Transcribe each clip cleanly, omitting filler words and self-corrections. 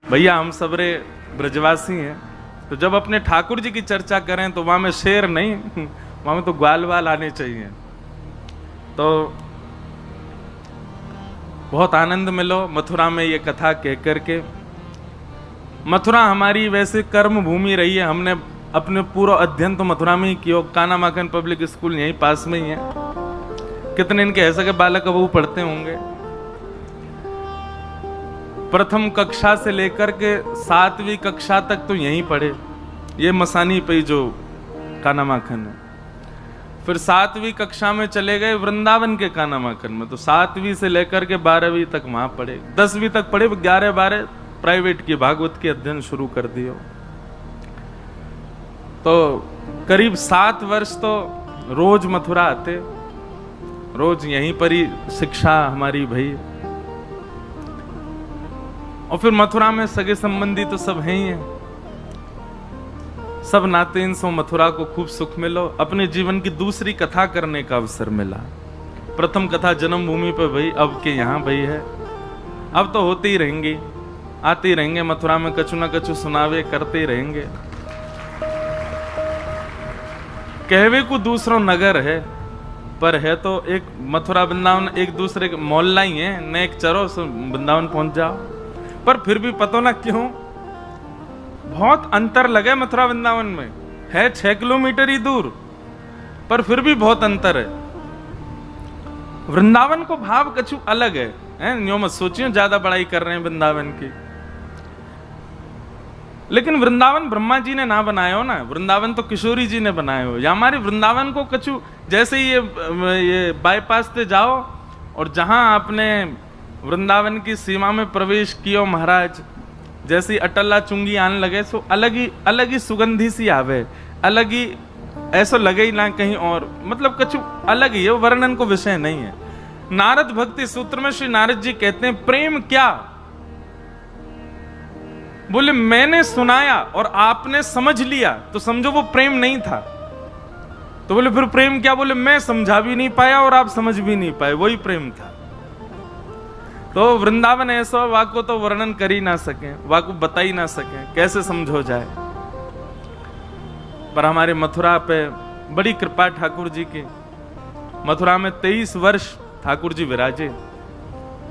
भैया हम सबरे ब्रजवासी हैं, तो जब अपने ठाकुर जी की चर्चा करें तो वहां में शेर नहीं, वहां में तो ग्वाल वाल आने चाहिए। तो बहुत आनंद मिलो मथुरा में ये कथा कह करके। मथुरा हमारी वैसे कर्म भूमि रही है, हमने अपने पूरा अध्ययन तो मथुरा में ही किया। काना माखन पब्लिक स्कूल यहीं पास में ही है। कितने इनके ऐसे के बालक अब वो पढ़ते होंगे। प्रथम कक्षा से लेकर के 7वीं कक्षा तक तो यहीं पढ़े, ये मसानी पे जो काना माखन है। फिर 7वीं कक्षा में चले गए वृंदावन के काना माखन में, तो 7वीं से लेकर के 12वीं तक वहां पढ़े। 10वीं तक पढ़े, 11-12 प्राइवेट की भागवत के अध्ययन शुरू कर दियो। तो करीब 7 वर्ष तो रोज मथुरा आते, रोज यहीं पर ही शिक्षा हमारी भई। और फिर मथुरा में सगे संबंधी तो सब हैं ही हैं, सब नाते इन सो मथुरा को खूब सुख मिलो। अपने जीवन की दूसरी कथा करने का अवसर मिला। प्रथम कथा जन्मभूमि पे भई, अब के यहाँ भई है, अब तो होते ही रहेंगे, आते ही रहेंगे मथुरा में, कछु ना कछु सुनावे करते ही रहेंगे। कहवे को दूसरों नगर है, पर है तो एक मथुरा वृंदावन एक दूसरे के मोहल्ला ही है, न एक चरो वृंदावन पहुंच जाओ। पर फिर भी पता ना क्यों बहुत अंतर लगे मथुरा वृंदावन में, है 6 किलोमीटर ही दूर, पर फिर भी बहुत अंतर है। वृंदावन को भाव कछु अलग है, न्यो मत सोचियो ज्यादा बड़ाई कर रहे हैं वृंदावन की। लेकिन वृंदावन ब्रह्मा जी ने ना बनाया हो ना, वृंदावन तो किशोरी जी ने बनाए हो। या हमारे वृंदावन को कछु जैसे ही ये बाईपास से जाओ और जहां आपने वृंदावन की सीमा में प्रवेश किया महाराज, जैसी अटल्ला चुंगी आने लगे सो अलग ही सुगंधी सी आवे, अलग ही ऐसा लगे ही ना कहीं और, मतलब कछु अलग ही है, वर्णन को विषय नहीं है। नारद भक्ति सूत्र में श्री नारद जी कहते हैं प्रेम क्या, बोले मैंने सुनाया और आपने समझ लिया तो समझो वो प्रेम नहीं था। तो बोले फिर प्रेम क्या, बोले मैं समझा भी नहीं पाया और आप समझ भी नहीं पाए, वही प्रेम था। तो वृंदावन ऐसा वाको तो वर्णन कर ही ना सके, वाको बता ही ना सके, कैसे समझो जाए। पर हमारे मथुरा पे बड़ी कृपा ठाकुर जी की। मथुरा में 23 वर्ष ठाकुर जी विराजे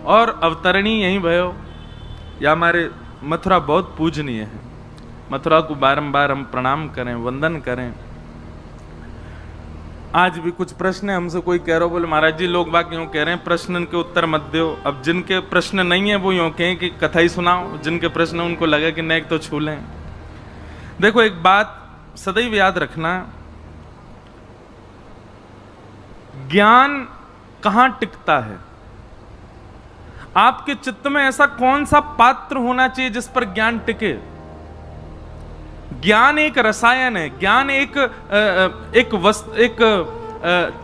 और अवतरणी यहीं भयो। या हमारे मथुरा बहुत पूजनीय है, मथुरा को बारंबार हम प्रणाम करें, वंदन करें। आज भी कुछ प्रश्न है, हमसे कोई कह रहा, बोले महाराज जी लोग बाकी यूं कह रहे हैं प्रश्न के उत्तर मत दो। अब जिनके प्रश्न नहीं है वो यूं कहें कि कथा ही सुनाओ, जिनके प्रश्न उनको लगे कि नेक तो छू लें। देखो एक बात सदैव याद रखना, ज्ञान कहां टिकता है। आपके चित्त में ऐसा कौन सा पात्र होना चाहिए जिस पर ज्ञान टिके। ज्ञान एक रसायन है, ज्ञान एक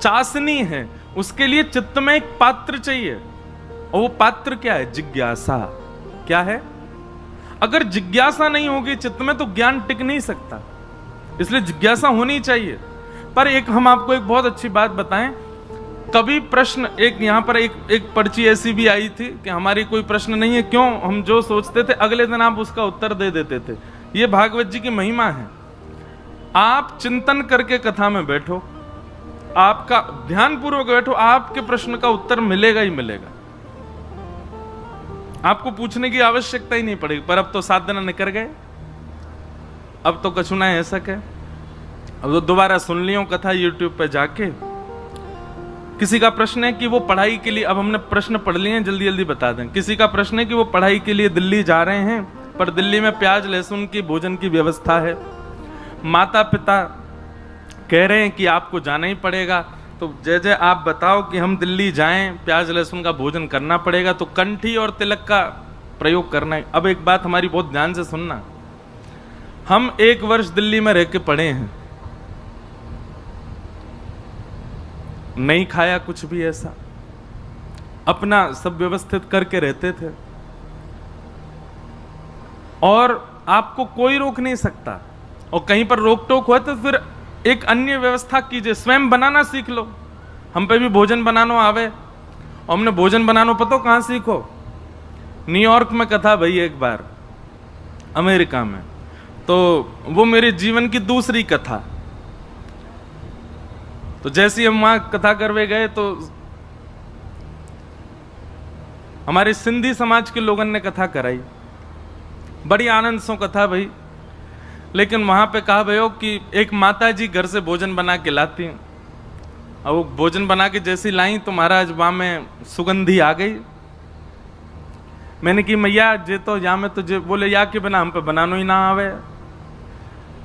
चाशनी है, उसके लिए चित्त में एक पात्र चाहिए। और वो पात्र क्या है, जिज्ञासा। क्या है, अगर जिज्ञासा नहीं होगी चित्त में तो ज्ञान टिक नहीं सकता, इसलिए जिज्ञासा होनी चाहिए। पर एक हम आपको एक बहुत अच्छी बात बताएं, कभी प्रश्न एक यहां पर एक पर्ची ऐसी भी आई थी कि हमारी कोई प्रश्न नहीं है, क्यों, हम जो सोचते थे अगले दिन आप उसका उत्तर दे देते थे। ये भागवत जी की महिमा है। आप चिंतन करके कथा में बैठो, आपका ध्यान पूर्वक बैठो, आपके प्रश्न का उत्तर मिलेगा ही मिलेगा, आपको पूछने की आवश्यकता ही नहीं पड़ेगी। पर अब तो 7 दिन निकल गए, अब तो कछु ना ऐसा है। अब तो दोबारा सुन लियो कथा यूट्यूब पे जाके। किसी का प्रश्न है कि वो पढ़ाई के लिए, अब हमने प्रश्न पढ़ लिए हैं, जल्दी जल्दी बता दें। किसी का प्रश्न है कि वो पढ़ाई के लिए दिल्ली जा रहे हैं, पर दिल्ली में प्याज लहसुन की भोजन की व्यवस्था है, माता पिता कह रहे हैं कि आपको जाना ही पड़ेगा, तो जय जय आप बताओ कि हम दिल्ली जाएं, प्याज लहसुन का भोजन करना पड़ेगा, तो कंठी और तिलक का प्रयोग करना है। अब एक बात हमारी बहुत ध्यान से सुनना, हम 1 वर्ष दिल्ली में रह के पढ़े हैं, नहीं खाया कुछ भी ऐसा, अपना सब व्यवस्थित करके रहते थे, और आपको कोई रोक नहीं सकता। और कहीं पर रोक टोक हो तो फिर एक अन्य व्यवस्था कीजिए, स्वयं बनाना सीख लो। हम पे भी भोजन बनाना आवे, और हमने भोजन बनाना पता कहां सीखो, न्यूयॉर्क में कथा भाई। एक बार अमेरिका में। तो वो मेरे जीवन की दूसरी कथा। तो जैसे ही हम वहां कथा करवे गए तो हमारे सिंधी समाज के लोगों ने कथा कराई, बड़ी आनंद सो कथा भाई। लेकिन वहां पे कहा भयो कि एक माता जी घर से भोजन बना के लाती, और वो भोजन बना के जैसी लाई तो महाराज वहां में सुगंधी आ गई। मैंने कि मैया जे तो या में तुझे बोले या के बिना हम पे बनानो ही ना आवे।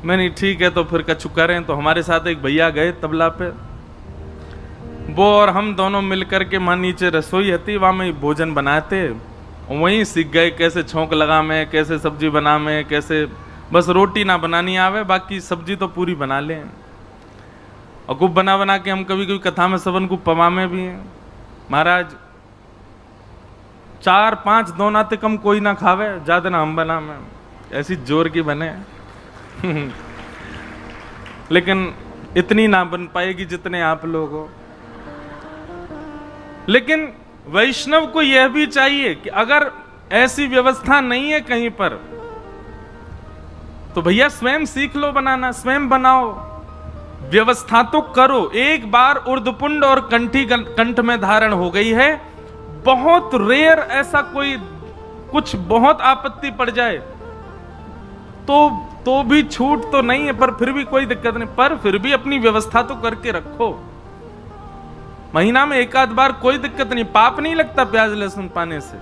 मैंने ठीक है तो फिर कछु करें। तो हमारे साथ एक भैया गए तबला पे, वो और हम दोनों मिलकर के वहां नीचे रसोई हती, वहां में भोजन बनाते, वहीं सीख गए कैसे छोंक लगा में, कैसे सब्जी बना में, कैसे बस रोटी ना बनानी आवे, बाकी सब्जी तो पूरी बना ले। और खूब बना बना के हम कभी कभी कथा में सबन को पवा में भी हैं। महाराज 4-5 दो नाते कम कोई ना खावे, ज्यादा ना हम बना में, ऐसी जोर की बने लेकिन इतनी ना बन पाएगी जितने आप लोग हो। लेकिन वैष्णव को यह भी चाहिए कि अगर ऐसी व्यवस्था नहीं है कहीं पर, तो भैया स्वयं सीख लो बनाना, स्वयं बनाओ, व्यवस्था तो करो। एक बार उर्दपुंड और कंठी कंठ में धारण हो गई है, बहुत रेयर ऐसा कोई कुछ बहुत आपत्ति पड़ जाए तो भी छूट तो नहीं है, पर फिर भी कोई दिक्कत नहीं, पर फिर भी अपनी व्यवस्था तो करके रखो। महीना में एक आध बार कोई दिक्कत नहीं, पाप नहीं लगता प्याज लहसुन पाने से।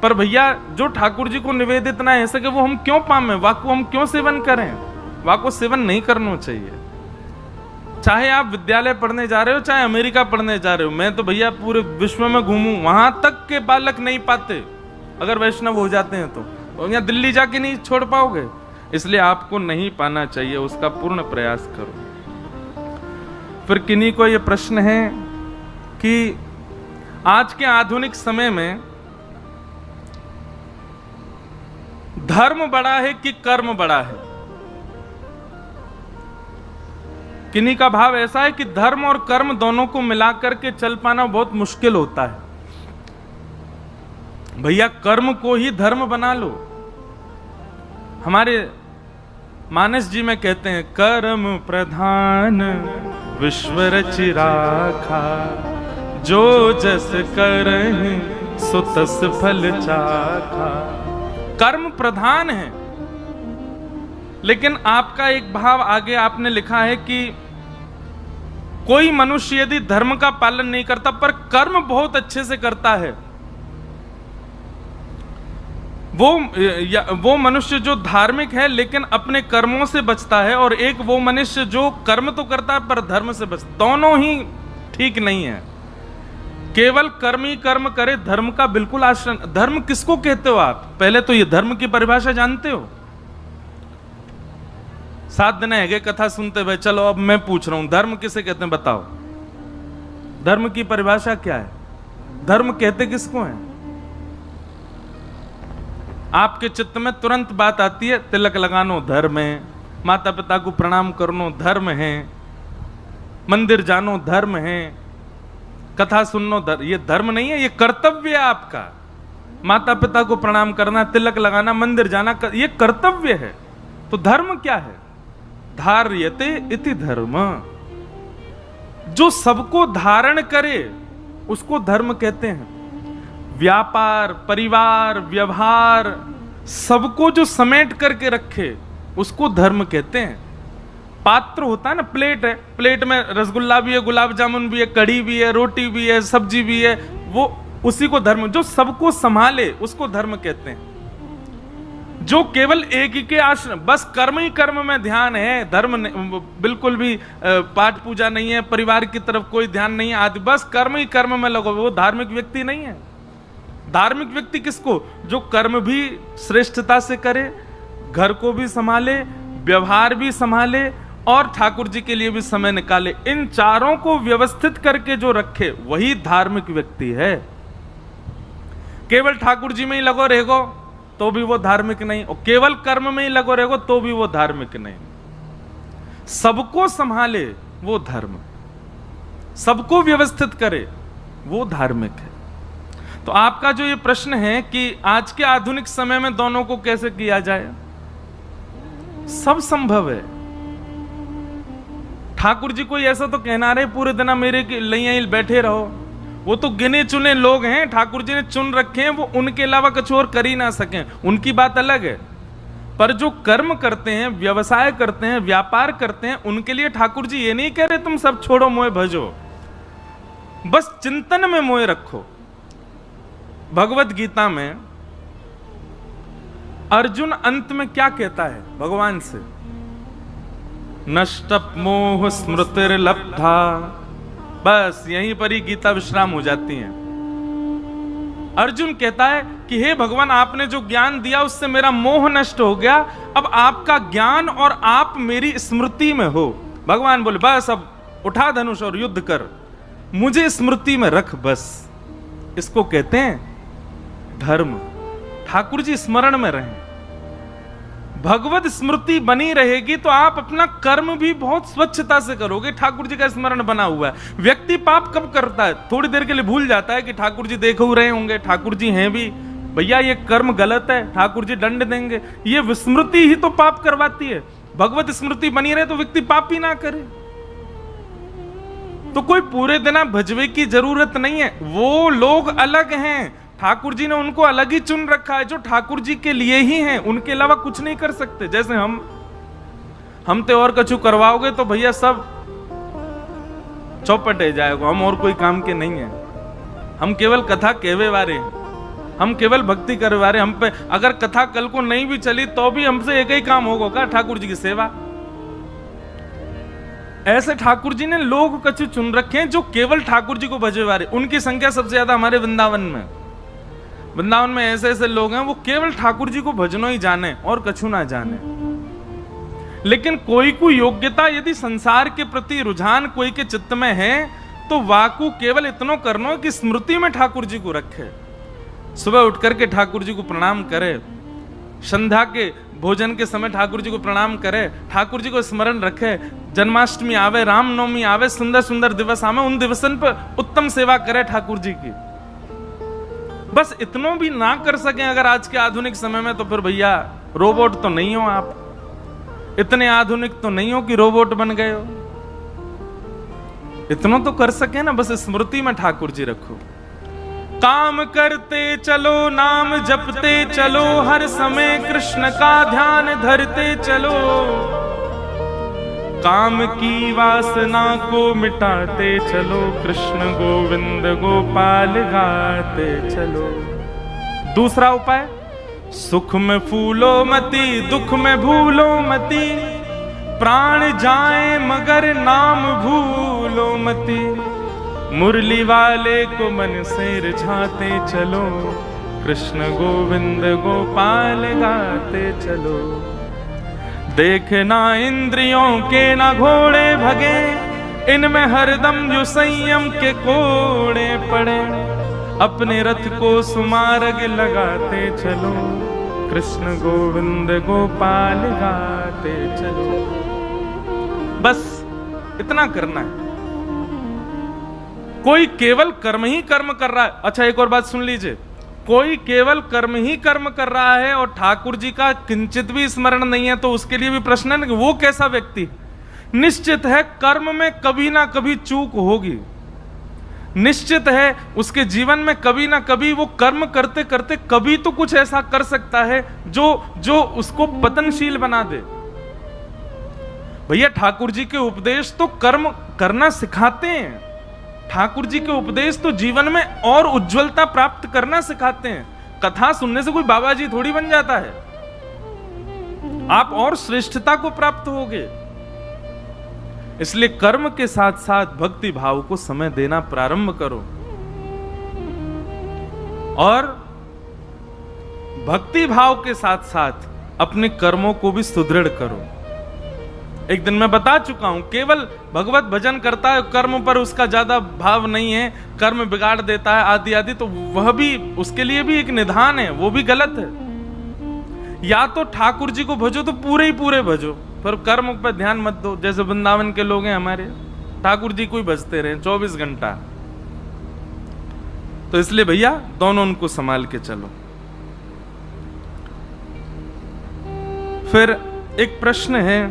पर भैया जो ठाकुर जी को निवेदित ना है सके वो हम क्यों पामे, वाको हम क्यों सेवन करें, वाको सेवन नहीं करना चाहिए। चाहे आप विद्यालय पढ़ने जा रहे हो, चाहे अमेरिका पढ़ने जा रहे हो, मैं तो भैया पूरे विश्व में घूमूं, वहां तक के बालक नहीं पाते अगर वैष्णव हो जाते हैं तो यहाँ दिल्ली जाके नहीं छोड़ पाओगे। इसलिए आपको नहीं पाना चाहिए, उसका पूर्ण प्रयास करो। फिर किन्हीं को यह प्रश्न है कि आज के आधुनिक समय में धर्म बड़ा है कि कर्म बड़ा है। किन्हीं का भाव ऐसा है कि धर्म और कर्म दोनों को मिलाकर के चल पाना बहुत मुश्किल होता है। भैया कर्म को ही धर्म बना लो। हमारे मानस जी में कहते हैं, कर्म प्रधान विश्व रचि राखा, जो जस करहि सो तस फल चाखा। कर्म प्रधान है, लेकिन आपका एक भाव आगे आपने लिखा है कि कोई मनुष्य यदि धर्म का पालन नहीं करता पर कर्म बहुत अच्छे से करता है, वो मनुष्य जो धार्मिक है लेकिन अपने कर्मों से बचता है, और एक वो मनुष्य जो कर्म तो करता है पर धर्म से बचता, दोनों ही ठीक नहीं है। केवल कर्म ही कर्म करे, धर्म का बिल्कुल आश्रय। धर्म किसको कहते हो आप? पहले तो ये धर्म की परिभाषा जानते हो? 7 दिन है कथा सुनते भाई, चलो अब मैं पूछ रहा हूं, धर्म किसे कहते हैं बताओ? धर्म की परिभाषा क्या है? धर्म कहते किसको है? आपके चित्त में तुरंत बात आती है, तिलक लगानो धर्म है, माता पिता को प्रणाम करनो धर्म है, मंदिर जानो धर्म है, कथा सुननो धर्म। ये धर्म नहीं है, ये कर्तव्य है आपका। माता पिता को प्रणाम करना, तिलक लगाना, मंदिर जाना, ये कर्तव्य है। तो धर्म क्या है? धार्यते इति धर्म। जो सबको धारण करे उसको धर्म कहते हैं। व्यापार, परिवार, व्यवहार, सबको जो समेट करके रखे उसको धर्म कहते हैं। पात्र होता है ना, प्लेट है, प्लेट में रसगुल्ला भी है, गुलाब जामुन भी है, कढ़ी भी है, रोटी भी है, सब्जी भी है, वो उसी को धर्म। जो सबको संभाले उसको धर्म कहते हैं। जो केवल एक ही के आश्रम, बस कर्म ही कर्म में ध्यान है, धर्म बिल्कुल भी पाठ पूजा नहीं है, परिवार की तरफ कोई ध्यान नहीं है आदि, बस कर्म ही कर्म में लगो, वो धार्मिक व्यक्ति नहीं है। धार्मिक व्यक्ति किसको? जो कर्म भी श्रेष्ठता से करे, घर को भी संभाले, व्यवहार भी संभाले और ठाकुर जी के लिए भी समय निकाले। इन चारों को व्यवस्थित करके जो रखे वही धार्मिक व्यक्ति है। केवल ठाकुर जी में ही लगो रहेगो तो भी वो धार्मिक नहीं, और केवल कर्म में ही लगो रहेगो तो भी वो धार्मिक नहीं। सबको संभाले वो धर्म, सबको व्यवस्थित करे वो धार्मिक है। तो आपका जो ये प्रश्न है कि आज के आधुनिक समय में दोनों को कैसे किया जाए, सब संभव है। ठाकुर जी कोई ऐसा तो कहना रहे पूरे दिन मेरे लिए बैठे रहो, वो तो गिने चुने लोग हैं, ठाकुर जी ने चुन रखे हैं, वो उनके अलावा कुछ और कर ही ना सकें, उनकी बात अलग है। पर जो कर्म करते हैं, व्यवसाय करते हैं, व्यापार करते हैं, उनके लिए ठाकुर जी ये नहीं कह रहे तुम सब छोड़ो मोए भजो, बस चिंतन में मोए रखो। भगवत गीता में अर्जुन अंत में क्या कहता है भगवान से? नष्टप मोह स्मृतिर्लब्धा, बस यहीं पर ही गीता विश्राम हो जाती है। अर्जुन कहता है कि हे भगवान, आपने जो ज्ञान दिया उससे मेरा मोह नष्ट हो गया, अब आपका ज्ञान और आप मेरी स्मृति में हो। भगवान बोले बस अब उठा धनुष और युद्ध कर, मुझे स्मृति में रख बस। इसको कहते हैं धर्म। ठाकुर जी स्मरण में रहें, भगवत स्मृति बनी रहेगी तो आप अपना कर्म भी बहुत स्वच्छता से करोगे। ठाकुर जी का स्मरण बना हुआ है। व्यक्ति पाप कब करता है? थोड़ी देर के लिए भूल जाता है कि ठाकुर जी देख रहे होंगे, ठाकुर जी हैं भी, भैया ये कर्म गलत है, ठाकुर जी दंड देंगे। ये विस्मृति ही तो पाप करवाती है। भगवत स्मृति बनी रहे तो व्यक्ति पाप ही ना करे। तो कोई पूरे दिन भजवे की जरूरत नहीं है, वो लोग अलग हैं, ठाकुर जी ने उनको अलग ही चुन रखा है, जो ठाकुर जी के लिए ही हैं, उनके अलावा कुछ नहीं कर सकते। जैसे हम तो और कछु करवाओगे तो भैया सब चौपट जाएगा, हम और कोई काम के नहीं है। हम केवल कथा कहवे वाले हैं, हम केवल भक्ति करने वाले। हम पे अगर कथा कल को नहीं भी चली तो भी हमसे एक ही काम होगा, ठाकुर जी की सेवा। ऐसे ठाकुर जी ने लोग कछु चुन रखे हैं जो केवल ठाकुर जी को भजे वाले। उनकी संख्या सबसे ज्यादा हमारे वृंदावन में। वृंदावन में ऐसे ऐसे लोग हैं वो केवल ठाकुर जी को भजनो ही जाने और कछु ना जाने। लेकिन कोई को योग्यता यदि संसार के प्रति रुझान कोई के चित्त में है तो वाकू केवल इतनो करनो कि स्मृति में ठाकुर जी को रखे। सुबह उठ करके ठाकुर जी को प्रणाम करे, संध्या के भोजन के समय ठाकुर जी को प्रणाम करे, ठाकुर जी को स्मरण रखे। जन्माष्टमी आवे, रामनवमी आवे, सुंदर सुंदर दिवस आवे, उन दिवसन पर उत्तम सेवा करे ठाकुर जी की। बस इतनो भी ना कर सके अगर आज के आधुनिक समय में तो फिर भैया रोबोट तो नहीं हो आप, इतने आधुनिक तो नहीं हो कि रोबोट बन गए हो। इतना तो कर सके ना, बस स्मृति में ठाकुर जी रखो। काम करते चलो, नाम जपते चलो, हर समय कृष्ण का ध्यान धरते चलो। काम की वासना को मिटाते चलो, कृष्ण गोविंद गोपाल गाते चलो। दूसरा उपाय, सुख में फूलो मती, दुख में भूलो मती, प्राण जाए मगर नाम भूलो मती। मुरली वाले को मन से रिझाते चलो, कृष्ण गोविंद गोपाल गाते चलो। देखना इंद्रियों के ना घोड़े भगे, इनमें हरदम जो संयम के कोड़े पड़े। अपने रथ को सुमार्ग लगाते चलो, कृष्ण गोविंद गोपाल गाते चलो। बस इतना करना है। कोई केवल कर्म ही कर्म कर रहा है। अच्छा एक और बात सुन लीजिए, कोई केवल कर्म ही कर्म कर रहा है और ठाकुर जी का किंचित भी स्मरण नहीं है तो उसके लिए भी प्रश्न है कि वो कैसा व्यक्ति। निश्चित है कर्म में कभी ना कभी चूक होगी, निश्चित है उसके जीवन में कभी ना कभी वो कर्म करते करते कभी तो कुछ ऐसा कर सकता है जो उसको पतनशील बना दे। भैया ठाकुर जी के उपदेश तो कर्म करना सिखाते हैं, ठाकुर जी के उपदेश तो जीवन में और उज्जवलता प्राप्त करना सिखाते हैं। कथा सुनने से कोई बाबा जी थोड़ी बन जाता है, आप और श्रेष्ठता को प्राप्त होगे। इसलिए कर्म के साथ साथ भक्ति भाव को समय देना प्रारंभ करो और भक्ति भाव के साथ साथ अपने कर्मों को भी सुदृढ़ करो। एक दिन मैं बता चुका हूं, केवल भगवत भजन करता है, कर्म पर उसका ज्यादा भाव नहीं है, कर्म बिगाड़ देता है आदि आदि, तो वह भी उसके लिए भी एक निधान है, वो भी गलत है। या तो ठाकुर जी को भजो तो पूरे ही पूरे भजो, पर कर्म पर ध्यान मत दो। जैसे वृंदावन के लोग हैं हमारे, ठाकुर जी को ही भजते रहे 24 घंटा। तो इसलिए भैया दोनों उनको संभाल के चलो। फिर एक प्रश्न है,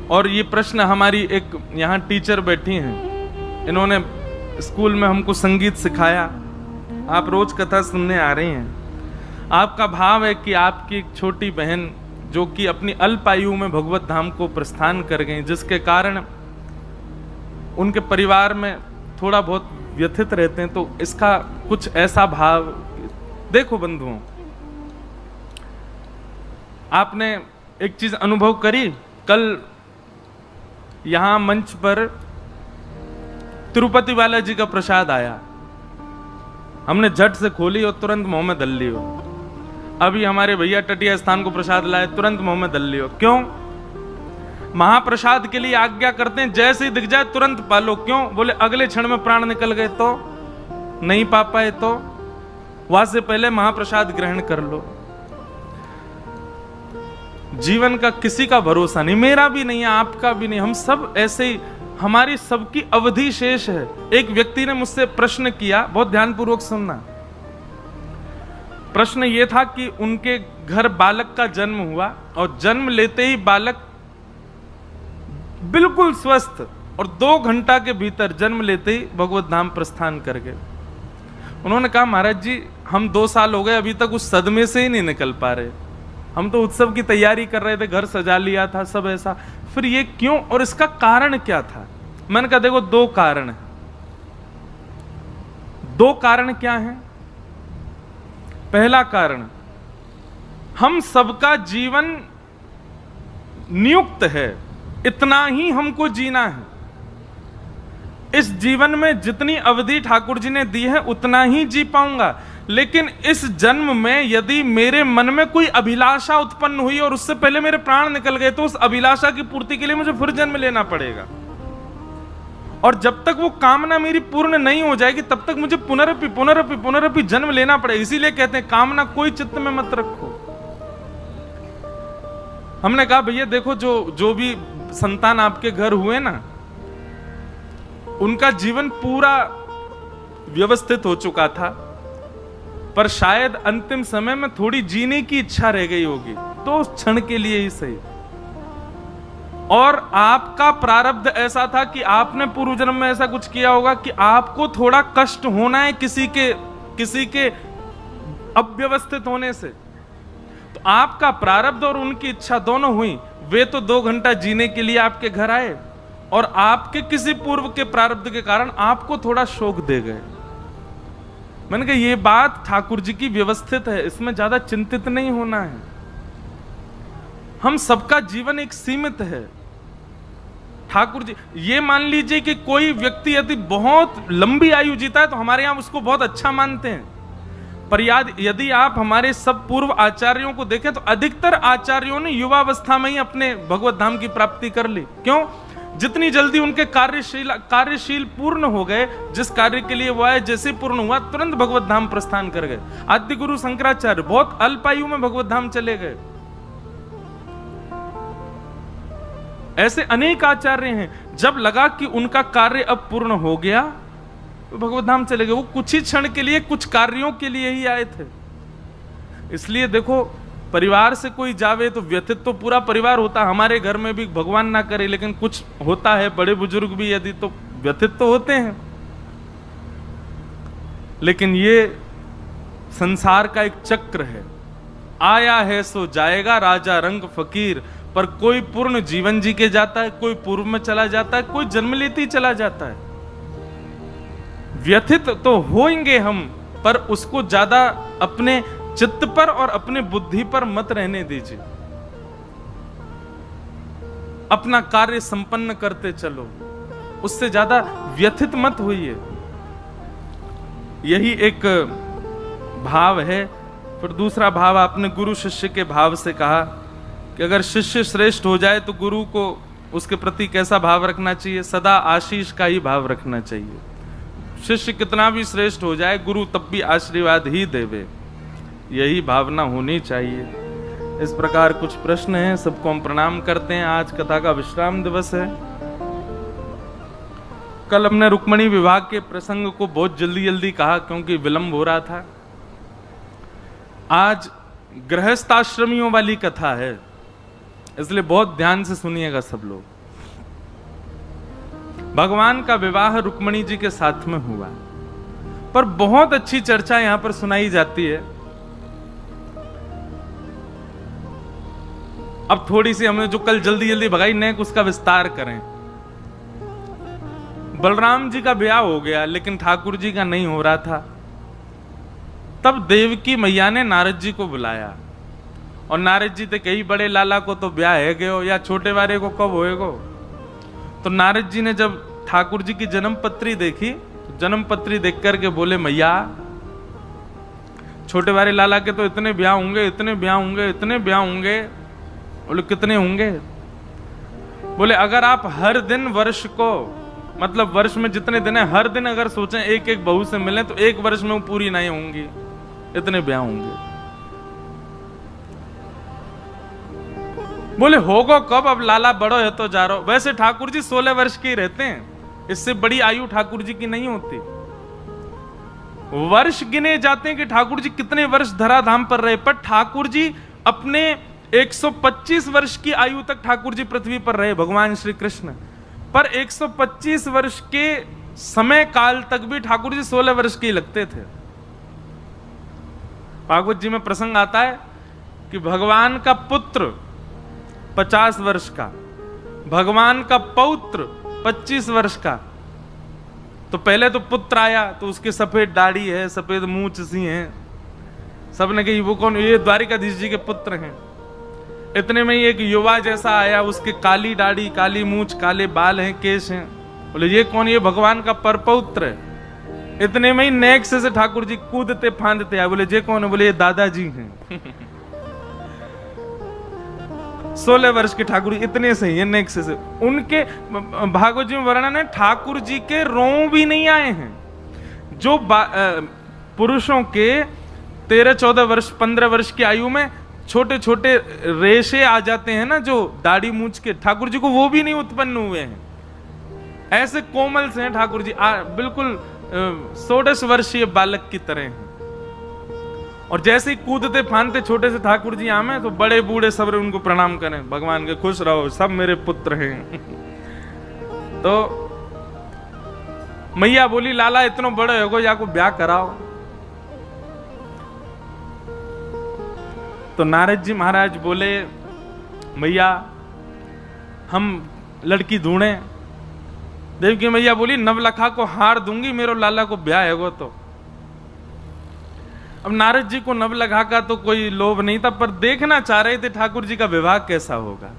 और ये प्रश्न हमारी एक यहाँ टीचर बैठी हैं, इन्होंने स्कूल में हमको संगीत सिखाया, आप रोज कथा सुनने आ रही हैं। आपका भाव है कि आपकी एक छोटी बहन जो कि अपनी अल्प आयु में भगवत धाम को प्रस्थान कर गई, जिसके कारण उनके परिवार में थोड़ा बहुत व्यथित रहते हैं, तो इसका कुछ ऐसा भाव। देखो बंधुओं, आपने एक चीज अनुभव करी, कल यहां मंच पर तिरुपति बालाजी का प्रसाद आया, हमने झट से खोली और तुरंत मुंह में दल लियो। अभी हमारे भैया टटिया स्थान को प्रसाद लाए, तुरंत मुंह में दल लियो। क्यों? महाप्रसाद के लिए आज्ञा करते हैं, जैसे ही दिख जाए तुरंत पालो। क्यों? बोले अगले क्षण में प्राण निकल गए तो, नहीं पा पाए तो, वहां से पहले महाप्रसाद ग्रहण कर लो। जीवन का किसी का भरोसा नहीं, मेरा भी नहीं है, आपका भी नहीं, हम सब ऐसे ही, हमारी सबकी अवधि शेष है। एक व्यक्ति ने मुझसे प्रश्न किया, बहुत ध्यानपूर्वक सुनना। प्रश्न यह था कि उनके घर बालक का जन्म हुआ और जन्म लेते ही बालक बिल्कुल स्वस्थ और 2 घंटा के भीतर जन्म लेते ही भगवत धाम प्रस्थान कर गए। उन्होंने कहा महाराज जी, हम 2 साल हो गए, अभी तक उस सदमे से ही नहीं निकल पा रहे। हम तो उत्सव की तैयारी कर रहे थे, घर सजा लिया था, सब ऐसा, फिर ये क्यों और इसका कारण क्या था? मैंने कहा देखो 2 कारण है। 2 कारण क्या है? पहला कारण, हम सबका जीवन नियुक्त है, इतना ही हमको जीना है। इस जीवन में जितनी अवधि ठाकुर जी ने दी है उतना ही जी पाऊंगा, लेकिन इस जन्म में यदि मेरे मन में कोई अभिलाषा उत्पन्न हुई और उससे पहले मेरे प्राण निकल गए, तो उस अभिलाषा की पूर्ति के लिए मुझे फिर जन्म लेना पड़ेगा। और जब तक वो कामना मेरी पूर्ण नहीं हो जाएगी तब तक मुझे पुनरपि जन्म लेना पड़ेगा। इसीलिए कहते हैं कामना कोई चित्त में मत रखो। हमने कहा भैया देखो, जो भी संतान आपके घर हुए ना, उनका जीवन पूरा व्यवस्थित हो चुका था, पर शायद अंतिम समय में थोड़ी जीने की इच्छा रह गई होगी, तो उस क्षण के लिए ही सही। और आपका प्रारब्ध ऐसा था कि आपने पूर्व जन्म में ऐसा कुछ किया होगा कि आपको थोड़ा कष्ट होना है किसी के अव्यवस्थित होने से, तो आपका प्रारब्ध और उनकी इच्छा दोनों हुई। वे तो 2 घंटा जीने के लिए आपके घर आए और आपके किसी पूर्व के प्रारब्ध के कारण आपको थोड़ा शोक दे गए। मैंने कहा ये बात ठाकुर जी की व्यवस्थित है, इसमें ज्यादा चिंतित नहीं होना है। हम सबका जीवन एक सीमित है। ठाकुर जी, ये मान लीजिए कि कोई व्यक्ति यदि बहुत लंबी आयु जीता है तो हमारे यहां उसको बहुत अच्छा मानते हैं, पर यदि आप हमारे सब पूर्व आचार्यों को देखें तो अधिकतर आचार्यों ने युवावस्था में ही अपने भगवत धाम की प्राप्ति कर ली। क्यों? जितनी जल्दी उनके कार्यशील पूर्ण हो गए, जिस कार्य के लिए वो आए जैसे पूर्ण हुआ तुरंत भगवत धाम प्रस्थान कर गए। आद्य गुरु शंकराचार्य बहुत अल्प आयु में भगवत धाम चले गए। ऐसे अनेक आचार्य हैं, जब लगा कि उनका कार्य अब पूर्ण हो गया तो भगवत धाम चले गए। वो कुछ ही क्षण के लिए, कुछ कार्यों के लिए ही आए थे। इसलिए देखो, परिवार से कोई जावे तो व्यथित तो पूरा परिवार होता। हमारे घर में भी भगवान ना करे लेकिन कुछ होता है, बड़े बुजुर्ग भी यदि, तो व्यथित तो होते हैं। लेकिन ये संसार का एक चक्र है, आया है सो जाएगा, राजा रंग फकीर। पर कोई पूर्ण जीवन जी के जाता है, कोई पूर्व में चला जाता है, कोई जन्म लेते ही चला जाता है। व्यथित तो होंगे हम, पर उसको ज्यादा अपने चित्त पर और अपने बुद्धि पर मत रहने दीजिए। अपना कार्य संपन्न करते चलो, उससे ज्यादा व्यथित मत होइए। यही एक भाव है। फिर दूसरा भाव आपने गुरु शिष्य के भाव से कहा कि अगर शिष्य श्रेष्ठ हो जाए तो गुरु को उसके प्रति कैसा भाव रखना चाहिए? सदा आशीष का ही भाव रखना चाहिए। शिष्य कितना भी श्रेष्ठ हो जाए, गुरु तब भी आशीर्वाद ही देवे, यही भावना होनी चाहिए। इस प्रकार कुछ प्रश्न हैं, सबको हम प्रणाम करते हैं। आज कथा का विश्राम दिवस है। कल हमने रुक्मणी विवाह के प्रसंग को बहुत जल्दी जल्दी कहा क्योंकि विलंब हो रहा था। आज गृहस्थाश्रमियों वाली कथा है, इसलिए बहुत ध्यान से सुनिएगा सब लोग। भगवान का विवाह रुक्मणी जी के साथ में हुआ, पर बहुत अच्छी चर्चा यहां पर सुनाई जाती है। अब थोड़ी सी हमने जो कल जल्दी जल्दी भगाई नेक उसका विस्तार करें। बलराम जी का ब्याह हो गया लेकिन ठाकुर जी का नहीं हो रहा था। तब देवकी मैया ने नारद जी को बुलाया और नारद जी थे कई बड़े लाला को तो ब्याह है गयो या छोटे वाले को कब होएगो। तो नारद जी ने जब ठाकुर जी की जन्म पत्री देखी, जन्म पत्री देख करके बोले मैया छोटे वाले लाला के तो इतने ब्याह होंगे, इतने ब्याह होंगे, इतने ब्याह होंगे। बोले कितने होंगे? बोले अगर आप हर दिन वर्ष को, मतलब वर्ष में जितने दिन है, हर दिन अगर सोचें एक एक बहू से मिलें तो एक वर्ष में वो पूरी नहीं होंगी, इतने ब्याह होंगे। बोले होगा कब, अब लाला बड़ो है तो जा रहा। वैसे ठाकुर जी 16 वर्ष के ही रहते हैं, इससे बड़ी आयु ठाकुर जी की नहीं होती। वर्ष गिने जाते हैं कि ठाकुर जी कितने वर्ष धराधाम पर रहे, पर ठाकुर जी अपने 125 वर्ष की आयु तक ठाकुर जी पृथ्वी पर रहे, भगवान श्री कृष्ण। पर 125 वर्ष के समय काल तक भी ठाकुर जी 16 वर्ष के ही लगते थे। भागवत जी में प्रसंग आता है कि भगवान का पुत्र 50 वर्ष का, भगवान का पौत्र 25 वर्ष का। तो पहले तो पुत्र आया तो उसके सफेद दाढ़ी है, सफेद मूंछ सी है, सबने कही वो कौन? ये द्वारिकाधीश जी के पुत्र हैं। इतने में ही एक युवा जैसा आया, उसके काली दाढ़ी, काली मूंछ, काले बाल हैं, केश हैं। बोले ये कौन? ये भगवान का परपौत्र है। इतने में ही नेक्स्ट से ठाकुर जी कूदते फांदते आए। बोले ये कौन है? बोले ये दादाजी हैं। 16 वर्ष के ठाकुर जी इतने से ही नेक्स्ट से। उनके भागवत जी में वर्णन है ठाकुर जी के रों भी नहीं आए हैं। जो पुरुषों के 13-14 वर्ष 15 वर्ष की आयु में छोटे छोटे रेशे आ जाते हैं ना, जो दाढ़ी मूंछ के, ठाकुर जी को वो भी नहीं उत्पन्न हुए हैं। ऐसे कोमल से हैं ठाकुर जी, बिल्कुल 16 वर्षीय बालक की तरह हैं। और जैसे ही कूदते फांदते छोटे से ठाकुर जी आमे तो बड़े बूढ़े सब उनको प्रणाम करें, भगवान के खुश रहो, सब मेरे पुत्र हैं। तो मैया बोली लाला इतना बड़े हो गो, या को ब्याह कराओ। तो नारद जी महाराज बोले मैया हम लड़की ढूंढे। देवकी मैया बोली नवलखा को हार दूंगी, मेरो लाला को ब्याह है तो। अब नारद जी को नवलखा का तो कोई लोभ नहीं था, पर देखना चाह रहे थे ठाकुर जी का विवाह कैसा होगा।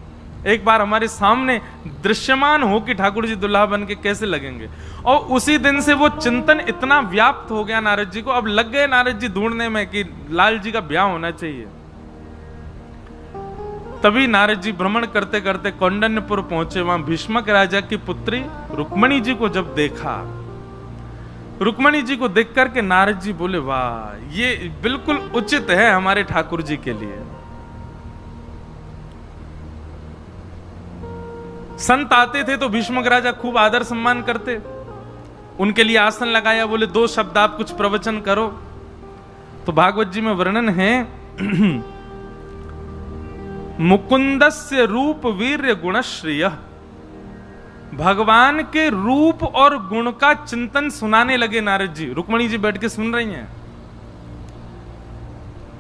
एक बार हमारे सामने दृश्यमान हो कि ठाकुर जी दुल्हा बन के कैसे लगेंगे। और उसी दिन से वो चिंतन इतना व्याप्त हो गया नारद जी को, अब लग गए नारद जी ढूंढने में कि लाल जी का ब्याह होना चाहिए। तभी नारद जी भ्रमण करते करते कौंडन्यपुर पहुंचे। वहां भीष्मक राजा की पुत्री रुक्मणी जी को जब देखा, रुक्मणी जी को देख करके नारद जी बोले वाह ये बिल्कुल उचित है हमारे ठाकुर जी के लिए। संत आते थे तो भीष्मक राजा खूब आदर सम्मान करते, उनके लिए आसन लगाया, बोले 2 शब्द आप कुछ प्रवचन करो। तो भागवत जी में वर्णन है मुकुंदस्य रूप वीर्य गुणश्रिय। भगवान के रूप और गुण का चिंतन सुनाने लगे नारद जी। रुक्मणी जी बैठ के सुन रही हैं।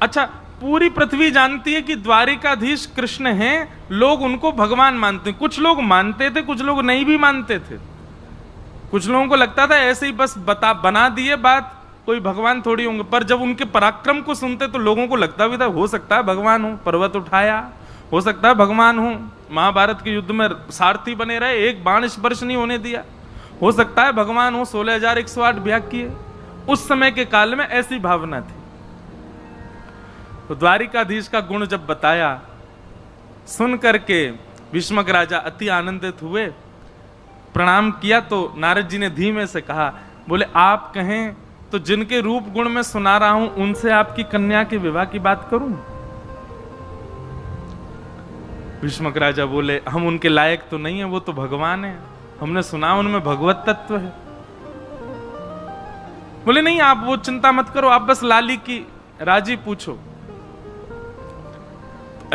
अच्छा, पूरी पृथ्वी जानती है कि द्वारिकाधीश कृष्ण हैं, लोग उनको भगवान मानते हैं। कुछ लोग मानते थे, कुछ लोग नहीं भी मानते थे। कुछ लोगों को लगता था ऐसे ही बस बना दिए बात, कोई भगवान थोड़ी होंगे। पर जब उनके पराक्रम को सुनते तो लोगों को लगता भी था हो सकता है भगवान हो, पर्वत उठाया, हो सकता है भगवान हो, महाभारत के युद्ध में सारथी बने रहे, एक बाण स्पर्श नहीं होने दिया, हो सकता है भगवान हो, 16,108 ब्याह किए। उस समय के काल में ऐसी भावना थी। तो द्वारिकाधीश का गुण जब बताया, सुन करके भीष्मक राजा अति आनंदित हुए, प्रणाम किया। तो नारद जी ने धीमे से कहा, बोले आप कहें तो जिनके रूप गुण में सुना रहा हूं उनसे आपकी कन्या के विवाह की बात करूं। भीष्मक राजा बोले हम उनके लायक तो नहीं है, वो तो भगवान है। हमने सुना उनमें भगवत तत्व है। बोले नहीं, आप वो चिंता मत करो, आप बस लाली की राजी पूछो।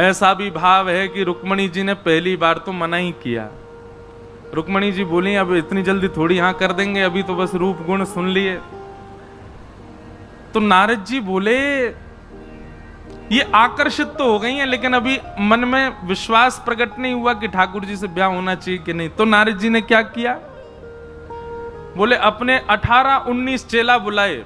ऐसा भी भाव है कि रुक्मणी जी ने पहली बार तो मना ही किया। रुक्मणी जी बोली अब इतनी जल्दी थोड़ी हाँ कर देंगे, अभी तो बस रूप गुण सुन लिए। तो नारद जी बोले ये आकर्षित तो हो गई हैं, लेकिन अभी मन में विश्वास प्रकट नहीं हुआ कि ठाकुर जी से ब्याह होना चाहिए कि नहीं। तो नारद जी ने क्या किया, बोले अपने 18-19 चेला बुलाए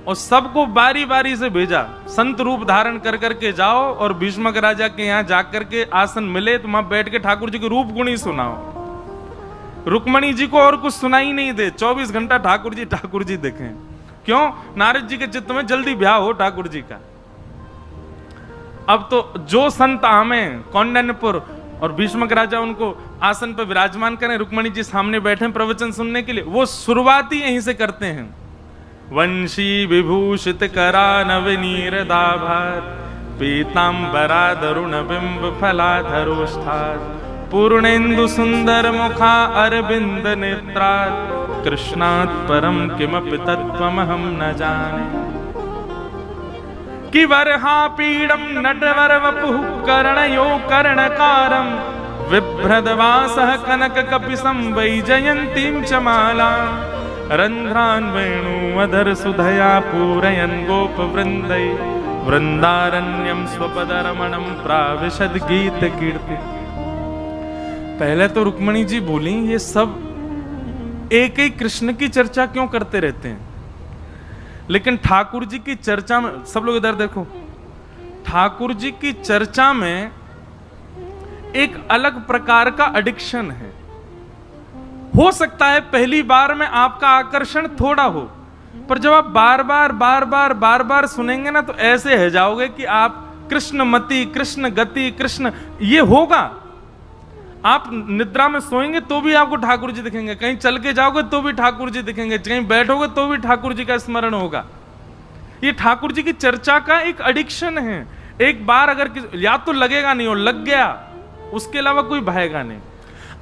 और सबको बारी बारी से भेजा, संत रूप धारण कर करके जाओ और भीष्मक राजा के यहाँ जाकर के आसन मिले तो वहां बैठ के ठाकुर जी के रूप गुण ही सुनाओ। रुक्मणी जी को और कुछ सुनाई नहीं दे, 24 घंटा ठाकुर जी देखें। क्यों? नारद जी के चित्त में जल्दी ब्याह हो ठाकुर जी का। अब तो जो संत आमे कौंडन्यपुर और भीष्मक राजा उनको आसन पर विराजमान करें, रुक्मणी जी सामने बैठे प्रवचन सुनने के लिए, वो शुरुआत ही यहीं से करते हैं। वंशी विभूषित करा नवनीरदाभार पीतांबरा दरुण बिंब फलाधरोष्ठात् पूर्णेन्दु सुंदर मुखा अरविंद नेत्रात् कृष्णात् परम किमपि तत्त्वमहं न जाने। कि वरहा पीडम नटवर वपुः कर्णयो कर्णकारं विभ्रदवासः कनक कपिसं वैजयन्तीं च मालां रन्ध्रान् वेणुवधर सुधया पूरयन् गोपवृन्दै वृन्दारण्यं स्वपदरमणं प्राविशद गीत कीर्ति। पहले तो रुक्मणी जी बोली ये सब एक ही कृष्ण की चर्चा क्यों करते रहते हैं, लेकिन ठाकुर जी की चर्चा में, सब लोग इधर देखो, ठाकुर जी की चर्चा में एक अलग प्रकार का एडिक्शन है। हो सकता है पहली बार में आपका आकर्षण थोड़ा हो, पर जब आप बार बार सुनेंगे ना तो ऐसे है जाओगे कि आप कृष्णमति, कृष्ण गति, कृष्ण ये होगा। आप निद्रा में सोएंगे तो भी आपको ठाकुर जी दिखेंगे, कहीं चल के जाओगे तो भी ठाकुर जी दिखेंगे, कहीं बैठोगे तो भी ठाकुर जी का स्मरण होगा। ये ठाकुर जी की चर्चा का एक एडिक्शन है। एक बार अगर या तो लगेगा नहीं, और लग गया उसके अलावा कोई भाएगा नहीं।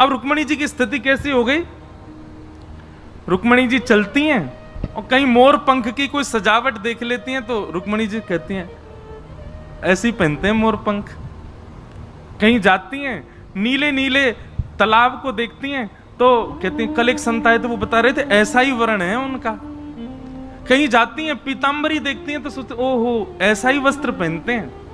अब रुक्मणी जी की स्थिति कैसी हो गई, रुक्मणी जी चलती हैं और कहीं मोर पंख की कोई सजावट देख लेती हैं तो रुक्मणी जी कहती हैं ऐसी पहनते हैं मोर पंख। कहीं जाती हैं नीले नीले तालाब को देखती हैं तो कहती हैं, कल एक संत आए तो वो बता रहे थे ऐसा ही वर्ण है उनका। कहीं जाती हैं पीतांबरी देखती हैं तो सोचते ओहो ऐसा ही वस्त्र पहनते हैं।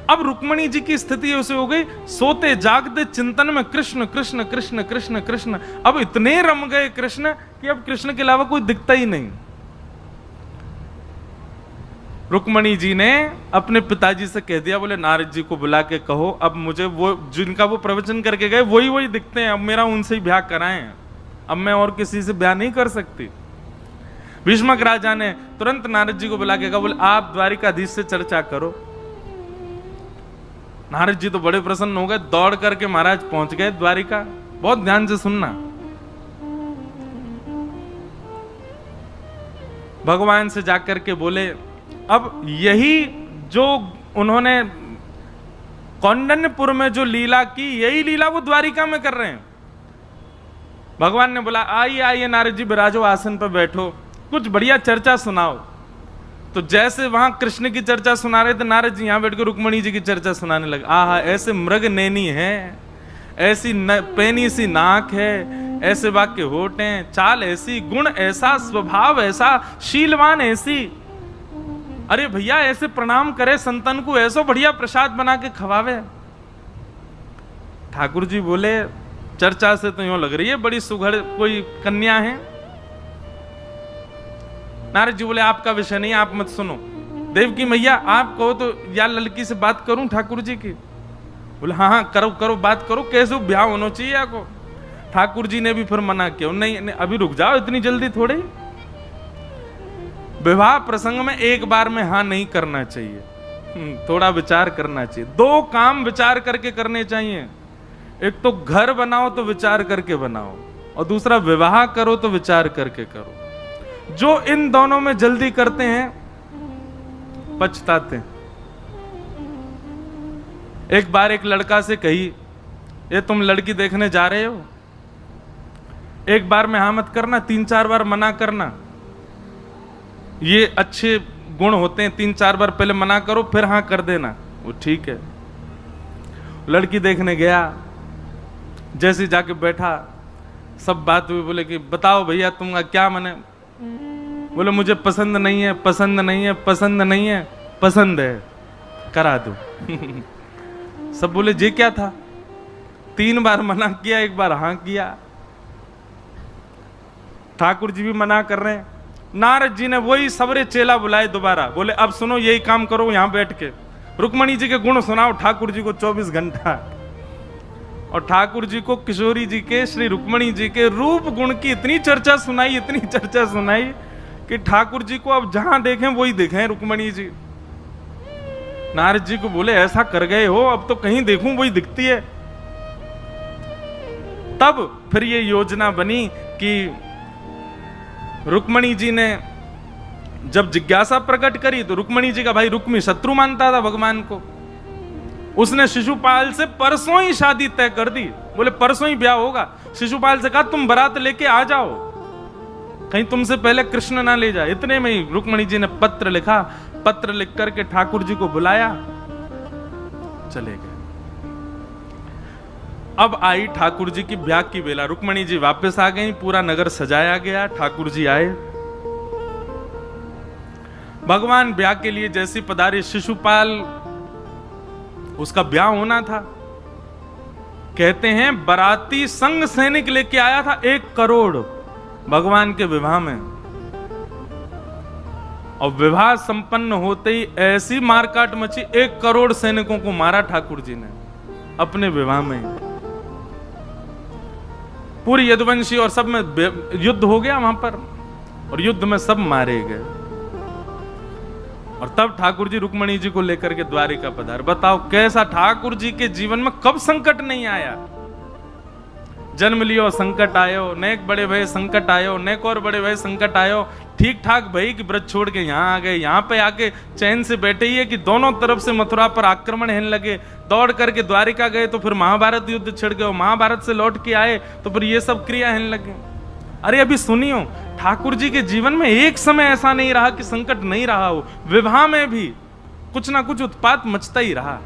अब रुक्मणी जी की स्थिति उसे हो गई, सोते जागते चिंतन में कृष्ण कृष्ण कृष्ण कृष्ण कृष्ण। अब इतने रम गए कृष्ण कि अब कृष्ण के अलावा कोई दिखता ही नहीं। रुक्मणी जी ने अपने पिताजी से कह दिया, बोले नारद जी को बुला के कहो अब मुझे वो जिनका वो प्रवचन करके गए वही दिखते हैं, अब मेरा उनसे ही ब्याह कराएं, अब मैं और किसी से ब्याह नहीं कर सकती। भीष्मक राजा ने तुरंत नारद जी को बुला के कहा, बोले आप द्वारिकाधीश से चर्चा करो। नारद जी तो बड़े प्रसन्न हो गए, दौड़ करके महाराज पहुंच गए द्वारिका। बहुत ध्यान से सुनना, भगवान से जाकर के बोले अब यही जो उन्होंने कौंडन्यपुर में जो लीला की, यही लीला वो द्वारिका में कर रहे हैं। भगवान ने बोला आइए आइए नारद जी विराजो, आसन पर बैठो, कुछ बढ़िया चर्चा सुनाओ। तो जैसे वहां कृष्ण की चर्चा सुना रहे थे, नारद जी यहां बैठकर रुक्मणी जी की चर्चा सुनाने लगे। आहा ऐसे मृग नैनी है, ऐसी पैनी सी नाक है, ऐसे वाक्य होठ हैं, चाल ऐसी, गुण ऐसा, स्वभाव ऐसा, शीलवान ऐसी। अरे भैया ऐसे प्रणाम करे संतन को, ऐसा बढ़िया प्रसाद बना के खवावे। ठाकुर जी बोले चर्चा से तो यूं लग रही है बड़ी सुघड़ कोई कन्या है। नारद जी बोले आपका विषय नहीं, आप मत सुनो। देवकी मैया आप कहो तो या लड़की से बात करूं ठाकुर जी की? बोले हाँ हाँ करो करो बात करो, कैसे ब्याह होना चाहिए आपको। ठाकुर जी ने भी फिर मना किया, नहीं, नहीं अभी रुक जाओ, इतनी जल्दी थोड़े। विवाह प्रसंग में एक बार में हाँ नहीं करना चाहिए, थोड़ा विचार करना चाहिए। दो काम विचार करके करने चाहिए, एक तो घर बनाओ तो विचार करके बनाओ, और दूसरा विवाह करो तो विचार करके करो। जो इन दोनों में जल्दी करते हैं पछताते हैं। एक बार एक लड़का से कही ये तुम लड़की देखने जा रहे हो? एक बार में हाँ मत करना, 3-4 बार मना करना, ये अच्छे गुण होते हैं। 3-4 बार पहले मना करो फिर हाँ कर देना, वो ठीक है। लड़की देखने गया, जैसे जाके बैठा, सब बात हुई, बोले कि बताओ भैया तुमका क्या मन है? बोले मुझे पसंद नहीं है, पसंद नहीं है, पसंद नहीं है, पसंद है, करा दो। सब बोले जे क्या था? 3 बार मना किया, 1 बार हाँ किया। ठाकुर जी भी मना कर रहे हैं। नारद जी ने वही सबरे चेला बुलाए दोबारा, बोले अब सुनो यही काम करो, यहां बैठ के रुक्मणी जी के गुण सुनाओ ठाकुर जी को 24 घंटा। और ठाकुर जी को किशोरी जी के, श्री रुक्मणी जी के रूप गुण की इतनी चर्चा सुनाई, इतनी चर्चा सुनाई कि ठाकुर जी को अब जहां देखें वही देखें रुक्मणी जी। नारद जी को बोले ऐसा कर गए हो, अब तो कहीं देखूं वही दिखती है। तब फिर ये योजना बनी कि रुक्मणी जी ने जब जिज्ञासा प्रकट करी तो रुक्मणी जी का भाई रुक्मी शत्रु मानता था भगवान को। उसने शिशुपाल से परसों ही शादी तय कर दी, बोले परसों ही ब्याह होगा। शिशुपाल से कहा तुम बारात लेके आ जाओ, कहीं तुमसे पहले कृष्ण ना ले जाए। इतने में ही रुक्मणी जी ने पत्र लिखा, पत्र लिख करके ठाकुर जी को बुलाया, चले गए। अब आई ठाकुर जी की ब्याह की बेला। रुक्मणी जी वापस आ गई, पूरा नगर सजाया गया, ठाकुर जी आए। भगवान ब्याह के लिए जैसी पधारे, शिशुपाल उसका ब्याह होना था। कहते हैं बाराती संग सैनिक लेके आया था 1 करोड़ भगवान के विवाह में। और विवाह संपन्न होते ही ऐसी मारकाट मची, 1 करोड़ सैनिकों को मारा ठाकुर जी ने अपने विवाह में। पूरी यदुवंशी और सब में युद्ध हो गया वहां पर, और युद्ध में सब मारे गए। और तब ठाकुर जी रुक्मणी जी को लेकर के द्वारिका पधार। बताओ कैसा ठाकुर जी के जीवन में कब संकट नहीं आया। जन्म लियो संकट आयो, नेक बड़े भय संकट आयो, नेक और बड़े भय संकट आयो। ठीक ठाक भई कि व्रत छोड़ के यहाँ आ गए, यहाँ पे आके चैन से बैठे ही है कि दोनों तरफ से मथुरा पर आक्रमण होने लगे। दौड़ करके द्वारिका गए तो फिर महाभारत युद्ध छिड़ गए, महाभारत से लौट के आए तो फिर ये सब क्रिया होने लगे। अरे अभी सुनियो, ठाकुर जी के जीवन में एक समय ऐसा नहीं रहा कि संकट नहीं रहा हो। विवाह में भी कुछ ना कुछ उत्पात मचता ही रहा।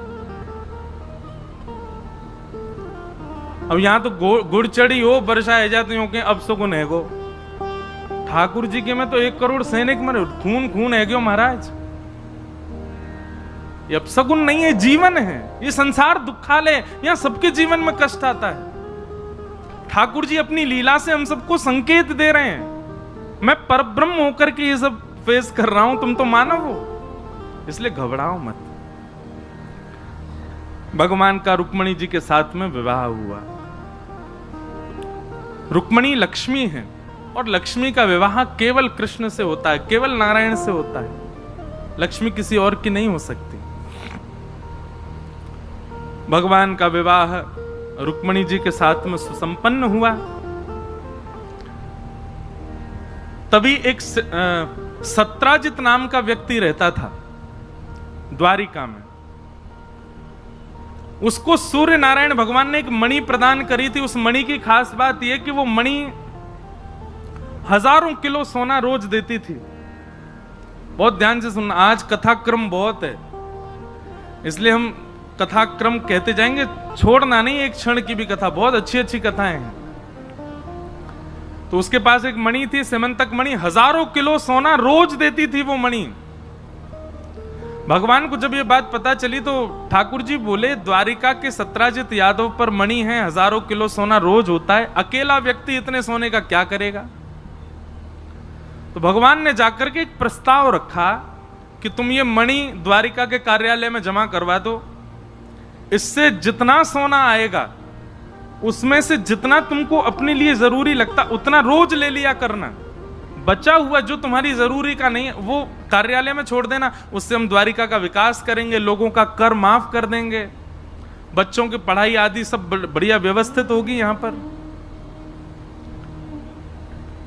अब यहां तो गुड़ चढ़ी हो, वर्षा है जाती हो के अब सगुन है गो। ठाकुर जी के में तो 1 करोड़ सैनिक मरे, खून खून है गयो महाराज। ये अब सगुन नहीं है, जीवन है। ये संसार दुखालय, यहां सबके जीवन में कष्ट आता है। ठाकुर जी अपनी लीला से हम सबको संकेत दे रहे हैं। मैं परब्रह्म होकर के ये सब फेस कर रहा हूं, तुम तो मानव हो, इसलिए घबराओ मत। भगवान का रुक्मणी जी के साथ में विवाह हुआ। रुक्मणी लक्ष्मी है और लक्ष्मी का विवाह केवल कृष्ण से होता है, केवल नारायण से होता है। लक्ष्मी किसी और की नहीं हो सकती। भगवान का विवाह रुक्मणी जी के साथ में सुसंपन्न हुआ। तभी एक सत्राजित नाम का व्यक्ति रहता था द्वारिका में। उसको सूर्य नारायण भगवान ने एक मणि प्रदान करी थी। उस मणि की खास बात यह कि वो मणि हजारों किलो सोना रोज देती थी। बहुत ध्यान से सुनना, आज कथाक्रम बहुत है, इसलिए हम कथाक्रम कहते जाएंगे, छोड़ना नहीं एक क्षण की भी कथा। बहुत अच्छी अच्छी कथाएं हैं। तो उसके पास एक मणि थी, सेमंतक मणि, हजारों किलो सोना रोज देती थी वो मणि। भगवान को जब ये बात पता चली तो ठाकुर जी बोले, द्वारिका के सत्राजित यादव पर मणि है, हजारों किलो सोना रोज होता है, अकेला व्यक्ति इतने सोने का क्या करेगा। तो भगवान ने जाकर के एक प्रस्ताव रखा कि तुम ये मणि द्वारिका के कार्यालय में जमा करवा दो। इससे जितना सोना आएगा उसमें से जितना तुमको अपने लिए जरूरी लगता उतना रोज ले लिया करना। बचा हुआ जो तुम्हारी जरूरी का नहीं है वो कार्यालय में छोड़ देना। उससे हम द्वारिका का विकास करेंगे, लोगों का कर माफ कर देंगे, बच्चों की पढ़ाई आदि सब बढ़िया व्यवस्थित होगी यहां पर।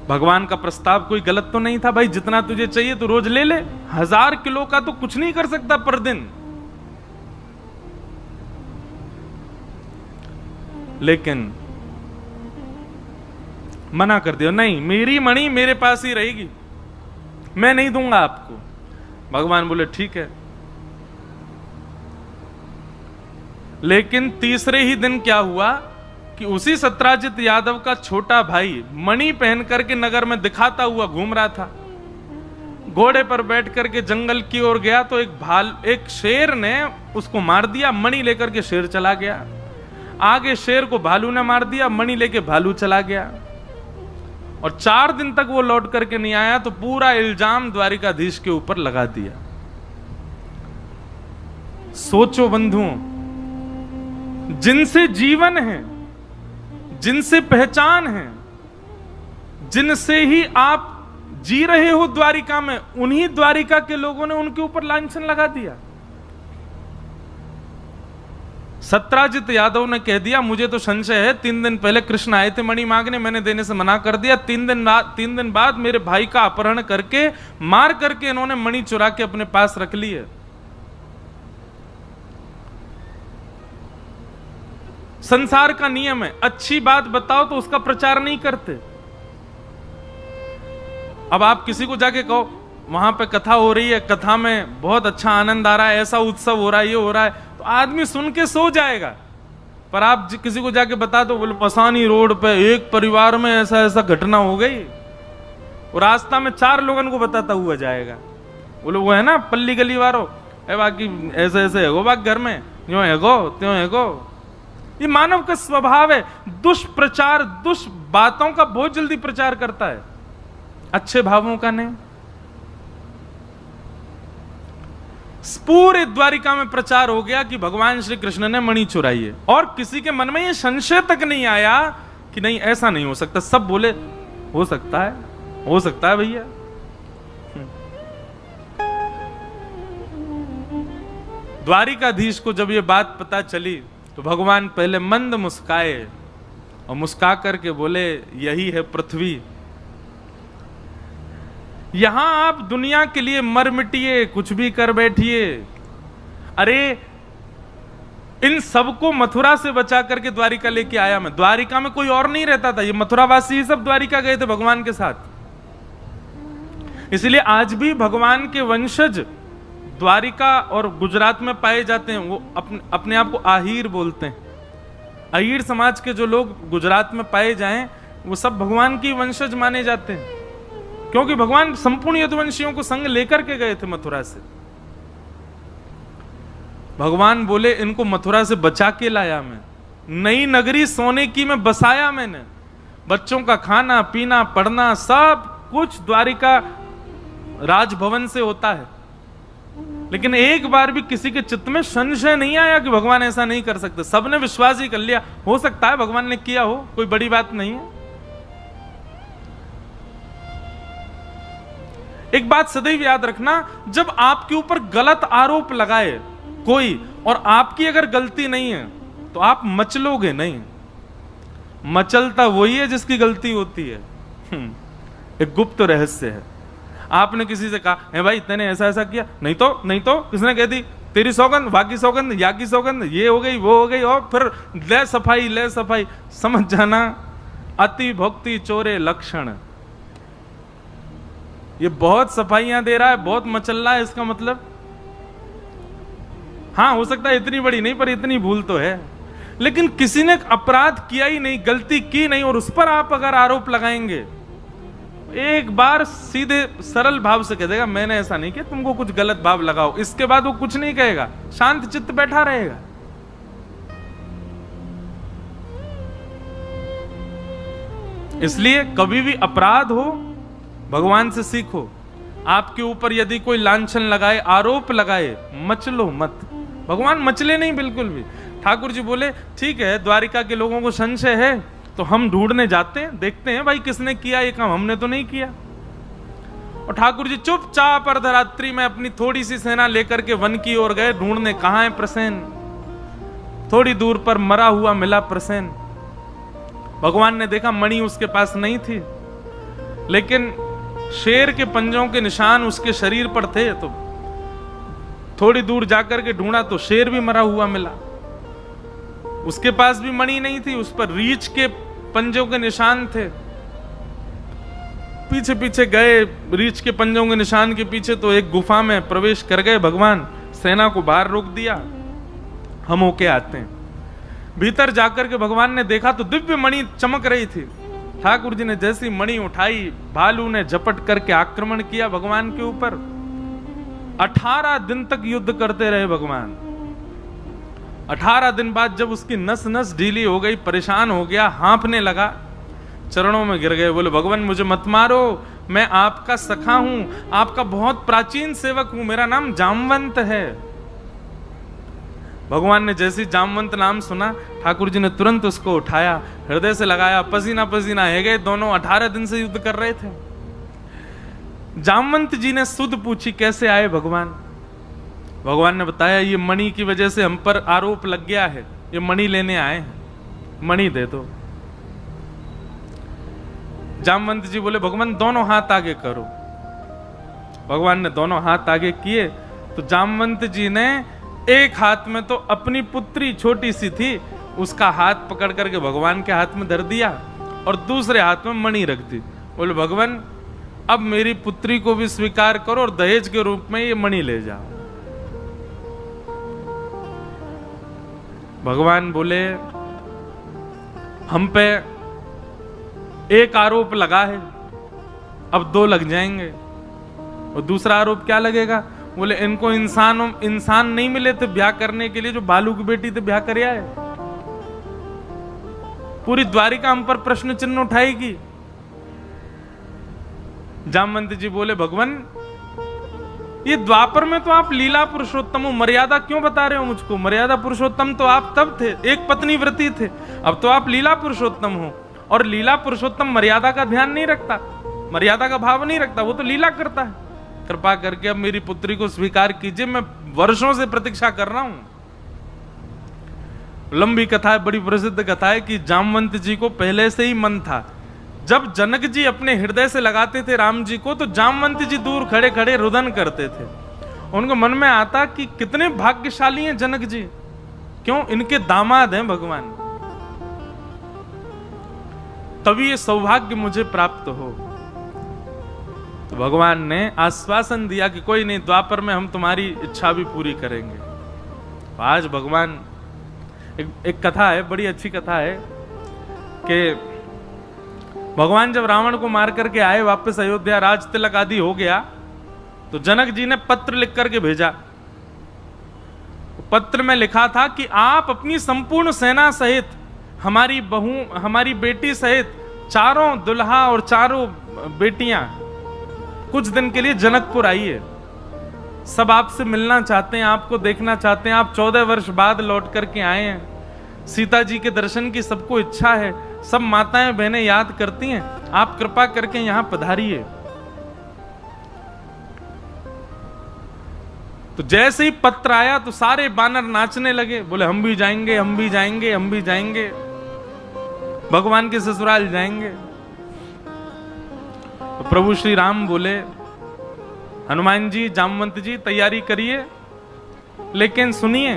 भगवान का प्रस्ताव कोई गलत तो नहीं था। भाई जितना तुझे चाहिए तो रोज ले ले, 1000 किलो का तो कुछ नहीं कर सकता पर दिन। लेकिन मना कर दिया, नहीं मेरी मणि मेरे पास ही रहेगी, मैं नहीं दूंगा आपको। भगवान बोले ठीक है। लेकिन तीसरे ही दिन क्या हुआ कि उसी सत्राजित यादव का छोटा भाई मणि पहन करके नगर में दिखाता हुआ घूम रहा था। घोड़े पर बैठ करके जंगल की ओर गया तो एक शेर ने उसको मार दिया, मणि लेकर के शेर चला गया। आगे शेर को भालू ने मार दिया, मणि लेके भालू चला गया। और 4 दिन तक वो लौट करके नहीं आया तो पूरा इल्जाम द्वारिकाधीश के ऊपर लगा दिया। सोचो बंधुओं, जिनसे जीवन है, जिनसे पहचान है, जिनसे ही आप जी रहे हो द्वारिका में, उन्हीं द्वारिका के लोगों ने उनके ऊपर लांछन लगा दिया। सत्राजित यादव ने कह दिया मुझे तो संशय है, 3 दिन पहले कृष्ण आए थे मणि मांगने, मैंने देने से मना कर दिया। 3 दिन बाद मेरे भाई का अपहरण करके मार करके इन्होंने मणि चुरा के अपने पास रख ली है। संसार का नियम है, अच्छी बात बताओ तो उसका प्रचार नहीं करते। अब आप किसी को जाके कहो वहां पे कथा हो रही है, कथा में बहुत अच्छा आनंद आ रहा है, ऐसा उत्सव हो रहा है, ये हो रहा है, तो आदमी सुन के सो जाएगा। पर आप किसी को जाके बता दो, बोले पसानी रोड पे एक परिवार में ऐसा ऐसा घटना हो गई, और रास्ता में 4 लोगों को बताता हुआ जाएगा। बोले वो है ना पल्ली गली वालों, बाकी ऐसे ऐसे है गो, बाकी घर में यो है गो त्यों है गो। ये मानव का स्वभाव है, दुष्प्रचार, बातों का बहुत जल्दी प्रचार करता है, अच्छे भावों का नहीं। पूरे द्वारिका में प्रचार हो गया कि भगवान श्री कृष्ण ने मणि चुराई है, और किसी के मन में ये संशय तक नहीं आया कि नहीं ऐसा नहीं हो सकता। सब बोले हो सकता है भैया। द्वारिकाधीश को जब ये बात पता चली तो भगवान पहले मंद मुस्काए और मुस्का करके बोले यही है पृथ्वी, यहां आप दुनिया के लिए मर मिटिए, कुछ भी कर बैठिए। अरे इन सबको मथुरा से बचा करके द्वारिका लेके आया मैं। द्वारिका में कोई और नहीं रहता था, ये मथुरावासी ही सब द्वारिका गए थे भगवान के साथ। इसलिए आज भी भगवान के वंशज द्वारिका और गुजरात में पाए जाते हैं। वो अपने आप को आहिर बोलते हैं। अहीर समाज के जो लोग गुजरात में पाए जाएं वो सब भगवान की वंशज माने जाते हैं, क्योंकि भगवान संपूर्ण यदुवंशियों को संग लेकर के गए थे मथुरा से। भगवान बोले इनको मथुरा से बचा के लाया मैं, नई नगरी सोने की में बसाया मैंने। बच्चों का खाना पीना पढ़ना सब कुछ द्वारिका राजभवन से होता है। लेकिन एक बार भी किसी के चित्त में संशय नहीं आया कि भगवान ऐसा नहीं कर सकते। सबने विश्वास ही कर लिया, हो सकता है भगवान ने किया हो, कोई बड़ी बात नहीं है। एक बात सदैव याद रखना, जब आपके ऊपर गलत आरोप लगाए कोई और आपकी अगर गलती नहीं है तो आप मचलोगे नहीं। मचलता वही है जिसकी गलती होती है। एक गुप्त रहस्य है। आपने किसी से कहा है भाई तूने ऐसा ऐसा किया, नहीं तो किसने कह दी तेरी सौगंध, वाकी सौगंध, या की सौगंध, ये हो गई वो हो गई, और फिर ले सफाई। समझ जाना अति भक्ति चोरे लक्षण। ये बहुत सफाइयां दे रहा है, बहुत मचल रहा है, इसका मतलब हाँ हो सकता है इतनी बड़ी नहीं पर इतनी भूल तो है। लेकिन किसी ने अपराध किया ही नहीं, गलती की नहीं, और उस पर आप अगर आरोप लगाएंगे, एक बार सीधे सरल भाव से कह देगा मैंने ऐसा नहीं किया, तुमको कुछ गलत भाव लगाओ। इसके बाद वो कुछ नहीं कहेगा, शांत चित्त बैठा रहेगा। इसलिए कभी भी अपराध हो भगवान से सीखो। आपके ऊपर यदि कोई लांछन लगाए, आरोप लगाए, मचलो मत। भगवान मचले नहीं बिल्कुल भी। ठाकुर जी बोले ठीक है द्वारिका के लोगों को संशय है तो हम ढूंढने जाते हैं, देखते हैं भाई किसने किया ये काम, हमने तो नहीं किया। और ठाकुर जी चुपचाप अर्धरात्रि में अपनी थोड़ी सी सेना लेकर के वन की ओर गए ढूंढने, कहां है प्रसेन। थोड़ी दूर पर मरा हुआ मिला प्रसेन। भगवान ने देखा मणि उसके पास नहीं थी, लेकिन शेर के पंजों के निशान उसके शरीर पर थे। तो थोड़ी दूर जाकर के ढूंढा तो शेर भी मरा हुआ मिला, उसके पास भी मणि नहीं थी, उस पर रीछ के पंजों के निशान थे। पीछे पीछे गए, रीछ के पंजों के निशान के पीछे, तो एक गुफा में प्रवेश कर गए भगवान। सेना को बाहर रोक दिया, हम होके आते हैं। भीतर जाकर के भगवान ने देखा तो दिव्य मणि चमक रही थी। ठाकुर जी ने जैसी मणि उठाई, भालू ने झपट करके आक्रमण किया भगवान के ऊपर। 18 दिन तक युद्ध करते रहे भगवान। 18 दिन बाद जब उसकी नस नस ढीली हो गई, परेशान हो गया, हाँफने लगा, चरणों में गिर गए, बोले भगवान मुझे मत मारो, मैं आपका सखा हूं, आपका बहुत प्राचीन सेवक हूं, मेरा नाम जामवंत है। भगवान ने जैसे जामवंत नाम सुना, ठाकुर जी ने तुरंत उसको उठाया, हृदय से लगाया, पसीना पसीना है गए दोनों। 18 दिन से युद्ध कर रहे थे। जामवंत जी ने सुध पूछी, कैसे आए भगवान? भगवान ने बताया, ये मणि की वजह से हम पर आरोप लग गया है, ये मणि लेने आए हैं, मणि दे दो। जामवंत जी बोले भगवान दोनों हाथ आगे करो। भगवान ने दोनों हाथ आगे किए तो जामवंत जी ने एक हाथ में तो अपनी पुत्री छोटी सी थी, उसका हाथ पकड़ करके भगवान के हाथ में धर दिया और दूसरे हाथ में मणि रख दी। बोले भगवान अब मेरी पुत्री को भी स्वीकार करो और दहेज के रूप में ये मणि ले जाओ। भगवान बोले हम पे एक आरोप लगा है, अब 2 लग जाएंगे। और दूसरा आरोप क्या लगेगा? बोले इनको इंसान नहीं मिले थे ब्याह करने के लिए, जो बालू की बेटी थे ब्याह कर आए। पूरी द्वारिका हम पर प्रश्न चिन्ह उठाएगी। जामवंत जी बोले भगवान ये द्वापर में तो आप लीला पुरुषोत्तम हो, मर्यादा क्यों बता रहे हो मुझको? मर्यादा पुरुषोत्तम तो आप तब थे, एक पत्नी व्रती थे, अब तो आप लीला पुरुषोत्तम हो। और लीला पुरुषोत्तम मर्यादा का ध्यान नहीं रखता, मर्यादा का भाव नहीं रखता, वो तो लीला करता है। कृपा करके अब मेरी पुत्री को स्वीकार कीजिए, मैं वर्षों से प्रतीक्षा कर रहा हूं। लंबी कथा है, बड़ी प्रसिद्ध कथा है कि जामवंत जी को पहले से ही मन था, जब जनक जी अपने हृदय से लगाते थे राम जी को, तो जामवंत जी दूर खड़े खड़े रुदन करते थे। उनको मन में आता कि कितने भाग्यशाली हैं जनक जी, क्यों इनके दामाद हैं भगवान, तभी ये सौभाग्य मुझे प्राप्त हो। तो भगवान ने आश्वासन दिया कि कोई नहीं, द्वापर में हम तुम्हारी इच्छा भी पूरी करेंगे। तो आज भगवान एक कथा है, बड़ी अच्छी कथा है कि भगवान जब रावण को मार करके आए वापस अयोध्या, राज तिलक आदि हो गया, तो जनक जी ने पत्र लिख करके भेजा। पत्र में लिखा था कि आप अपनी संपूर्ण सेना सहित, हमारी बहू, हमारी बेटी सहित, चारों दुल्हा और चारों बेटियां कुछ दिन के लिए जनकपुर आइए। सब आपसे मिलना चाहते हैं, आपको देखना चाहते हैं। आप 14 वर्ष बाद लौट करके आए हैं। सीता जी के दर्शन की सबको इच्छा है, सब माताएं बहनें याद करती हैं, आप कृपा करके यहां पधारिए। तो जैसे ही पत्र आया तो सारे बानर नाचने लगे, बोले हम भी जाएंगे, हम भी जाएंगे, हम भी जाएंगे, भगवान के ससुराल जाएंगे। तो प्रभु श्री राम बोले हनुमान जी, जामवंत जी तैयारी करिए, लेकिन सुनिए,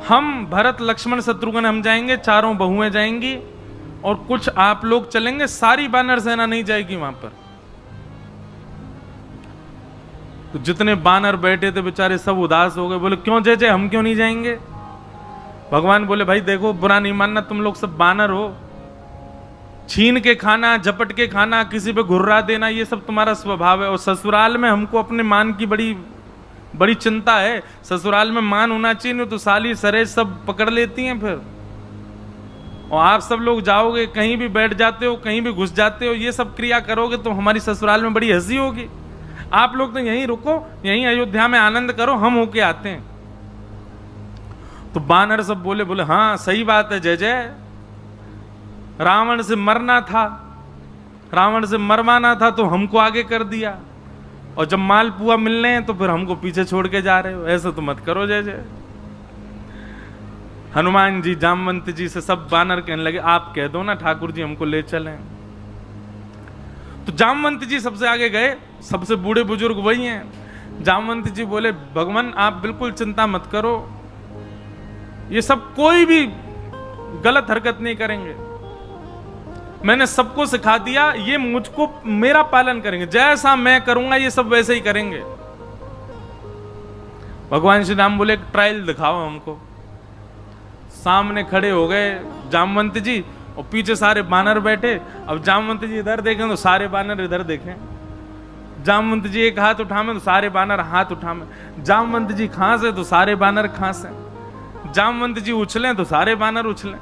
हम भरत लक्ष्मण शत्रुघ्न हम जाएंगे, चारों बहुएं जाएंगी और कुछ आप लोग चलेंगे, सारी बानर सेना नहीं जाएगी वहां पर। तो जितने बानर बैठे थे बेचारे सब उदास हो गए, बोले क्यों जय जय, हम क्यों नहीं जाएंगे? भगवान बोले भाई देखो, बुरा नहीं मानना, तुम लोग सब बानर हो, छीन के खाना, झपट के खाना, किसी पे घुर्रा देना, ये सब तुम्हारा स्वभाव है। और ससुराल में हमको अपने मान की बड़ी बड़ी चिंता है, ससुराल में मान होना चाहिए, नहीं तो साली सरेज सब पकड़ लेती हैं फिर। और आप सब लोग जाओगे, कहीं भी बैठ जाते हो, कहीं भी घुस जाते हो, ये सब क्रिया करोगे तो हमारी ससुराल में बड़ी हंसी होगी। आप लोग तो यहीं रुको, यहीं अयोध्या में आनंद करो, हम होके आते हैं। तो बानर सब बोले, बोले हाँ सही बात है जय जय, रावण से मरना था, रावण से मरवाना था तो हमको आगे कर दिया, और जब मालपुआ मिलने हैं तो फिर हमको पीछे छोड़ के जा रहे हो, ऐसा तो मत करो जय जय। हनुमान जी, जामवंत जी से सब बानर कहने लगे आप कह दो ना ठाकुर जी हमको ले चलें। तो जामवंत जी सबसे आगे गए, सबसे बूढ़े बुजुर्ग वही हैं। जामवंत जी बोले भगवान आप बिल्कुल चिंता मत करो, ये सब कोई भी गलत हरकत नहीं करेंगे। मैंने सबको सिखा दिया, ये मुझको मेरा पालन करेंगे, जैसा मैं करूंगा ये सब वैसे ही करेंगे। भगवान श्री राम बोले एक ट्रायल दिखाओ हमको। सामने खड़े हो गए जामवंत जी और पीछे सारे बानर बैठे। अब जामवंत जी इधर देखें तो सारे बानर इधर देखें। जामवंत जी एक हाथ उठावे तो सारे बानर हाथ उठावे। जामवंत जी खांसे तो सारे बानर खांसे। जामवंत जी उछलें तो सारे बानर उछलें।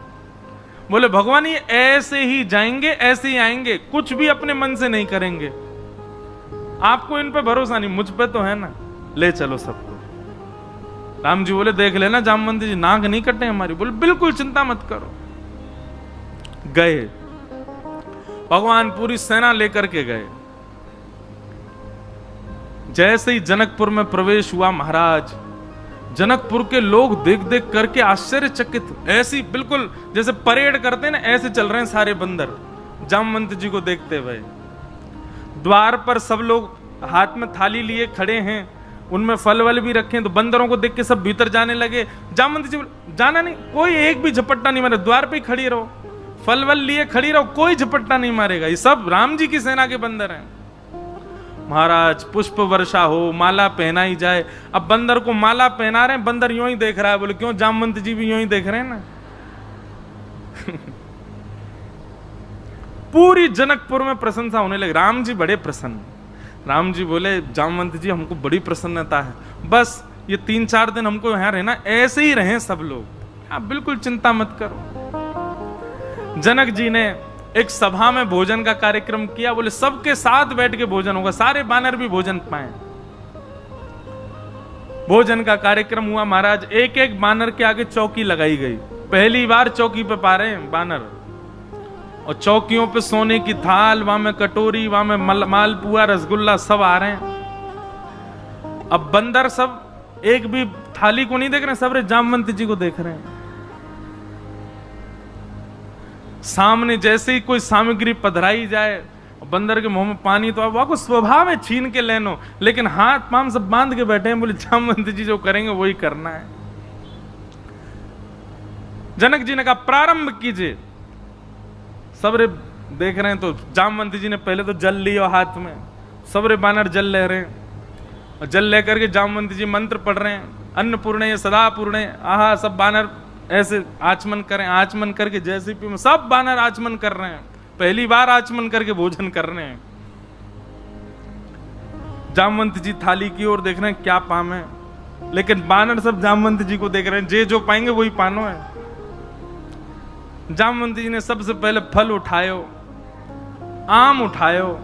बोले भगवान ये ऐसे ही जाएंगे, ऐसे ही आएंगे, कुछ भी अपने मन से नहीं करेंगे। आपको इन पे भरोसा नहीं, मुझ पे तो है ना, ले चलो सबको। राम जी बोले देख लेना जामवंत जी, नाक नहीं कटे हमारी। बोले बिल्कुल चिंता मत करो। गए, भगवान पूरी सेना लेकर के गए। जैसे ही जनकपुर में प्रवेश हुआ महाराज, जनकपुर के लोग देख देख करके आश्चर्यचकित, ऐसी बिल्कुल जैसे परेड करते हैं ना, ऐसे चल रहे हैं सारे बंदर जामवंत जी को देखते हुए। द्वार पर सब लोग हाथ में थाली लिए खड़े हैं, उनमें फल वल भी रखे, तो बंदरों को देख के सब भीतर जाने लगे। जामवंत जी जाना नहीं, कोई एक भी झपट्टा नहीं मारे, द्वार पे ही खड़ी रहो, फल वल लिए खड़ी रहो, कोई झपट्टा नहीं मारेगा, ये सब राम जी की सेना के बंदर हैं। महाराज पुष्प वर्षा हो, माला पहनाई जाए। अब बंदर को माला पहना रहे हैं, बंदर यूं ही देख रहा है। बोले क्यों? जामवंत जी भी यूं ही देख रहे हैं ना। पूरी जनकपुर में प्रशंसा होने लगी, राम जी बड़े प्रसन्न। राम जी बोले जामवंत जी हमको बड़ी प्रसन्नता है, बस ये 3-4 दिन हमको यहां रहना, ऐसे ही रहें सब लोग, आप बिल्कुल चिंता मत करो। जनक जी ने एक सभा में भोजन का कार्यक्रम किया। बोले सबके साथ बैठ के भोजन होगा, सारे बानर भी भोजन पाए। भोजन का कार्यक्रम हुआ महाराज। एक एक बानर के आगे चौकी लगाई गई। पहली बार चौकी पे पा रहे हैं बानर, और चौकियों पे सोने की थाल, वहां में कटोरी, वहां में मालपुआ, रसगुल्ला सब आ रहे हैं। अब बंदर सब एक भी थाली को नहीं देख रहे, सब जामवंत जी को देख रहे हैं। सामने जैसे ही कोई सामग्री पधराई जाए, बंदर के मुंह में पानी तो अब स्वभाव है छीन के लेनो, लेकिन हाथ पांव सब बांध के बैठे हैं। बोले जामवंत जी जो करेंगे वही करना है। जनक जी ने कहा प्रारंभ कीजिए। सबरे देख रहे हैं, तो जामवंत जी ने पहले तो जल लिया हाथ में, सबरे बानर जल ले रहे हैं, और जल लेकर के जामवंत जी मंत्र पढ़ रहे हैं, अन्नपूर्णे सदा पूर्णे। आहा, सब बानर ऐसे आचमन करें, आचमन करके जैसे भी सब बानर आचमन कर रहे हैं, पहली बार आचमन करके भोजन कर रहे हैं। जामवंत जी थाली की ओर देख रहे हैं क्या पाम है, लेकिन बानर सब जामवंत जी को देख रहे हैं, जे जो पाएंगे वही पानो है। जामवंत जी ने सबसे पहले फल उठायो, आम उठायो।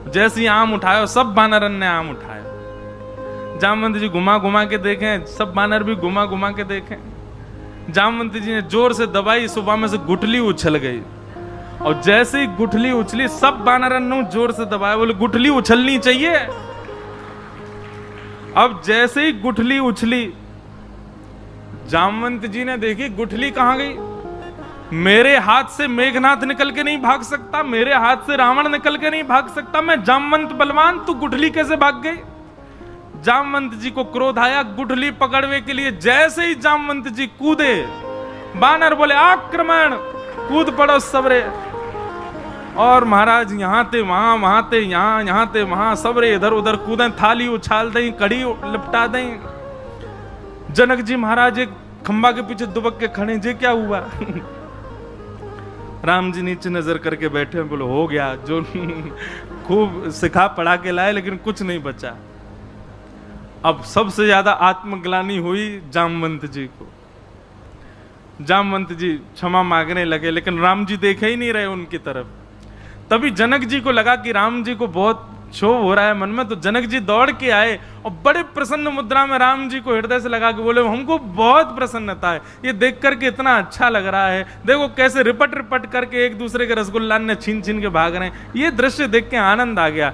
जैसे ही आम उठायो, सब बानरन ने आम उठायो। जामवंत जी घुमा घुमा के देखें, सब बानर भी घुमा घुमा के देखें। जामवंत जी ने जोर से दबाई, सुबह में से गुठली उछल गई, और जैसे ही गुठली उछली, सब बानरन ने जोर से दबाया। बोले गुठली उछलनी चाहिए। अब जैसे ही गुठली उछली, जामवंत जी ने देखी गुठली कहां गई। मेरे हाथ से मेघनाथ निकल के नहीं भाग सकता, मेरे हाथ से रावण निकल के नहीं भाग सकता, मैं जामवंत बलवान, तू गुठली कैसे भाग गई। जामवंत जी को क्रोध आया, गुठली पकड़ने के लिए जैसे ही जामवंत जी कूदे, बानर बोले आक्रमण, कूद पड़ो सबरे। और महाराज यहां थे वहां, वहां थे यहां, यहां थे वहां, सबरे इधर उधर कूदे, थाली उछाल दें, कड़ी लिपटा दें। जनक जी महाराज एक खंबा के पीछे दुबक के खड़े, जे क्या हुआ। राम जी नीचे नजर करके बैठे, बोले हो गया जो खूब सिखा पढ़ा के लाए, लेकिन कुछ नहीं बचा। अब सबसे ज्यादा आत्मग्लानि हुई जामवंत जी को। जामवंत जी क्षमा मांगने लगे, लेकिन राम जी देखे ही नहीं रहे उनकी तरफ। तभी जनक जी को लगा कि राम जी को बहुत क्षोभ हो रहा है मन में, तो जनक जी दौड़ के आए और बड़े प्रसन्न मुद्रा में राम जी को हृदय से लगा के बोले हमको बहुत प्रसन्नता है, ये देख करके इतना अच्छा लग रहा है, देखो कैसे रिपट रिपट करके एक दूसरे के रसगुल्ला ने छीन छीन के भाग रहे हैं, ये दृश्य देख के आनंद आ गया।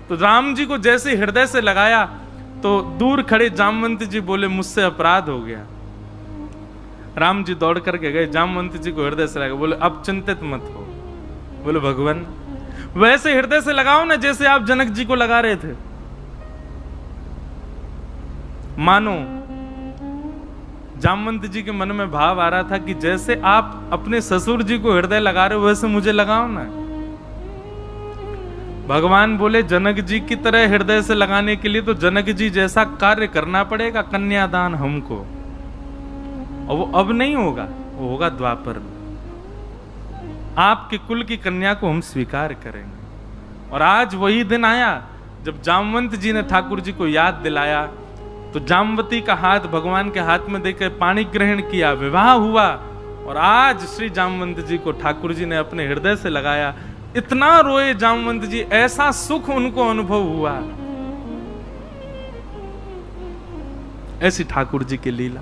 तो राम जी को जैसे हृदय से लगाया, तो दूर खड़े जामवंत जी बोले मुझसे अपराध हो गया। राम जी दौड़ करके गए, जामवंत जी को हृदय से लगा, बोले अब चिंतित मत हो। बोले भगवान वैसे हृदय से लगाओ ना जैसे आप जनक जी को लगा रहे थे। मानो जामवंत जी के मन में भाव आ रहा था कि जैसे आप अपने ससुर जी को हृदय लगा रहे हो, वैसे मुझे लगाओ ना। भगवान बोले जनक जी की तरह हृदय से लगाने के लिए तो जनक जी जैसा कार्य करना पड़ेगा, कन्यादान हमको। और वो अब नहीं होगा, वो होगा द्वापर में। आपके कुल की कन्या को हम स्वीकार करेंगे। और आज वही दिन आया जब जामवंत जी ने ठाकुर जी को याद दिलाया, तो जामवती का हाथ भगवान के हाथ में देकर पानी ग्रहण किया, विवाह हुआ। और आज श्री जामवंत जी को ठाकुर जी ने अपने हृदय से लगाया। इतना रोए जामवंत जी, ऐसा सुख उनको अनुभव हुआ। ऐसी ठाकुर जी की लीला।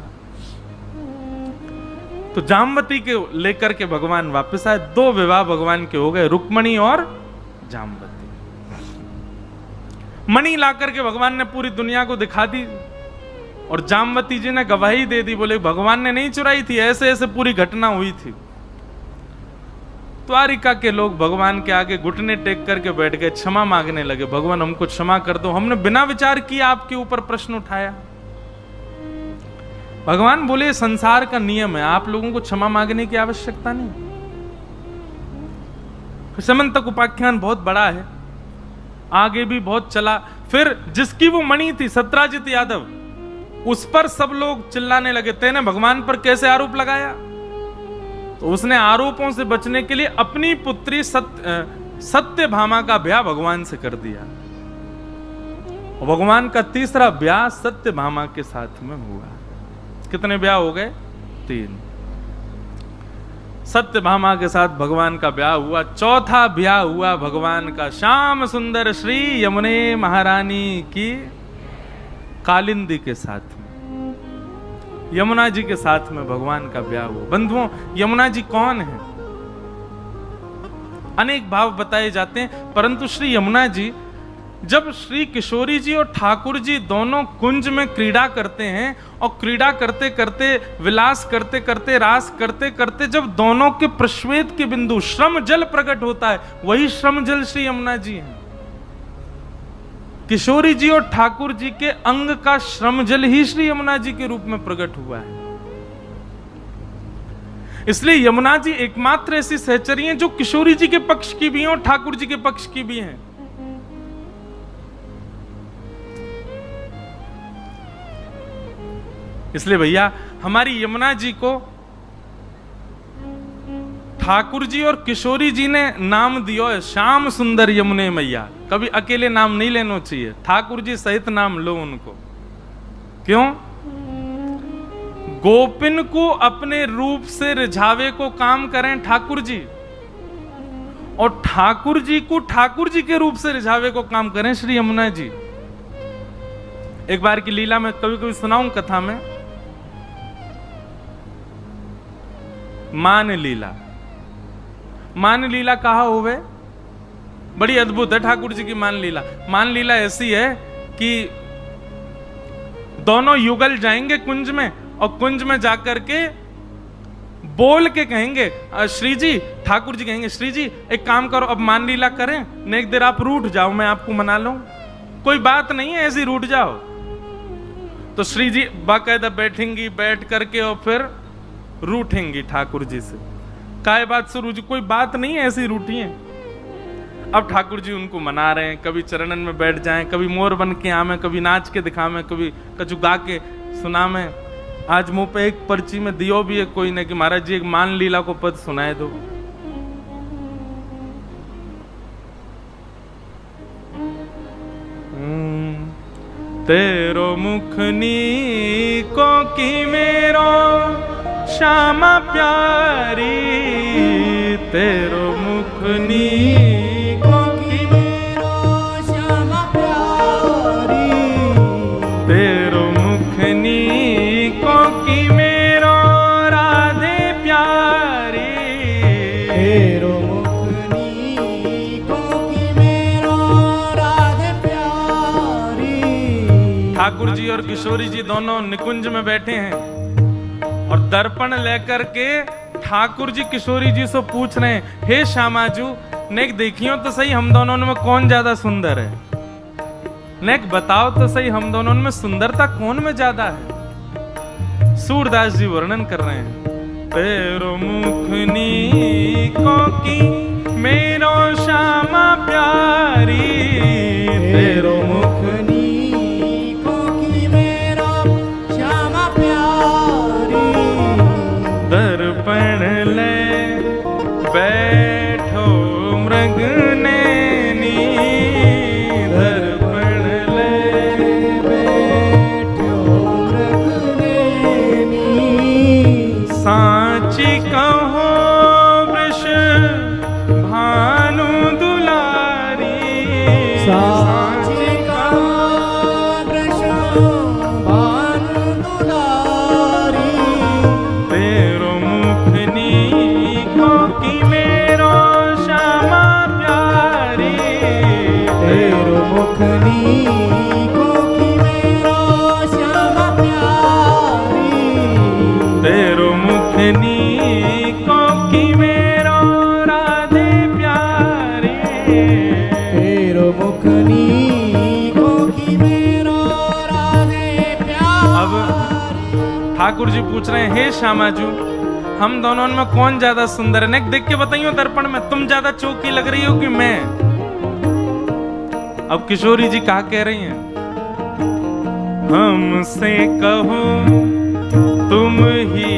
तो जामवती के लेकर के भगवान वापस आए। 2 विवाह भगवान के हो गए, रुक्मणी और जामवती। मणि लाकर के भगवान ने पूरी दुनिया को दिखा दी। और जामवती जी ने गवाही दे दी, बोले भगवान ने नहीं चुराई थी, ऐसे ऐसे पूरी घटना हुई थी। द्वारिका के लोग भगवान के आगे घुटने टेक करके बैठ गए, क्षमा मांगने लगे, भगवान हमको क्षमा कर दो, हमने बिना विचार किए आपके ऊपर प्रश्न उठाया। भगवान बोले संसार का नियम है, आप लोगों को क्षमा मांगने की आवश्यकता नहीं। समंतक उपाख्यान बहुत बड़ा है, आगे भी बहुत चला। फिर जिसकी वो मणि थी सत्राजित यादव, उस पर सब लोग चिल्लाने लगे, तेने भगवान पर कैसे आरोप लगाया? तो उसने आरोपों से बचने के लिए अपनी पुत्री सत्यभामा का ब्याह भगवान से कर दिया। और भगवान का तीसरा ब्याह सत्यभामा के साथ में हुआ। कितने ब्याह हो गए? 3। सत्यभामा के साथ भगवान का ब्याह हुआ। चौथा ब्याह हुआ भगवान का श्याम सुंदर श्री यमुने महारानी की कालिंदी के साथ में, यमुना जी के साथ में भगवान का ब्याह हुआ। बंधुओं, यमुना जी कौन है? अनेक भाव बताए जाते हैं, परंतु श्री यमुना जी जब श्री किशोरी जी और ठाकुर जी दोनों कुंज में क्रीड़ा करते हैं, और क्रीड़ा करते करते, विलास करते करते, रास करते करते जब दोनों के प्रश्वेत के बिंदु श्रम जल प्रकट होता है, वही श्रम जल श्री यमुना जी हैं। किशोरी जी और ठाकुर जी के अंग का श्रम जल ही श्री यमुना जी के रूप में प्रकट हुआ है। इसलिए यमुना जी एकमात्र ऐसी सहचरी हैं जो किशोरी जी के पक्ष की भी हैं और ठाकुर जी के पक्ष की भी हैं। इसलिए भैया हमारी यमुना जी को ठाकुर जी और किशोरी जी ने नाम दिया है श्याम सुंदर यमुने मैया। कभी अकेले नाम नहीं लेना चाहिए, ठाकुर जी सहित नाम लो उनको। क्यों? गोपिन को अपने रूप से रिझावे को काम करें ठाकुर जी, और ठाकुर जी को ठाकुर जी के रूप से रिझावे को काम करें श्री यमुना जी। एक बार की लीला में कभी कभी सुनाऊं कथा में। मान लीला, मान लीला कहा हुए, बड़ी अद्भुत है ठाकुर जी की मान लीला। मान लीला ऐसी है कि दोनों युगल जाएंगे कुंज में, और कुंज में जाकर के बोल के कहेंगे श्री जी, ठाकुर जी कहेंगे श्री जी एक काम करो, अब मान लीला करें, न एक देर आप रूठ जाओ, मैं आपको मना लूं, कोई बात नहीं है, ऐसी रूठ जाओ। तो श्री जी बाकायदा बैठेंगी, बैठ करके और फिर रूठेंगी ठाकुर जी से। काय बात से रूठी? कोई बात नहीं है, ऐसी रूठी है। अब ठाकुर जी उनको मना रहे हैं, कभी चरणन में बैठ जाएं, कभी मोर बन के आवे, कभी नाच के दिखावे, कभी कछु गा के सुनावे। आज मुंह पे एक पर्ची में दियो भी है कोई ने कि महाराज जी एक मान लीला को पद सुनाए दो। तेरो मुखनी को की मेरो श्यामा प्यारी, तेरो मुखनी को की मेरो श्यामा प्यारी, तेरो मुखनी को की मेरो राधे प्यारी, तेरो मुखनी को की मेरो राधे प्यारी। ठाकुर जी और किशोरी जी दोनों निकुंज में बैठे हैं और दर्पण लेकर के ठाकुर जी किशोरी जी से पूछ रहे हैं, हे श्यामाजू नेक देखियो तो सही हम दोनों में कौन ज्यादा सुंदर है, नेक बताओ तो सही हम दोनों में सुंदरता कौन में ज्यादा है। सूरदास जी वर्णन कर रहे हैं, तेरो मुखनी को की मेरो श्यामा प्यारी, तेरो मुख नीको की मेरो श्यामा प्यारी। दर्पण ले बैठो मृग नैनी, दर्पण ले बैठो मृग नैनी। सांची कहो वृष भानु दुलारी, सांची कहो वृष भानु दुलारी। तेरो मुख नीको की मेरो श्यामा प्यारी, तेरो मुख नीको की मेरो श्यामा प्यारी। तेरो मुख नीको की मेरो राधे प्यारी, तेरो मुख नीको की मेरो राधे प्यारी। अब ठाकुर जी पूछ रहे हैं, हे श्यामाजू, हम दोनों में कौन ज्यादा सुंदर है? नेक देख के बताइयो दर्पण में, तुम ज्यादा चौकी लग रही हो कि मैं? अब किशोरी जी कहा कह रही हैं, हमसे कहो तुम ही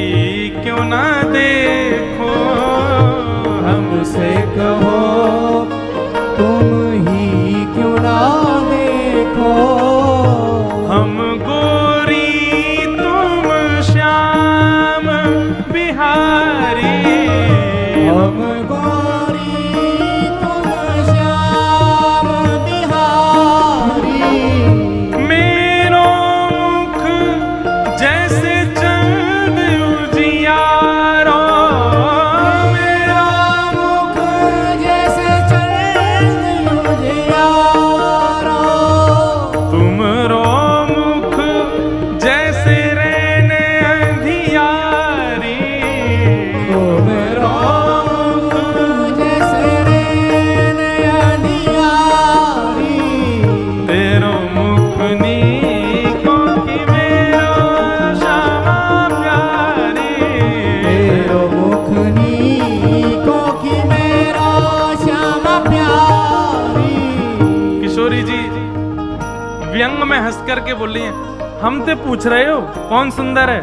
क्यों ना देखो, हमसे कहो तुम ही क्यों ना देखो। हम गोरी तुम श्याम बिहारी, हम गोरी तुम श्याम बिहारी। मेरो मुख जैसे चंद उजियारो, मेरा मुख जैसे चंद उजियारो। तुमरो मुख जैसे रैन अंधियारी, मेरा मुख जैसे रैन अंधियारी। तेरो मुख नीको की मेरो श्यामा प्यारी, तेरो मुख नीको की मेरा श्यामा प्यारी। किशोरी जी व्यंग में हंस करके बोली हैं, हम ते पूछ रहे हो कौन सुंदर है?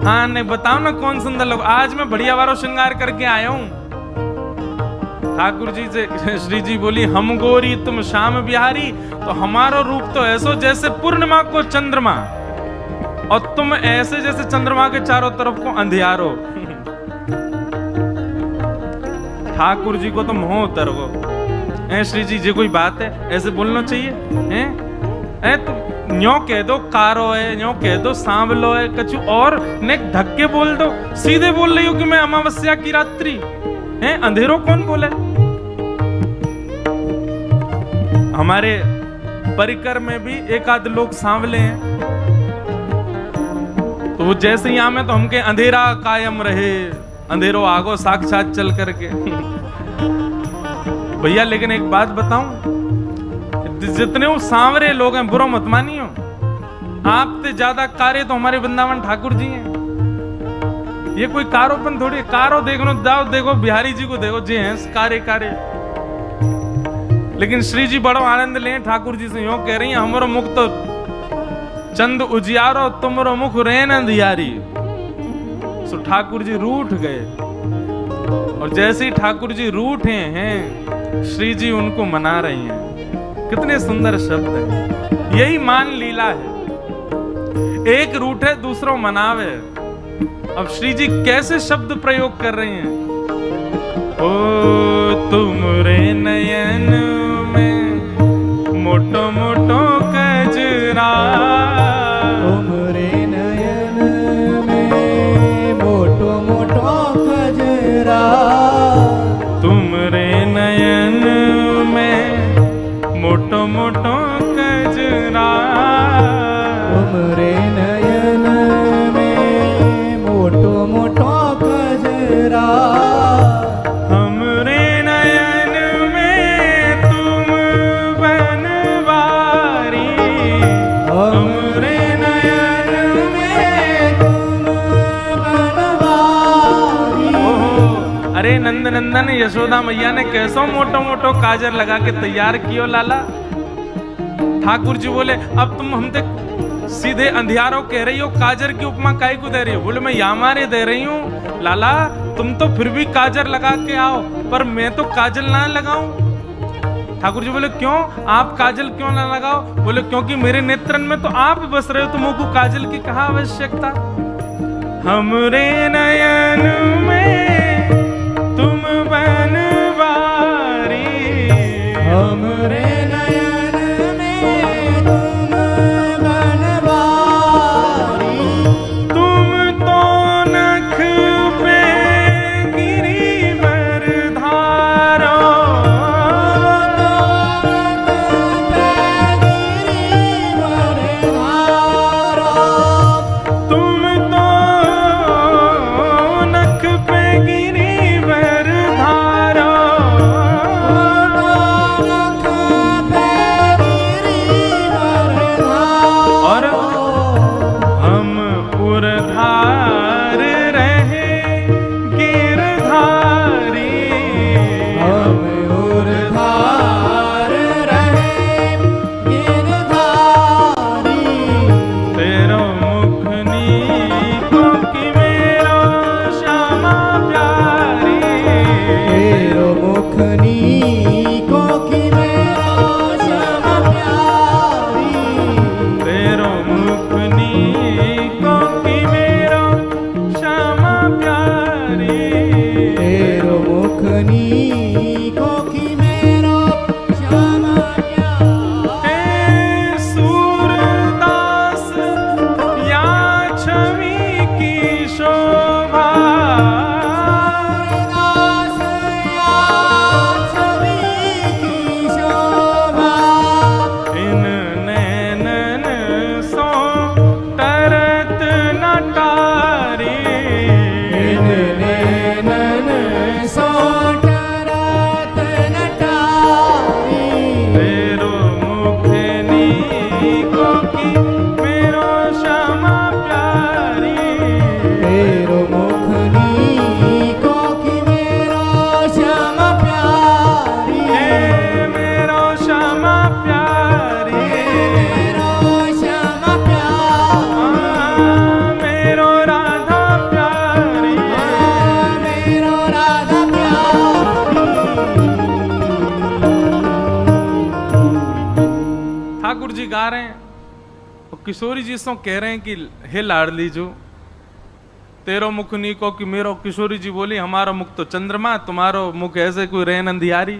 हाँ नहीं बताओ ना कौन सुंदर लोग। आज मैं बढ़िया वारो श्रृंगार करके आया हूं। ठाकुर जी से श्री जी बोली, हम गोरी तुम श्याम बिहारी, तो हमारो रूप तो ऐसो जैसे पूर्णिमा को चंद्रमा, और तुम ऐसे जैसे चंद्रमा के चारों तरफ को अंधियारो। ठाकुर जी को तो मोह उतर गो। ऐ श्री जी कोई बात है? ऐसे बोलना चाहिए हैं? ऐ तो न्यो कह दो कारो है, न्यो कह दो सांवलो है, कछु और ने धक्के बोल दो। सीधे बोल रही हो कि मैं अमावस्या की रात्रि है, अंधेरों कौन बोले? हमारे परिकर में भी एक आध लोग सांवले हैं, तो वो जैसे यहाँ में तो हमके अंधेरा कायम रहे, अंधेरों आगो साक्षात चल करके। भैया लेकिन एक बात बताऊं, जितने वो सांवरे लोग हैं बुरा मत मानियो, आपसे ज्यादा कार्य तो हमारे वृंदावन ठाकुर जी हैं। ये कोई कारोपन थोड़ी, कारो देखो जाओ देखो बिहारी जी को देखो जी हैं कार्य कार्य। लेकिन श्री जी बड़ो आनंद लें ठाकुर जी से, यूं कह रही हैं, हमारो मुख तो चंद उजियारो, तुमरो मुख रैन अंधियारी। सो ठाकुर जी रूठ गए, और जैसे ही ठाकुर जी रूठे हैं, श्री जी उनको मना रही हैं। कितने सुंदर शब्द है, यही मान लीला है। एक रूठे दूसरों मनावे। अब श्री जी कैसे शब्द प्रयोग कर रहे हैं? ओ तुमरे नयन में मोटो मोटो कजरा, तुमरे नयन में मोटो मोटो कजरा। तुमरे नयन में मोटो मोटो कजरा, तुमरे नयन में मोटो मोटो कजरा। हमरे नयन में नंद नंदन यशोदा मैया ने कैसो मोटो मोटो काजर लगा के तैयार कियो लाला। ठाकुर जी बोले अब तुम हमसे सीधे अंधियारों कह रही हो, काजर की उपमा काहे को दे रही हो? बोले मैं यामारे दे रही हूँ लाला, तुम तो फिर भी काजर लगा के आओ, पर मैं तो काजल ना लगाऊं। ठाकुर जी बोले क्यों, आप काजल क्यों ना लगाओ? बोले क्योंकि मेरे नेत्रन में तो आप बस रहे हो, तुमको काजल की कहाँ आवश्यकता। हमरे नयन में तुम बनवारी, हमरे नयन में तुम बनवारी, तुम तो नख पे गिरिवर धारो, तुम तो नख पे गिरिवर धारो, और हम उर्धार रहे गिरधारी, हम उर्धार रहे गिरधारी, तेरो मुखनी को कि मेरो श्यामा प्यारी, तेरो मुखनी को कि मेरो श्यामा प्यारी, तेरो मुखनी को कि मेरो श्यामा प्यारी, तेरो मुखनी को कि मेरो श्यामा प्यारी। हे सूरदास या छवि की शोभा, दास या छवि की शोभा, इन नैनन सो तरत न टारी, इन नैनन सो टरत न टारी, तेरो मुखनी को कि मेरो श्यामा प्यारी, तेरो मुखनी को कि मेरो श्यामा प्यारी, हे मेरो श्यामा प्यारी, मेरो श्यामा प्यारी, मेरो राधा प्यारी, मेरो राधा प्यारी। ठाकुर जी गा रहे हैं और किशोरी जी सो कह रहे हैं कि हे लाडली जो तेरो मुख नीको कि मेरो। किशोरी जी बोली हमारा मुख तो चंद्रमा, तुम्हारो मुख ऐसे कोई रेन अंधियारी।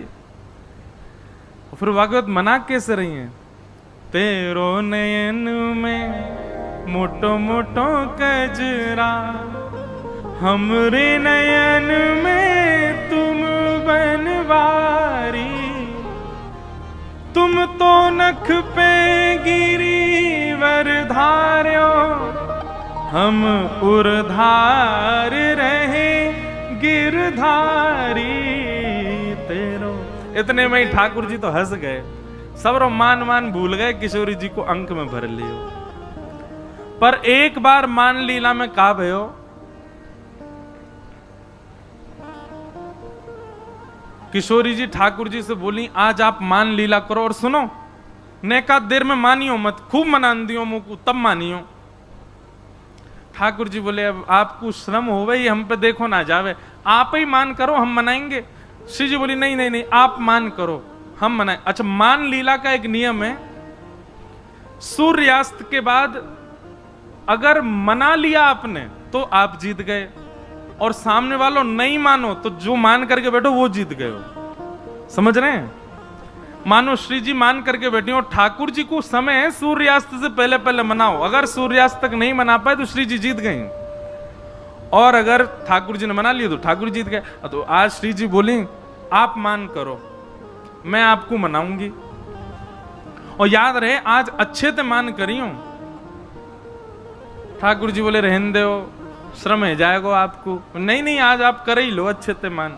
और फिर भागवत मना कैसे रही है, तेरो नयन में मोटो मोटो कजरा, हमरे नयन में तुम बनवारी, तुम तो नख पे गिरिवर धार्यो, हम उर्धार रहे गिरधारी तेरो। इतने में ही ठाकुर जी तो हंस गए, सबरो मान मान भूल गए, किशोरी जी को अंक में भर लियो। पर एक बार मान लीला में का भयो, किशोरी जी ठाकुर जी से बोली आज आप मान लीला करो और सुनो, नेका देर में मानियो मत, खूब मनान दियो मुझको तब मानियो। ठाकुर जी बोले अब आपको श्रम हो गई, हम पे देखो ना जावे, आप ही मान करो हम मनाएंगे। श्री जी बोली नहीं नहीं नहीं आप मान करो हम मनाए। अच्छा, मान लीला का एक नियम है, सूर्यास्त के बाद अगर मना लिया आपने तो आप जीत गए, और सामने वालों नहीं मानो तो जो मान करके बैठो वो जीत गए हो। समझ रहे हैं? मानो श्री जी मान करके बैठी हो, ठाकुर जी को समय है सूर्यास्त से पहले पहले मनाओ, अगर सूर्यास्त तक नहीं मना पाए तो श्री जी जीत गए, और अगर ठाकुर जी ने मना लिया तो ठाकुर जीत गए। तो आज श्री जी बोली आप मान करो, मैं आपको मनाऊंगी, और याद रहे आज अच्छे से मान करियो। ठाकुर जी बोले रहने दो, श्रम है जाएगा आपको। नहीं नहीं आज आप कर ही लो अच्छे से मान।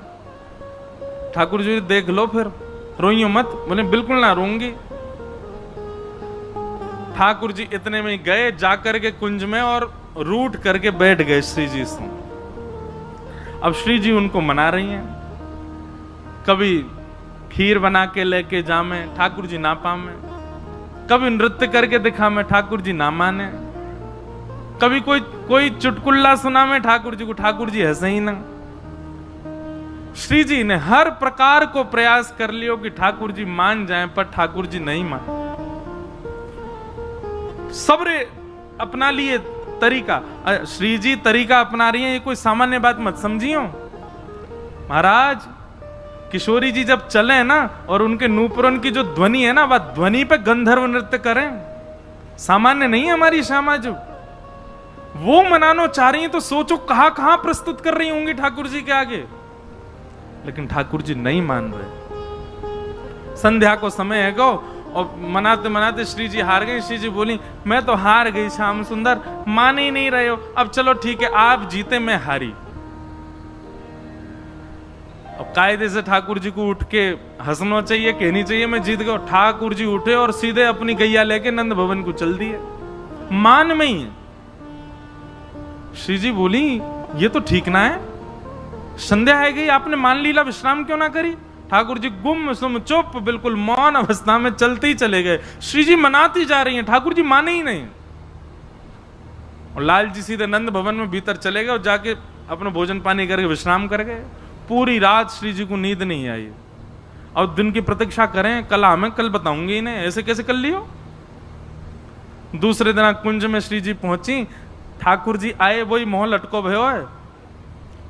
ठाकुर जी देख लो फिर, रोइयो मत। बोले बिल्कुल ना रोऊंगी। ठाकुर जी इतने में गए जाकर के कुंज में और रूठ करके बैठ गए श्री जी से। अब श्री जी उनको मना रही हैं, कभी खीर बना के लेके जामे, ठाकुर जी ना पामे, कभी नृत्य करके दिखा में, ठाकुर जी ना माने, कभी कोई चुटकुल्ला सुना में ठाकुर जी को, ठाकुर जी हंसे ही ना। श्री जी ने हर प्रकार को प्रयास कर लियो कि ठाकुर जी मान जाएं, पर ठाकुर जी नहीं मान। सबरे अपना लिए तरीका, श्री जी तरीका अपना रही है, ये कोई सामान्य बात मत समझियो महाराज। किशोरी जी जब चले ना और उनके नूपुरन की जो ध्वनि है ना, वह ध्वनि पे गंधर्व नृत्य करें, सामान्य नहीं है हमारी श्यामा जो। वो मनानो चाह रही है तो सोचो कहां प्रस्तुत कर रही होंगी ठाकुर जी के आगे, लेकिन ठाकुर जी नहीं मान रहे। संध्या को समय है गो, और मनाते मनाते श्री जी हार गई। श्री जी बोली, मैं तो हार गई श्याम सुंदर, मान ही नहीं रहे हो, अब चलो ठीक है, आप जीते मैं हारी। अब कायदे से ठाकुर जी को उठ के हंसना चाहिए, कहनी चाहिए मैं जीत गया। ठाकुर जी उठे और सीधे अपनी गैया लेके नंद भवन को चल दिए, मान में ही। श्री जी बोली, ये तो ठीक ना है, संध्या है गई, आपने मान लीला विश्राम क्यों ना करी? ठाकुर जी गुम सुम चुप बिल्कुल मौन अवस्था में चलते ही चले गए। श्री जी मनाती जा रही हैं, ठाकुर जी माने ही नहीं। और लाल जी सीधे नंद भवन में भीतर चले गए और जाके अपना भोजन पानी करके विश्राम कर गए। पूरी रात श्री जी को नींद नहीं आई। और दिन की प्रतीक्षा करें, कल हमें कल बताऊंगी इन्हें, ऐसे कैसे कर लियो। दूसरे दिन कुंज में श्री जी पहुंची, ठाकुर जी आए, वही मोह लटको भयो है।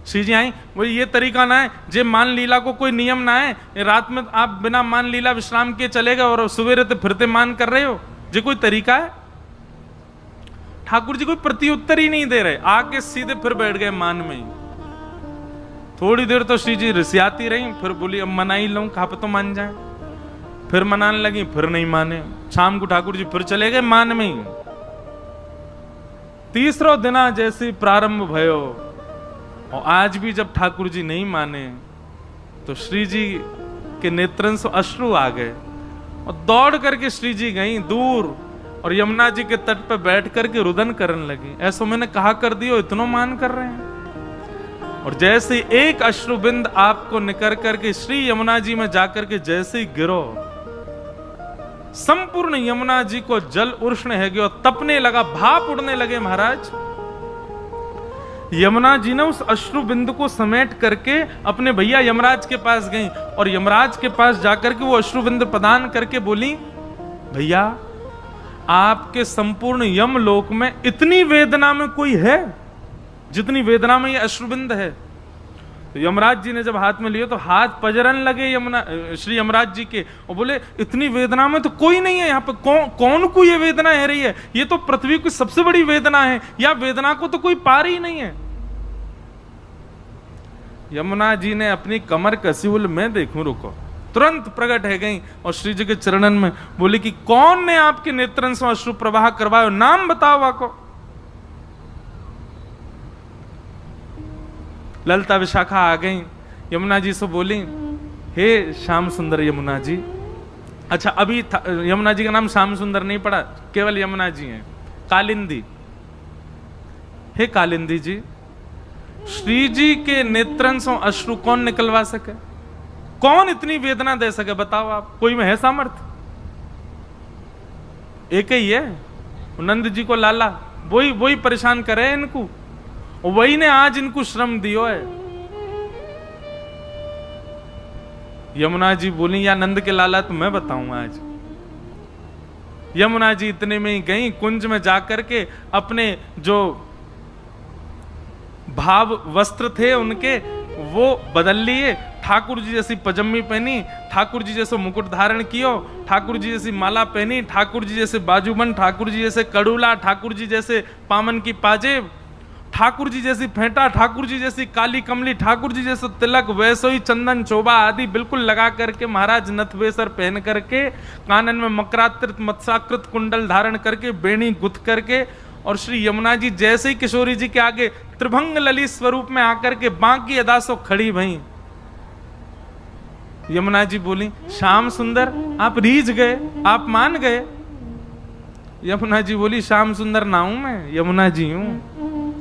श्री जी आई, वही ये तरीका ना है, जे मान लीला को कोई नियम ना है, रात में आप बिना मान लीला विश्राम के चले गए और सवेरे तो फिरते मान कर रहे हो, जे कोई तरीका है? ठाकुर जी कोई प्रत्युत्तर ही नहीं दे रहे, आके सीधे फिर बैठ गए मान में ही। थोड़ी देर तो श्री जी रिसियाती रही, फिर बोली अब मना ही लूं, कहा पे तो मान जाए। फिर मनाने लगी, फिर नहीं माने। शाम को ठाकुर जी फिर चले गए मान में ही। तीसरा दिना जैसे प्रारंभ भयो, और आज भी जब ठाकुर जी नहीं माने तो श्री जी के नेत्रन से अश्रु आ गए और दौड़ करके श्री जी गई दूर और यमुना जी के तट पर बैठ करके रुदन करने लगी। ऐसा मैंने कहा कर दियो, इतना मान कर रहे हैं। और जैसे एक अश्रु बिंद आपको निकर करके श्री यमुना जी में जाकर के जैसे ही गिरो, संपूर्ण यमुना जी को जल उष्ण है गया, तपने लगा, भाप उड़ने लगे महाराज। यमुना जी ने उस अश्रु बिंदु को समेट करके अपने भैया यमराज के पास गई और यमराज के पास जाकर के वो अश्रु बिंदु प्रदान करके बोली, भैया आपके संपूर्ण यमलोक में इतनी वेदना में कोई है जितनी वेदना में ये अश्रुबिंद है। तो यमराज जी ने जब हाथ में लिया तो हाथ पजरन लगे श्री यमराज जी के, और बोले इतनी वेदना में तो कोई नहीं है यहाँ पे, कौन को ये वेदना है रही है? ये तो पृथ्वी की सबसे बड़ी वेदना है, या वेदना को तो कोई पार ही नहीं है। यमुना जी ने अपनी कमर कसी, बोले मैं देखूं, रुको। तुरंत प्रकट है गई और श्री जी के चरणन में बोली कि कौन ने आपके नेत्रन से अश्रु प्रवाह करवायो, नाम बताओ आपको। ललिता विशाखा आ गई, यमुना जी से बोली, हे श्याम सुंदर यमुना जी। अच्छा, अभी यमुना जी का नाम श्याम सुंदर नहीं पड़ा, केवल यमुना जी हैं। कालिंदी, हे कालिंदी जी, श्री जी के नेत्रन से अश्रु कौन निकलवा सके? कौन इतनी वेदना दे सके? बताओ आप, कोई में है सामर्थ्य? एक ही है, नंद जी को लाला, वही परेशान करे इनको, वही ने आज इनको श्रम दियो है। यमुना जी बोली, या नंद के लाला तो मैं बताऊं आज। यमुना जी इतने में ही गई, कुंज में जाकर के अपने जो भाव वस्त्र थे उनके वो बदल लिए, ठाकुर जी जैसी पजम्मी पहनी, ठाकुर जी जैसे मुकुट धारण कियो, ठाकुर जी जैसी माला पहनी, ठाकुर जी जैसे बाजूबंद, ठाकुर जी जैसे कड़ूला, ठाकुर जी जैसे पामन की पाजेब, ठाकुर जी जैसी फेंटा, ठाकुर जी जैसी काली कमली, ठाकुर जी जैसे तिलक, वैसो ही चंदन चोबा आदि बिल्कुल लगा करके महाराज नथवेसर पहन करके, कानन में मकराकृत मत्स्याकृत कुंडल धारण करके, बेणी गुथ करके, और श्री यमुना जी जैसे ही किशोरी जी के आगे त्रिभंग ललित स्वरूप में आकर के बाकी अदा सो खड़ी भई। यमुना जी बोली, श्याम सुंदर आप रीझ गए, आप मान गए। यमुना जी बोली, श्याम सुंदर ना हूं मैं, यमुना जी हूं,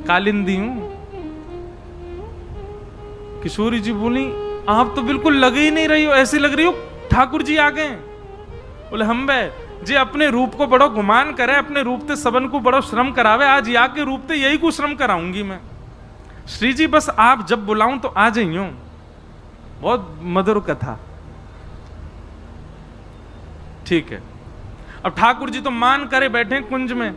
कालिंदी हूं। किशोरी जी बोली आप तो बिल्कुल लग ही नहीं रही हो, ऐसी लग रही हो ठाकुर जी आ गए। बोले हम बे जे अपने रूप को बड़ो गुमान करे, अपने रूप ते सबन को बड़ो श्रम करावे, आज या के रूप ते यही को श्रम कराऊंगी मैं। श्री जी बस आप जब बुलाऊं तो आ जाइयो। बहुत मधुर कथा। ठीक है, अब ठाकुर जी तो मान करे बैठे कुंज में,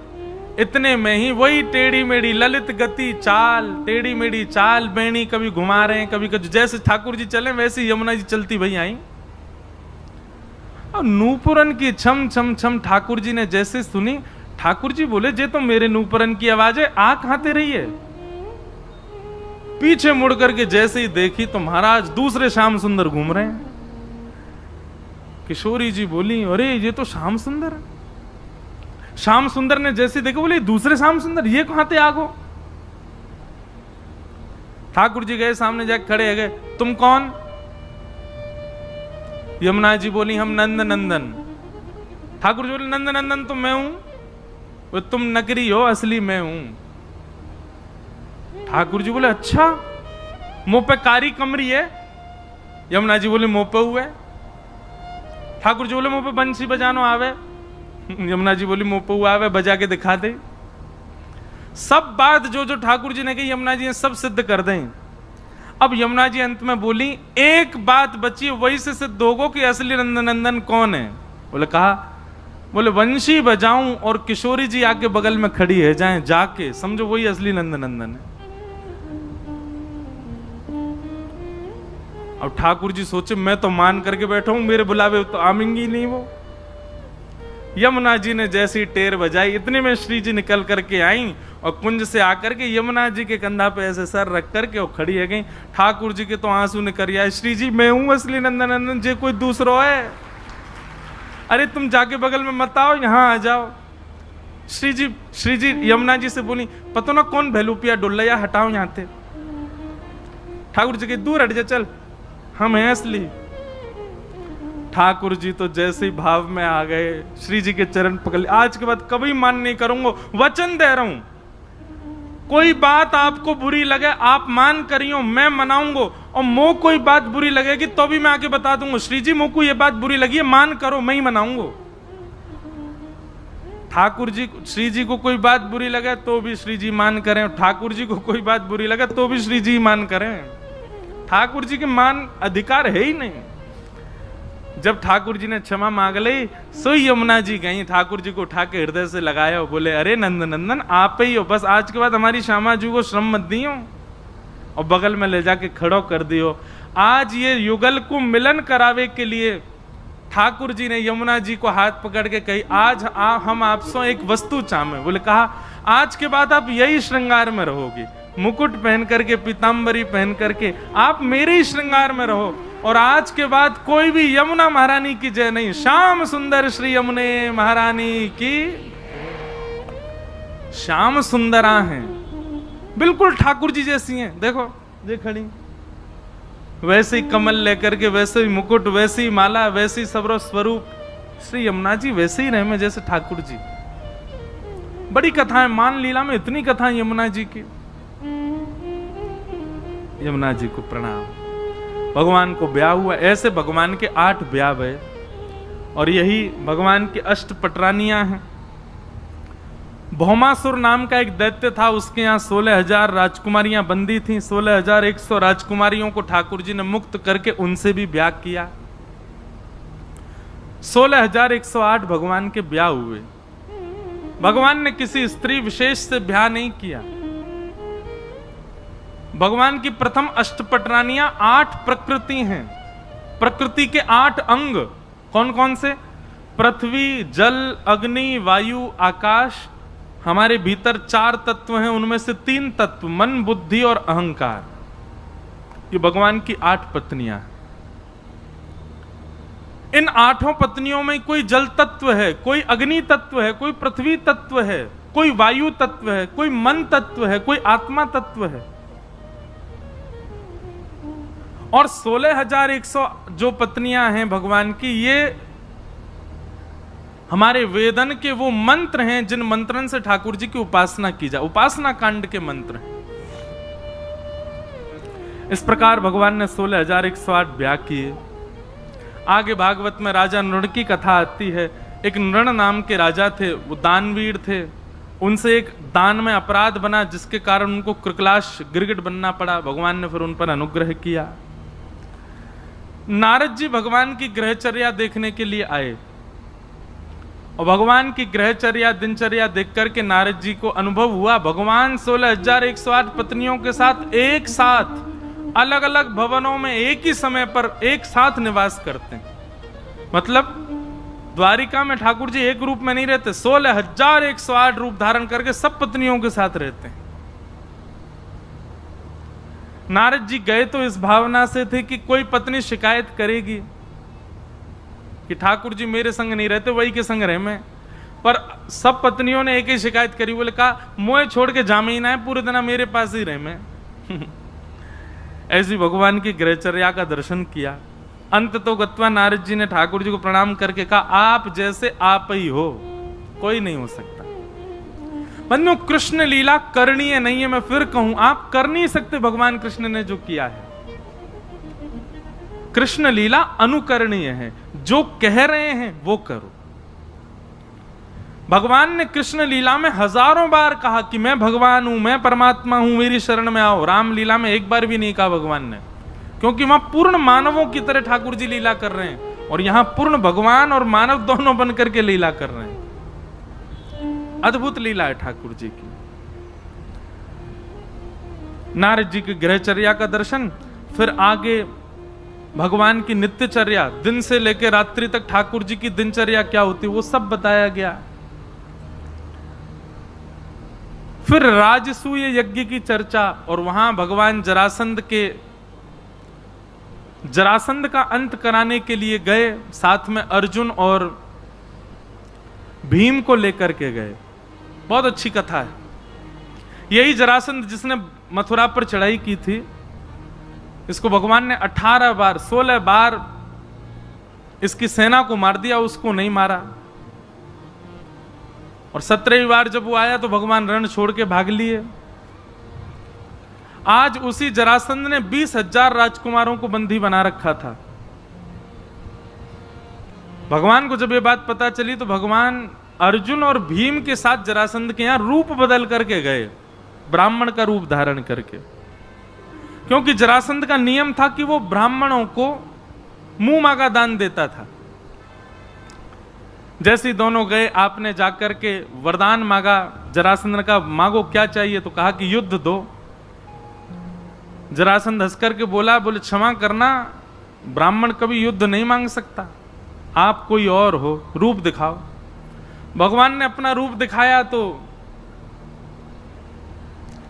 इतने में ही वही टेढ़ी मेढ़ी ललित गति चाल, टेढ़ी मेढ़ी चाल बेणी कभी घुमा रहे हैं कभी कभी, जैसे ठाकुर जी चले वैसे यमुना जी चलती भई आई। और नूपुरन की छम छम छम ठाकुर जी ने जैसे सुनी, ठाकुर जी बोले जे तो मेरे नूपुरन की आवाज है, आ कहां रही है। पीछे मुड़ करके जैसे ही देखी तो महाराज दूसरे श्याम सुंदर घूम रहे हैं। किशोरी जी बोली अरे ये तो श्याम सुंदर है। श्याम सुंदर ने जैसे देखा बोले दूसरे श्याम सुंदर ये कहां थे आगो। ठाकुर जी गए सामने जाके खड़े है गए, तुम कौन। यमुना जी बोली हम नंद नंदन। ठाकुर जी बोले नंद नंदन तो मैं हूं, तुम नकली हो असली मैं हूं। ठाकुर जी बोले अच्छा मुंह पे कारी कमरी है। यमुना जी बोले मुंह पे हुए। ठाकुर जी बोले मुंह पे बंसी बजानो आवे। यमुना जी बोली मुंह पे हुआ आवे, बजा के दिखा दे। सब बात जो जो ठाकुर जी ने कही यमुना जी ने सब सिद्ध कर दें। अब यमुना जी अंत में बोली एक बात बची, वही से सिद्ध होगो कि असली नंदनंदन कौन है। बोले कहा, बोले वंशी बजाऊं और किशोरी जी आके बगल में खड़ी है जाए, जाके समझो वही असली नंदनंदन है। अब ठाकुर जी सोचे मैं तो मान करके बैठा हूं, मेरे बुलावे तो आमेंगी नहीं वो। यमुना जी ने जैसी टेर बजाई, इतने में श्री जी निकल करके आई और कुंज से आकर के यमुना जी के कंधा पे ऐसे सर रख करके वो खड़ी है गई। ठाकुर जी के तो आंसू निकल आए, श्री जी मैं हूं असली नंदनंदन, जे कोई दूसरो है। अरे तुम जाके बगल में मत आओ, यहां आ जाओ। श्री जी यमुना जी से बोली पता ना कौन भैलूपिया डुल्ला, हटाओ यहां थे। ठाकुर जी के दूर हट जा, चल हम हैं असली। ठाकुर जी तो जैसे ही भाव में आ गए, श्री जी के चरण पकड़ लिए। आज के बाद कभी मान नहीं करूंगा, वचन दे रहा हूं, कोई बात आपको बुरी लगे आप मान करियो, मैं मनाऊंगा। और मो कोई बात बुरी लगेगी तो भी मैं आके बता दूंगा, श्री जी मुझको ये बात बुरी लगी है, मान करो, मैं ही मनाऊंगा। ठाकुर जी श्री जी को कोई बात बुरी लगे तो भी श्री जी मान करें, ठाकुर जी को कोई बात बुरी लगे तो भी श्री जी मान करें। ठाकुर जी के मान अधिकार है ही नहीं। जब ठाकुर जी ने क्षमा मांग ली, सो यमुना जी गई, ठाकुर जी को उठा के हृदय से लगाया और बोले अरे नंदनंदन आप ही हो, बस आज के बाद हमारी श्यामा जी को श्रम मत दियो। और बगल में ले जाके खड़ो कर दियो। आज ये युगल को मिलन करावे के लिए ठाकुर जी ने यमुना जी को हाथ पकड़ के कही आज हम आपसे एक वस्तु चाहे। बोले कहा आज के बाद आप यही श्रृंगार में रहोगी, मुकुट पहन करके पीताम्बरी पहन करके आप मेरे ही श्रृंगार में रहो। और आज के बाद कोई भी यमुना महारानी की जय नहीं, श्याम सुंदर श्री यमुने महारानी की। श्याम सुंदरा हैं, बिल्कुल ठाकुर जी जैसी हैं। देखो ये खड़ी, वैसे ही कमल लेकर के, वैसे ही मुकुट, वैसे ही माला, वैसे ही सबरो स्वरूप। श्री यमुना जी वैसे ही रहे में जैसे ठाकुर जी। बड़ी कथाएं, मान लीला में इतनी कथाएं यमुना जी की। यमुना जी को प्रणाम। भगवान को ब्याह हुआ, ऐसे भगवान के 8 ब्याह है और यही भगवान की अष्ट पटरानियां हैं। भौमासुर नाम का एक दैत्य था, उसके यहाँ 16,000 राजकुमारियां बंदी थीं। 16,100 राजकुमारियों को ठाकुर जी ने मुक्त करके उनसे भी ब्याह किया। 16,108 भगवान के ब्याह हुए। भगवान ने किसी स्त्री विशेष से ब्याह नहीं किया। भगवान की प्रथम अष्टपटरानियां 8 प्रकृति हैं। प्रकृति के 8 अंग कौन कौन से? पृथ्वी, जल, अग्नि, वायु, आकाश। हमारे भीतर 4 तत्व हैं, उनमें से 3 तत्व मन, बुद्धि और अहंकार। ये भगवान की 8 पत्नियां। इन 8 पत्नियों में कोई जल तत्व है, कोई अग्नि तत्व है, कोई पृथ्वी तत्व है, कोई वायु तत्व है, कोई मन तत्व है, कोई आत्मा तत्व है। और 16,100 जो पत्नियां हैं भगवान की, ये हमारे वेदन के वो मंत्र हैं जिन मंत्रन से ठाकुर जी की उपासना की जाए। उपासना कांड के मंत्र हैं। इस प्रकार भगवान ने 16,108 ब्याह किए। आगे भागवत में राजा नृण की कथा आती है। एक नृण नाम के राजा थे, वो दानवीर थे। उनसे एक दान में अपराध बना, जिसके कारण उनको कृकलाश गिरगिट बनना पड़ा। भगवान ने फिर उन पर अनुग्रह किया। नारद जी भगवान की ग्रहचर्या देखने के लिए आए और भगवान की ग्रहचर्या दिनचर्या देख करके नारद जी को अनुभव हुआ, भगवान 16,108 पत्नियों के साथ एक साथ अलग अलग भवनों में एक ही समय पर एक साथ निवास करते हैं। मतलब द्वारिका में ठाकुर जी एक रूप में नहीं रहते, 16,108 रूप धारण करके सब पत्नियों के साथ रहते हैं। नारद जी गए तो इस भावना से थे कि कोई पत्नी शिकायत करेगी कि ठाकुर जी मेरे संग नहीं रहते, वही के संग रहे मैं। पर सब पत्नियों ने एक ही शिकायत करी, बोले कहा मोए छोड़ के जामे ही ना है, पूरे दिन मेरे पास ही रहे मैं। ऐसी भगवान की ग्रहचर्या का दर्शन किया। अंत तो गत्वा नारद जी ने ठाकुर जी को प्रणाम करके कहा, आप जैसे आप ही हो, कोई नहीं हो सकता। बंधुओं, कृष्ण लीला करणीय नहीं है, मैं फिर कहूं, आप कर नहीं सकते भगवान कृष्ण ने जो किया है। कृष्ण लीला अनुकरणीय है, जो कह रहे हैं वो करो। भगवान ने कृष्ण लीला में हजारों बार कहा कि मैं भगवान हूं, मैं परमात्मा हूं, मेरी शरण में आओ। राम लीला में एक बार भी नहीं कहा भगवान ने, क्योंकि वहां पूर्ण मानवों की तरह ठाकुर जी लीला कर रहे हैं और यहां पूर्ण भगवान और मानव दोनों बनकर के लीला कर रहे हैं। अद्भुत लीला है ठाकुर जी की। नारद जी की ग्रहचर्या का दर्शन, फिर आगे भगवान की नित्यचर्या, दिन से लेकर रात्रि तक ठाकुर जी की दिनचर्या क्या होती है वो सब बताया गया। फिर राजसूय यज्ञ की चर्चा, और वहां भगवान जरासंध का अंत कराने के लिए गए, साथ में अर्जुन और भीम को लेकर के गए। बहुत अच्छी कथा है। यही जरासंध जिसने मथुरा पर चढ़ाई की थी, इसको भगवान ने 18 बार 16 बार इसकी सेना को मार दिया, उसको नहीं मारा। और 17वीं बार जब वो आया तो भगवान रण छोड़ के भाग लिए। आज उसी जरासंध ने 20,000 राजकुमारों को बंदी बना रखा था। भगवान को जब ये बात पता चली तो भगवान अर्जुन और भीम के साथ जरासंध के यहां रूप बदल करके गए, ब्राह्मण का रूप धारण करके। क्योंकि जरासंध का नियम था कि वो ब्राह्मणों को मुंह मांगा दान देता था। जैसे ही दोनों गए, आपने जाकर के वरदान मांगा। जरासंध ने कहा मांगो क्या चाहिए, तो कहा कि युद्ध दो। जरासंध हंस करके बोले क्षमा करना, ब्राह्मण कभी युद्ध नहीं मांग सकता, आप कोई और हो, रूप दिखाओ। भगवान ने अपना रूप दिखाया तो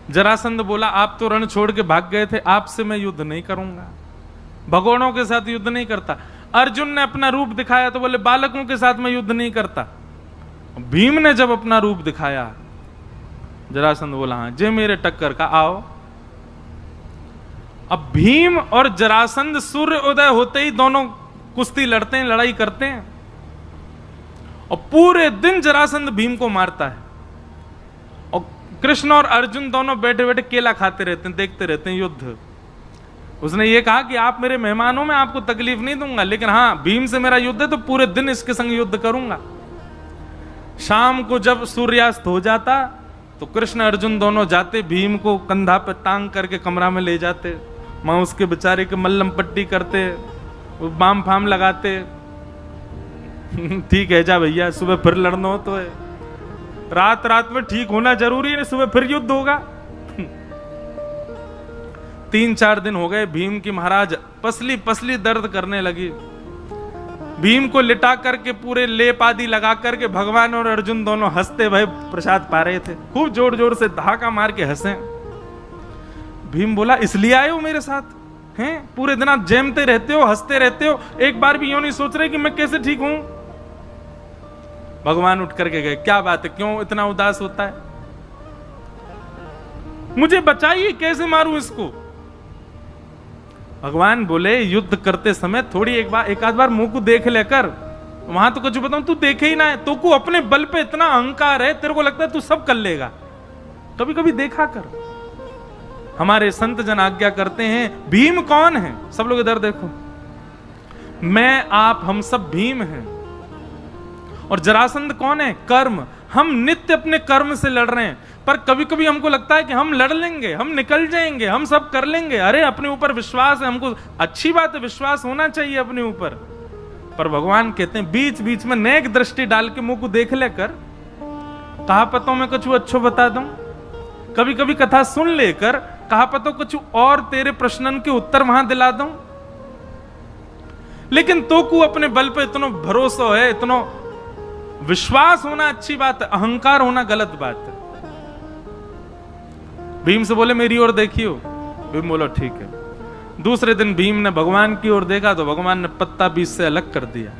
जरासंध बोला आप तो रण छोड़ के भाग गए थे, आपसे मैं युद्ध नहीं करूंगा, भगोड़ों के साथ युद्ध नहीं करता। अर्जुन ने अपना रूप दिखाया तो बोले बालकों के साथ मैं युद्ध नहीं करता। भीम ने जब अपना रूप दिखाया, जरासंध बोला हाँ जे मेरे टक्कर का आओ। अब भीम और जरासंध सूर्य उदय होते ही दोनों कुश्ती लड़ते हैं, लड़ाई करते हैं, और पूरे दिन जरासंध भीम को मारता है। और कृष्ण और अर्जुन दोनों बैठे बैठे केला खाते रहते हैं, देखते रहते हैं युद्ध। उसने ये कहा कि आप मेरे मेहमान हो, मैं आपको तकलीफ नहीं दूंगा, लेकिन हाँ भीम से मेरा युद्ध है तो पूरे दिन इसके संग युद्ध करूंगा। शाम को जब सूर्यास्त हो जाता तो कृष्ण अर्जुन दोनों जाते, भीम को कंधा पे टांग करके कमरा में ले जाते, मां उसके बेचारे के मल्लम पट्टी करते, बाम फाम लगाते। ठीक है जा भैया, सुबह फिर लड़ना हो तो है, रात रात में ठीक होना जरूरी है, सुबह फिर युद्ध होगा। 3-4 दिन हो गए, भीम की महाराज पसली पसली दर्द करने लगी। भीम को लिटा करके पूरे लेप आदि लगा करके भगवान और अर्जुन दोनों हंसते भय प्रसाद पा रहे थे, खूब जोर जोर से धक्का मार के हंसे। भीम बोला इसलिए आए हो मेरे साथ हैं, पूरे दिन आप जैमते रहते हो, हंसते रहते हो, एक बार भी यूं नहीं सोच रहे कि मैं कैसे ठीक हूं। भगवान उठ करके गए, क्या बात है, क्यों इतना उदास होता है, मुझे बचाइए, कैसे मारूं इसको। भगवान बोले युद्ध करते समय थोड़ी एक आध बार मुंह को देख लेकर, वहां तो कुछ बताऊं तू देखे ही ना है, तो को अपने बल पे इतना अहंकार है, तेरे को लगता है तू सब कर लेगा, कभी कभी देखा कर। हमारे संत जन आज्ञा करते हैं। भीम कौन है? सब लोग इधर देखो। मैं, आप, हम सब भीम हैं। और जरासंध कौन है? कर्म। हम नित्य अपने कर्म से लड़ रहे हैं, पर कभी कभी हमको लगता है कि हम लड़ लेंगे, हम निकल जाएंगे, हम सब कर लेंगे। अरे अपने ऊपर विश्वास है हमको, अच्छी बात है, विश्वास होना चाहिए अपने ऊपर। पर भगवान कहते हैं बीच बीच में नेक दृष्टि डाल के मुंह को देख लेकर, कहा पतों में कुछ अच्छो बता दूं। कभी कभी कथा सुन लेकर कहा पतो कुछ और तेरे प्रश्नन के उत्तर वहां दिला दूं। लेकिन तो को अपने बल पे इतना भरोसा है, इतना विश्वास होना अच्छी बात है, अहंकार होना गलत बात है। भीम से बोले मेरी ओर देखियो। भीम बोलो ठीक है। दूसरे दिन भीम ने भगवान की ओर देखा तो भगवान ने पत्ता बीच से अलग कर दिया।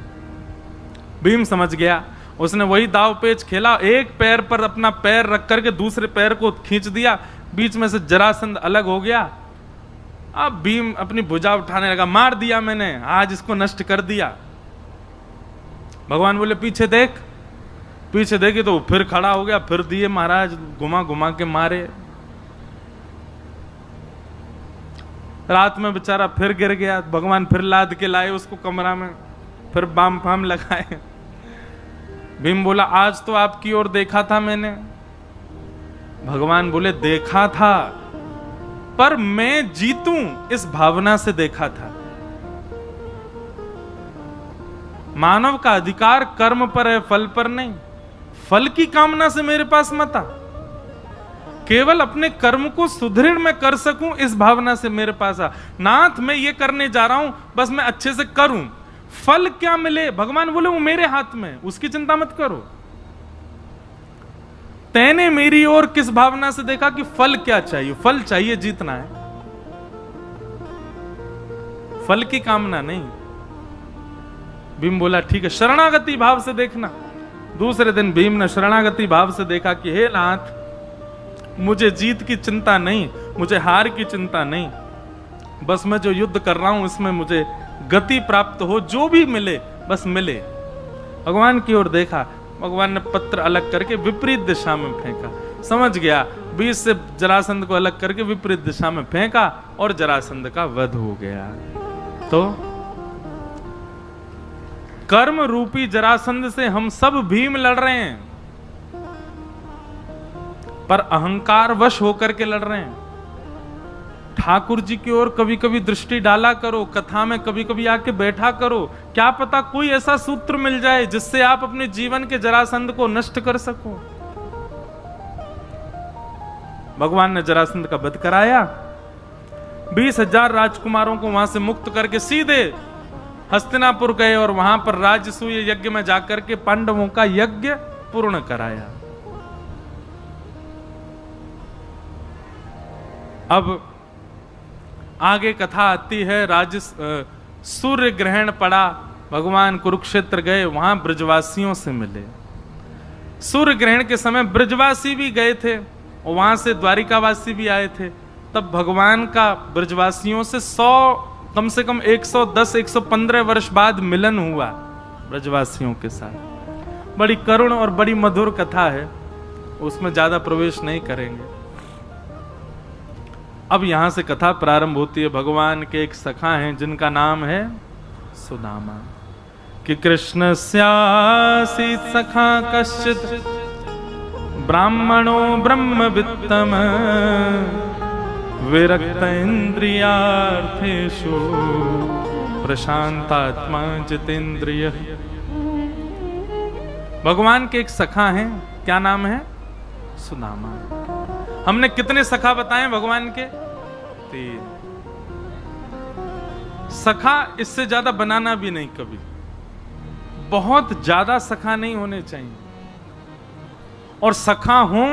भीम समझ गया, उसने वही दाव पेच खेला, एक पैर पर अपना पैर रख करके दूसरे पैर को खींच दिया, बीच में से जरासंध अलग हो गया। अब भीम अपनी भुजा उठाने लगा, मार दिया मैंने, आज इसको नष्ट कर दिया। भगवान बोले पीछे देख। पीछे देखी तो फिर खड़ा हो गया, फिर दिए महाराज घुमा घुमा के मारे। रात में बेचारा फिर गिर गया, भगवान फिर लाद के लाए उसको कमरा में, फिर बाम फाम लगाए। भीम बोला आज तो आपकी ओर देखा था मैंने। भगवान बोले देखा था, पर मैं जीतूं इस भावना से देखा था। मानव का अधिकार कर्म पर है, फल पर नहीं। फल की कामना से मेरे पास मत आ, केवल अपने कर्म को सुदृढ़ मैं कर सकूं इस भावना से मेरे पास आ। नाथ मैं ये करने जा रहा हूं, बस मैं अच्छे से करूं, फल क्या मिले भगवान बोले वो मेरे हाथ में, उसकी चिंता मत करो। तैने मेरी ओर किस भावना से देखा कि फल क्या चाहिए? फल चाहिए, जीतना है, फल की कामना नहीं। भीम बोला ठीक है, शरणागति भाव से देखना। दूसरे दिन भीम ने शरणागति भाव से देखा कि हे नाथ, मुझे जीत की चिंता नहीं, मुझे हार की चिंता नहीं, बस मैं जो युद्ध कर रहा हूं इसमें मुझे गति प्राप्त हो, जो भी मिले बस मिले। भगवान की ओर देखा, भगवान ने पत्र अलग करके विपरीत दिशा में फेंका। समझ गया, बीच से जरासंध को अलग करके विपरीत दिशा में फेंका और जरासंध का वध हो गया। तो कर्म रूपी जरासंध से हम सब भीम लड़ रहे हैं, पर अहंकार वश होकर के लड़ रहे हैं। ठाकुर जी की ओर कभी कभी दृष्टि डाला करो, कथा में कभी कभी आके बैठा करो, क्या पता कोई ऐसा सूत्र मिल जाए जिससे आप अपने जीवन के जरासंध को नष्ट कर सको। भगवान ने जरासंध का वध कराया, 20,000 राजकुमारों को वहां से मुक्त करके सीधे हस्तिनापुर गए और वहां पर राजसूय यज्ञ में जाकर के पांडवों का यज्ञ पूर्ण कराया। अब आगे कथा आती है, सूर्य ग्रहण पड़ा, भगवान कुरुक्षेत्र गए, वहां ब्रजवासियों से मिले। सूर्य ग्रहण के समय ब्रजवासी भी गए थे और वहां से द्वारिकावासी भी आए थे। तब भगवान का ब्रजवासियों से कम से कम 110-115 वर्ष बाद मिलन हुआ ब्रजवासियों के साथ। बड़ी करुण और बड़ी मधुर कथा है, उसमें ज्यादा प्रवेश नहीं करेंगे। अब यहां से कथा प्रारंभ होती है। भगवान के एक सखा हैं जिनका नाम है सुदामा। कि कृष्ण स्यासी सखा कश्चित ब्राह्मणो ब्रह्मवित्तम विरक्त इंद्रियार्थेषु प्रशांतात्मा जितेंद्रिय। भगवान के एक सखा हैं, क्या नाम है? सुदामा। हमने कितने सखा बताए भगवान के? 3। सखा इससे ज्यादा बनाना भी नहीं कभी, बहुत ज्यादा सखा नहीं होने चाहिए। और सखा हो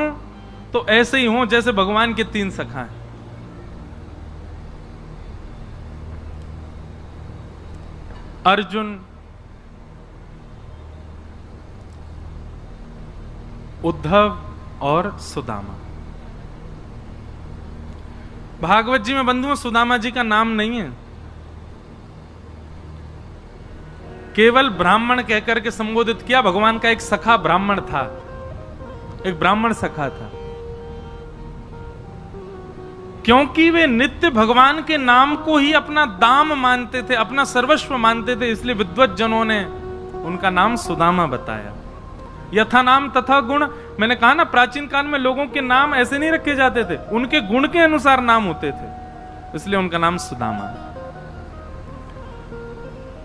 तो ऐसे ही हो जैसे भगवान के 3 सखा हैं। अर्जुन, उद्धव और सुदामा। भागवत जी में बंधुओं सुदामा जी का नाम नहीं है, केवल ब्राह्मण कहकर के संबोधित किया। भगवान का एक सखा ब्राह्मण था, एक ब्राह्मण सखा था। क्योंकि वे नित्य भगवान के नाम को ही अपना दाम मानते थे, अपना सर्वस्व मानते थे, इसलिए विद्वत जनों ने उनका नाम सुदामा बताया। यथा नाम तथा गुण, मैंने कहा ना प्राचीन काल में लोगों के नाम ऐसे नहीं रखे जाते थे, उनके गुण के अनुसार नाम होते थे, इसलिए उनका नाम सुदामा।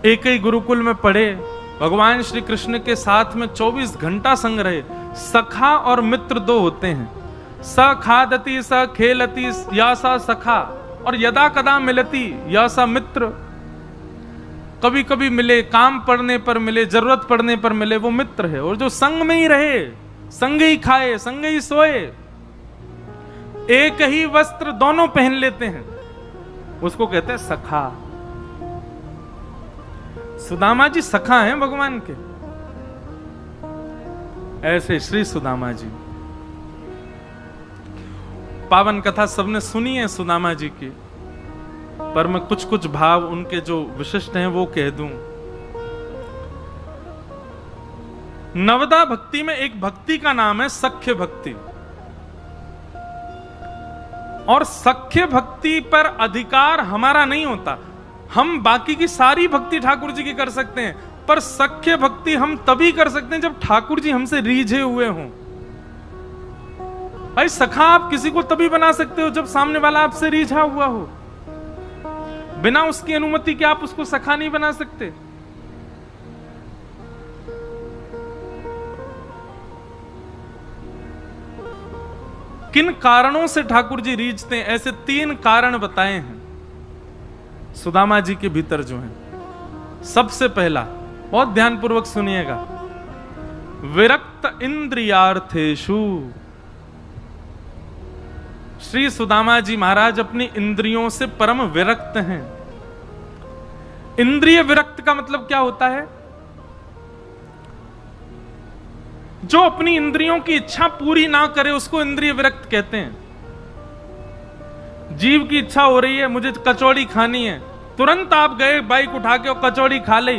एक ही गुरुकुल में पढ़े, भगवान श्री कृष्ण के साथ में 24 घंटा संग रहे। सखा और मित्र दो होते हैं, स खादति स खेलति या सा सखा, और यदा कदा मिलती या सा मित्र। कभी कभी मिले, काम पड़ने पर मिले, जरूरत पड़ने पर मिले, वो मित्र है। और जो संग में ही रहे, संग ही खाए, संग ही सोए, एक ही वस्त्र दोनों पहन लेते हैं, उसको कहते हैं सखा। सुदामा जी सखा हैं भगवान के। ऐसे श्री सुदामा जी, पावन कथा सबने सुनी है सुदामा जी की, पर मैं कुछ कुछ भाव उनके जो विशिष्ट हैं वो कह दूं। नवदा भक्ति में एक भक्ति का नाम है सख्य भक्ति, और सख्य भक्ति पर अधिकार हमारा नहीं होता। हम बाकी की सारी भक्ति ठाकुर जी की कर सकते हैं, पर सख्य भक्ति हम तभी कर सकते हैं जब ठाकुर जी हमसे रीझे हुए हों। भाई सखा आप किसी को तभी बना सकते हो जब सामने वाला आपसे रीझा हुआ हो। बिना उसकी अनुमति के आप उसको सखा नहीं बना सकते। किन कारणों से ठाकुर जी रीझते हैं, ऐसे 3 कारण बताए हैं सुदामा जी के भीतर जो हैं। सबसे पहला, बहुत ध्यानपूर्वक सुनिएगा, विरक्त इंद्रियार्थेषु। श्री सुदामा जी महाराज अपनी इंद्रियों से परम विरक्त हैं। इंद्रिय विरक्त का मतलब क्या होता है? जो अपनी इंद्रियों की इच्छा पूरी ना करे उसको इंद्रिय विरक्त कहते हैं। जीव की इच्छा हो रही है, मुझे कचौड़ी खानी है, तुरंत आप गए बाइक उठा के और कचौड़ी खा ली,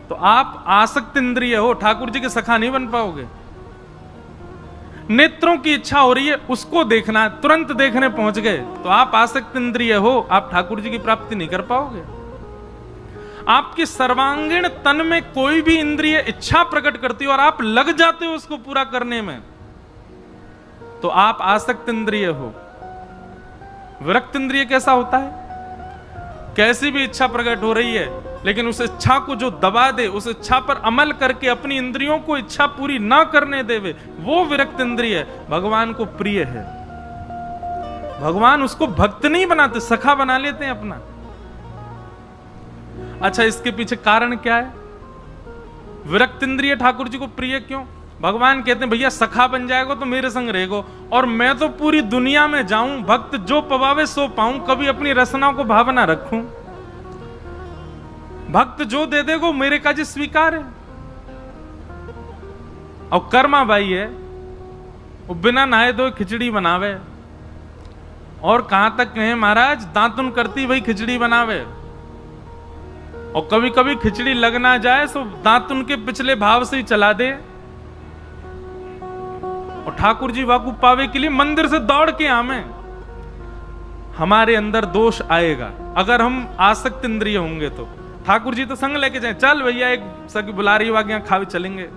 तो आप आसक्त इंद्रिय हो, ठाकुर जी के सखा नहीं बन पाओगे। नेत्रों की इच्छा हो रही है, उसको देखना है, तुरंत देखने पहुंच गए, तो आप आसक्त इंद्रिय हो, आप ठाकुर जी की प्राप्ति नहीं कर पाओगे। आपकी सर्वांगीण तन में कोई भी इंद्रिय इच्छा प्रकट करती हो और आप लग जाते हो उसको पूरा करने में, तो आप आसक्त इंद्रिय हो। विरक्त इंद्रिय कैसा होता है? कैसी भी इच्छा प्रकट हो रही है, लेकिन उस इच्छा को जो दबा दे, उस इच्छा पर अमल करके अपनी इंद्रियों को इच्छा पूरी ना करने देवे, वो विरक्त इंद्रिय भगवान को प्रिय है। भगवान उसको भक्त नहीं बनाते, सखा बना लेते हैं अपना। अच्छा, इसके पीछे कारण क्या है? विरक्त इंद्रिय ठाकुर जी को प्रिय क्यों? भगवान कहते हैं भैया सखा बन जाएगा तो मेरे संग रहेगो, और मैं तो पूरी दुनिया में जाऊं, भक्त जो पवावे सो पाऊं, कभी अपनी रसना को भावना रखूं। भक्त जो दे देगो मेरे का जी स्वीकार है। और कर्मा बाई है, वो बिना नहाए धोए खिचड़ी बनावे, और कहां तक कहें महाराज, दांतुन करती वही खिचड़ी बनावे। और कभी कभी खिचड़ी लग ना जाए तो दांतुन के पिछले भाव से ही चला दे, और ठाकुर जी वाकू पावे के लिए मंदिर से दौड़ के आवे। हमारे अंदर दोष आएगा अगर हम आसक्त इंद्रिय होंगे तो। ठाकुर जी तो संग लेके जाए, चल भैया एक सगी बुला रही वागियां खावे चलेंगे।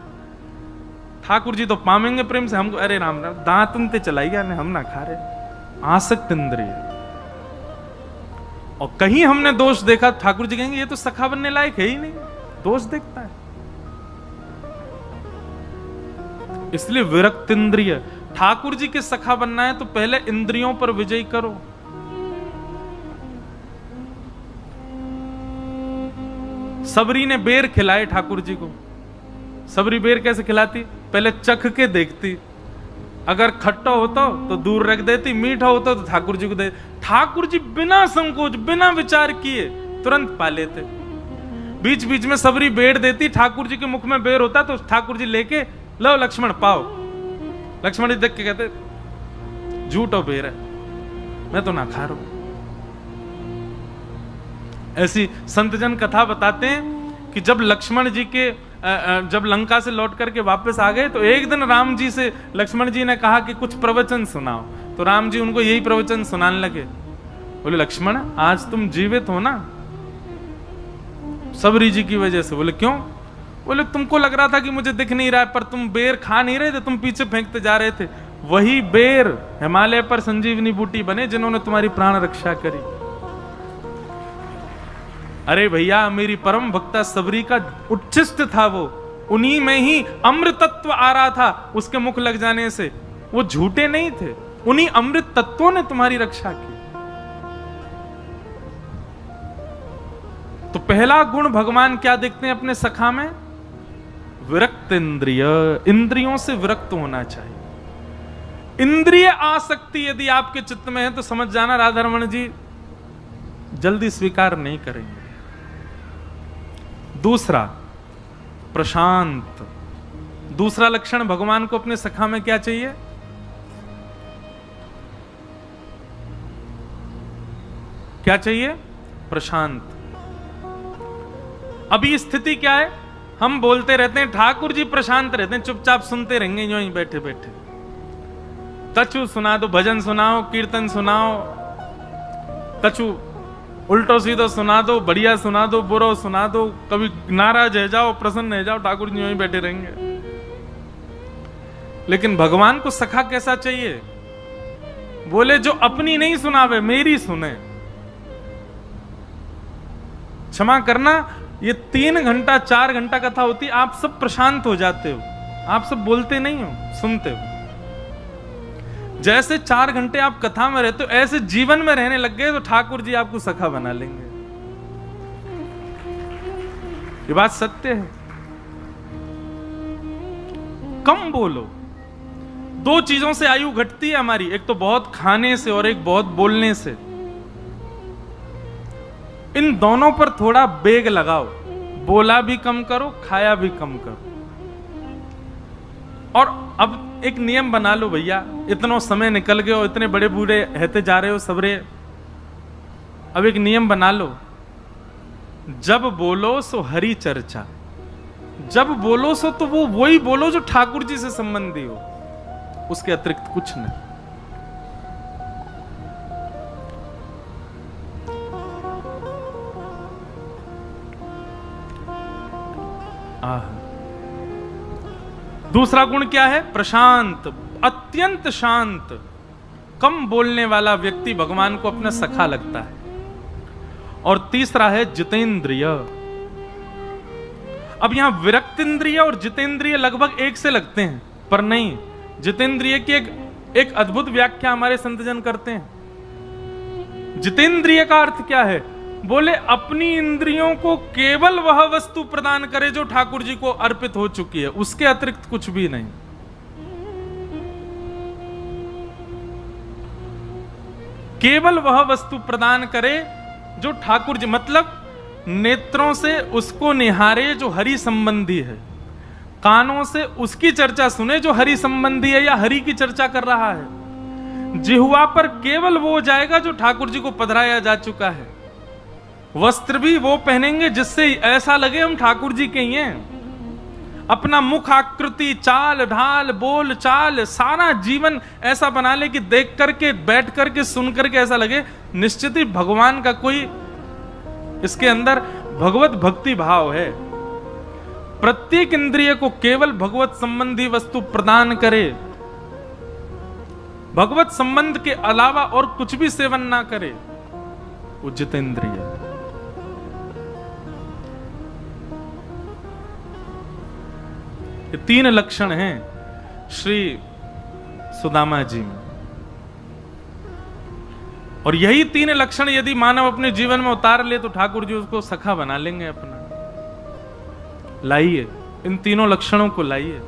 ठाकुर जी तो पामेंगे प्रेम से हमको, अरे राम राम दांतुन ते चलाइया ने, हम ना खा रहे। आसक्त इंद्रिय। और कहीं हमने दोष देखा, ठाकुर जी कहेंगे ये तो सखा बनने लायक है ही नहीं, दोष देखता है। इसलिए विरक्त इंद्रिय। ठाकुर जी के सखा बनना है तो पहले इंद्रियों पर विजय करो। सबरी ने बेर खिलाए ठाकुर जी को। सबरी बेर कैसे खिलाती? पहले चख के देखती, अगर खट्टा होता तो दूर रख देती, मीठा होता तो ठाकुर जी को दे। ठाकुर जी बिना संकोच, बिना विचार किए तुरंत पा लेते। बीच बीच में सबरी बेर देती, ठाकुर जी के मुख में बेर होता तो ठाकुर जी लेके, लो लक्ष्मण पाओ। लक्ष्मण जी देख के कहते झूठ और बेर है, मैं तो ना खा रहा हूं। ऐसी संतजन कथा बताते हैं कि जब लक्ष्मण जी के जब लंका से लौट करके वापस आ गए तो एक दिन राम जी से लक्ष्मण जी ने कहा कि कुछ प्रवचन सुनाओ। तो राम जी उनको यही प्रवचन सुनाने लगे। बोले लक्ष्मण आज तुम जीवित हो ना सबरी जी की वजह से। बोले क्यों? बोले तुमको लग रहा था कि मुझे दिख नहीं रहा है, पर तुम बेर खा नहीं रहे थे, तुम पीछे फेंकते जा रहे थे। वही बेर हिमालय पर संजीवनी बूटी बने जिन्होंने तुम्हारी प्राण रक्षा करी। अरे भैया मेरी परम भक्ता सबरी का उच्छिष्ट था वो, उन्हीं में ही अमृत तत्व आ रहा था उसके मुख लग जाने से। वो झूठे नहीं थे, उन्हीं अमृत तत्वों ने तुम्हारी रक्षा की। तो पहला गुण भगवान क्या देखते हैं अपने सखा में? विरक्त इंद्रिय, इंद्रियों से विरक्त होना चाहिए। इंद्रिय आसक्ति यदि आपके चित्त में है तो समझ जाना राधा रमण जी जल्दी स्वीकार नहीं करेंगे। दूसरा प्रशांत, दूसरा लक्षण भगवान को अपने सखा में क्या चाहिए? क्या चाहिए? प्रशांत। अभी स्थिति क्या है? हम बोलते रहते हैं ठाकुर जी प्रशांत रहते हैं, चुपचाप सुनते रहेंगे यूं ही बैठे बैठे। कछु सुना दो, भजन सुनाओ, कीर्तन सुनाओ, कछु उल्टो सीधो सुना दो, बढ़िया सुना दो, बुरो सुना दो, कभी नाराज है जाओ, प्रसन्न है जाओ, ठाकुर जी यूं ही बैठे रहेंगे। लेकिन भगवान को सखा कैसा चाहिए? बोले जो अपनी नहीं सुनावे मेरी सुने। क्षमा करना, ये 3 घंटा 4 घंटा कथा होती, आप सब प्रशांत हो जाते हो, आप सब बोलते नहीं हो, सुनते हो। जैसे 4 घंटे आप कथा में रहते हो ऐसे जीवन में रहने लग गए तो ठाकुर जी आपको सखा बना लेंगे। ये बात सत्य है। कम बोलो। 2 चीजों से आयु घटती है हमारी, एक तो बहुत खाने से और एक बहुत बोलने से। इन दोनों पर थोड़ा बेग लगाओ, बोला भी कम करो, खाया भी कम करो। और अब एक नियम बना लो भैया, इतना समय निकल गए हो, इतने बड़े बूढ़े रहते जा रहे हो सबरे, अब एक नियम बना लो, जब बोलो सो हरि चर्चा। जब बोलो सो तो वो वही बोलो जो ठाकुर जी से संबंधी हो, उसके अतिरिक्त कुछ नहीं। दूसरा गुण क्या है? प्रशांत, अत्यंत शांत। कम बोलने वाला व्यक्ति भगवान को अपना सखा लगता है। और तीसरा है जितेंद्रिय। अब यहां विरक्त इंद्रिय और जितेंद्रिय लगभग एक से लगते हैं, पर नहीं। जितेंद्रिय की एक अद्भुत व्याख्या हमारे संतजन करते हैं। जितेंद्रिय का अर्थ क्या है? बोले अपनी इंद्रियों को केवल वह वस्तु प्रदान करे जो ठाकुर जी को अर्पित हो चुकी है, उसके अतिरिक्त कुछ भी नहीं। केवल वह वस्तु प्रदान करे जो ठाकुर जी, मतलब नेत्रों से उसको निहारे जो हरि संबंधी है, कानों से उसकी चर्चा सुने जो हरि संबंधी है या हरि की चर्चा कर रहा है, जिह्वा पर केवल वो जाएगा जो ठाकुर जी को पधराया जा चुका है, वस्त्र भी वो पहनेंगे जिससे ऐसा लगे हम ठाकुर जी के ही हैं, अपना मुख आकृति, चाल ढाल, बोल चाल, सारा जीवन ऐसा बना ले कि देख करके, बैठ करके, सुन करके ऐसा लगे निश्चित ही भगवान का कोई इसके अंदर भगवत भक्ति भाव है। प्रत्येक इंद्रिय को केवल भगवत संबंधी वस्तु प्रदान करे, भगवत संबंध के अलावा और कुछ भी सेवन ना करे, वो जितेंद्रिय। ये 3 लक्षण हैं श्री सुदामा जी में, और यही 3 लक्षण यदि मानव अपने जीवन में उतार ले तो ठाकुर जी उसको सखा बना लेंगे अपना। लाइए इन 3 लक्षणों को लाइए।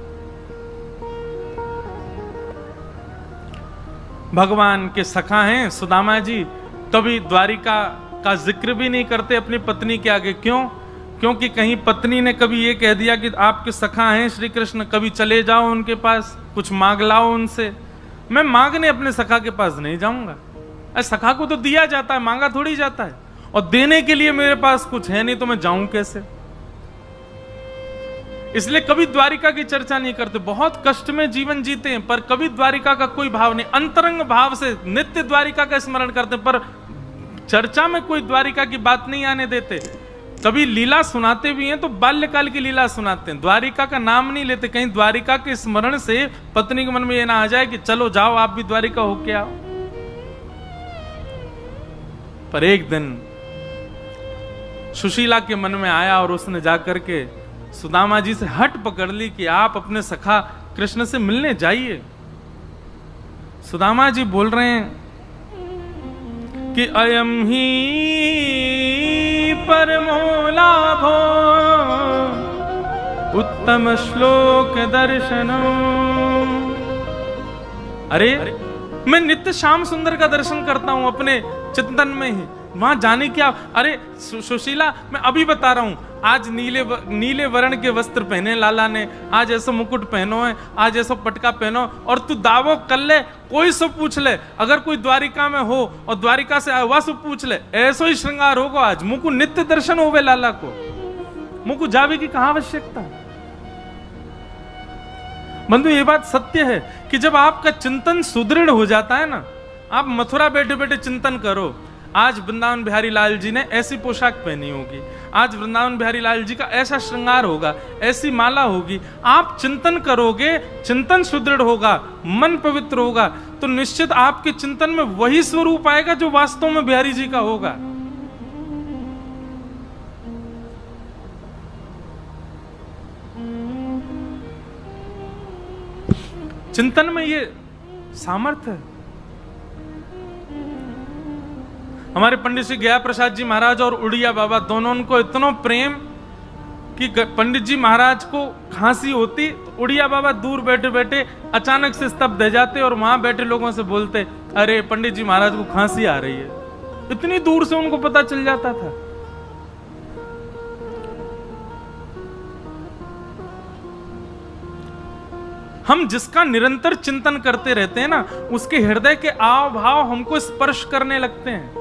भगवान के सखा हैं सुदामा जी, कभी द्वारिका का जिक्र भी नहीं करते अपनी पत्नी के आगे। क्यों? क्योंकि कहीं पत्नी ने कभी ये कह दिया कि आपके सखा हैं श्री कृष्ण, कभी चले जाओ उनके पास, कुछ मांग लाओ उनसे। मैं मांगने अपने सखा के पास नहीं जाऊंगा। सखा को तो दिया जाता है, मांगा थोड़ी जाता है, और देने के लिए मेरे पास कुछ है नहीं तो मैं जाऊं कैसे? इसलिए कभी द्वारिका की चर्चा नहीं करते। बहुत कष्ट में जीवन जीते हैं पर कभी द्वारिका का कोई भाव नहीं, अंतरंग भाव से नित्य द्वारिका का स्मरण करते हैं, पर चर्चा में कोई द्वारिका की बात नहीं आने देते। कभी लीला सुनाते भी हैं तो बाल्यकाल की लीला सुनाते हैं, द्वारिका का नाम नहीं लेते। कहीं द्वारिका के स्मरण से पत्नी के मन में यह ना आ जाए कि चलो जाओ आप भी द्वारिका होके आओ। पर एक दिन सुशीला के मन में आया और उसने जाकर के सुदामा जी से हट पकड़ ली कि आप अपने सखा कृष्ण से मिलने जाइए। सुदामा जी बोल रहे हैं कि अयम ही परमो लाभो उत्तम श्लोक दर्शनो। अरे मैं नित्य श्याम सुंदर का दर्शन करता हूं अपने चिंतन में ही, वहां जाने क्या। अरे सुशीला मैं अभी बता रहा हूं, आज नीले वर्ण के वस्त्र पहने लाला ने, आज ऐसा मुकुट पहनो है, आज ऐसा पटका पहनो, और तू दावो कर ले, कोई सो पूछ ले, अगर कोई द्वारिका में हो और द्वारिका से आया हुआ सो पूछ ले, ऐसा ही श्रृंगार होगा आज। मुकु नित्य दर्शन होवे लाला को, मुकु जावे की कहां आवश्यकता। बंधु ये बात सत्य है कि जब आपका चिंतन सुदृढ़ हो जाता है ना, आप मथुरा बैठे बैठे चिंतन करो, आज वृंदावन बिहारी लाल जी ने ऐसी पोशाक पहनी होगी, आज वृंदावन बिहारी लाल जी का ऐसा श्रृंगार होगा, ऐसी माला होगी, आप चिंतन करोगे, चिंतन सुदृढ़ होगा, मन पवित्र होगा, तो निश्चित आपके चिंतन में वही स्वरूप आएगा जो वास्तव में बिहारी जी का होगा। चिंतन में ये सामर्थ्य है। हमारे पंडित श्री गया प्रसाद जी महाराज और उड़िया बाबा दोनों, उनको इतना प्रेम कि पंडित जी महाराज को खांसी होती तो उड़िया बाबा दूर बैठे बैठे अचानक से स्तब्ध हो जाते और वहां बैठे लोगों से बोलते, अरे पंडित जी महाराज को खांसी आ रही है। इतनी दूर से उनको पता चल जाता था। हम जिसका निरंतर चिंतन करते रहते हैं ना, उसके हृदय के आव भाव हमको स्पर्श करने लगते हैं।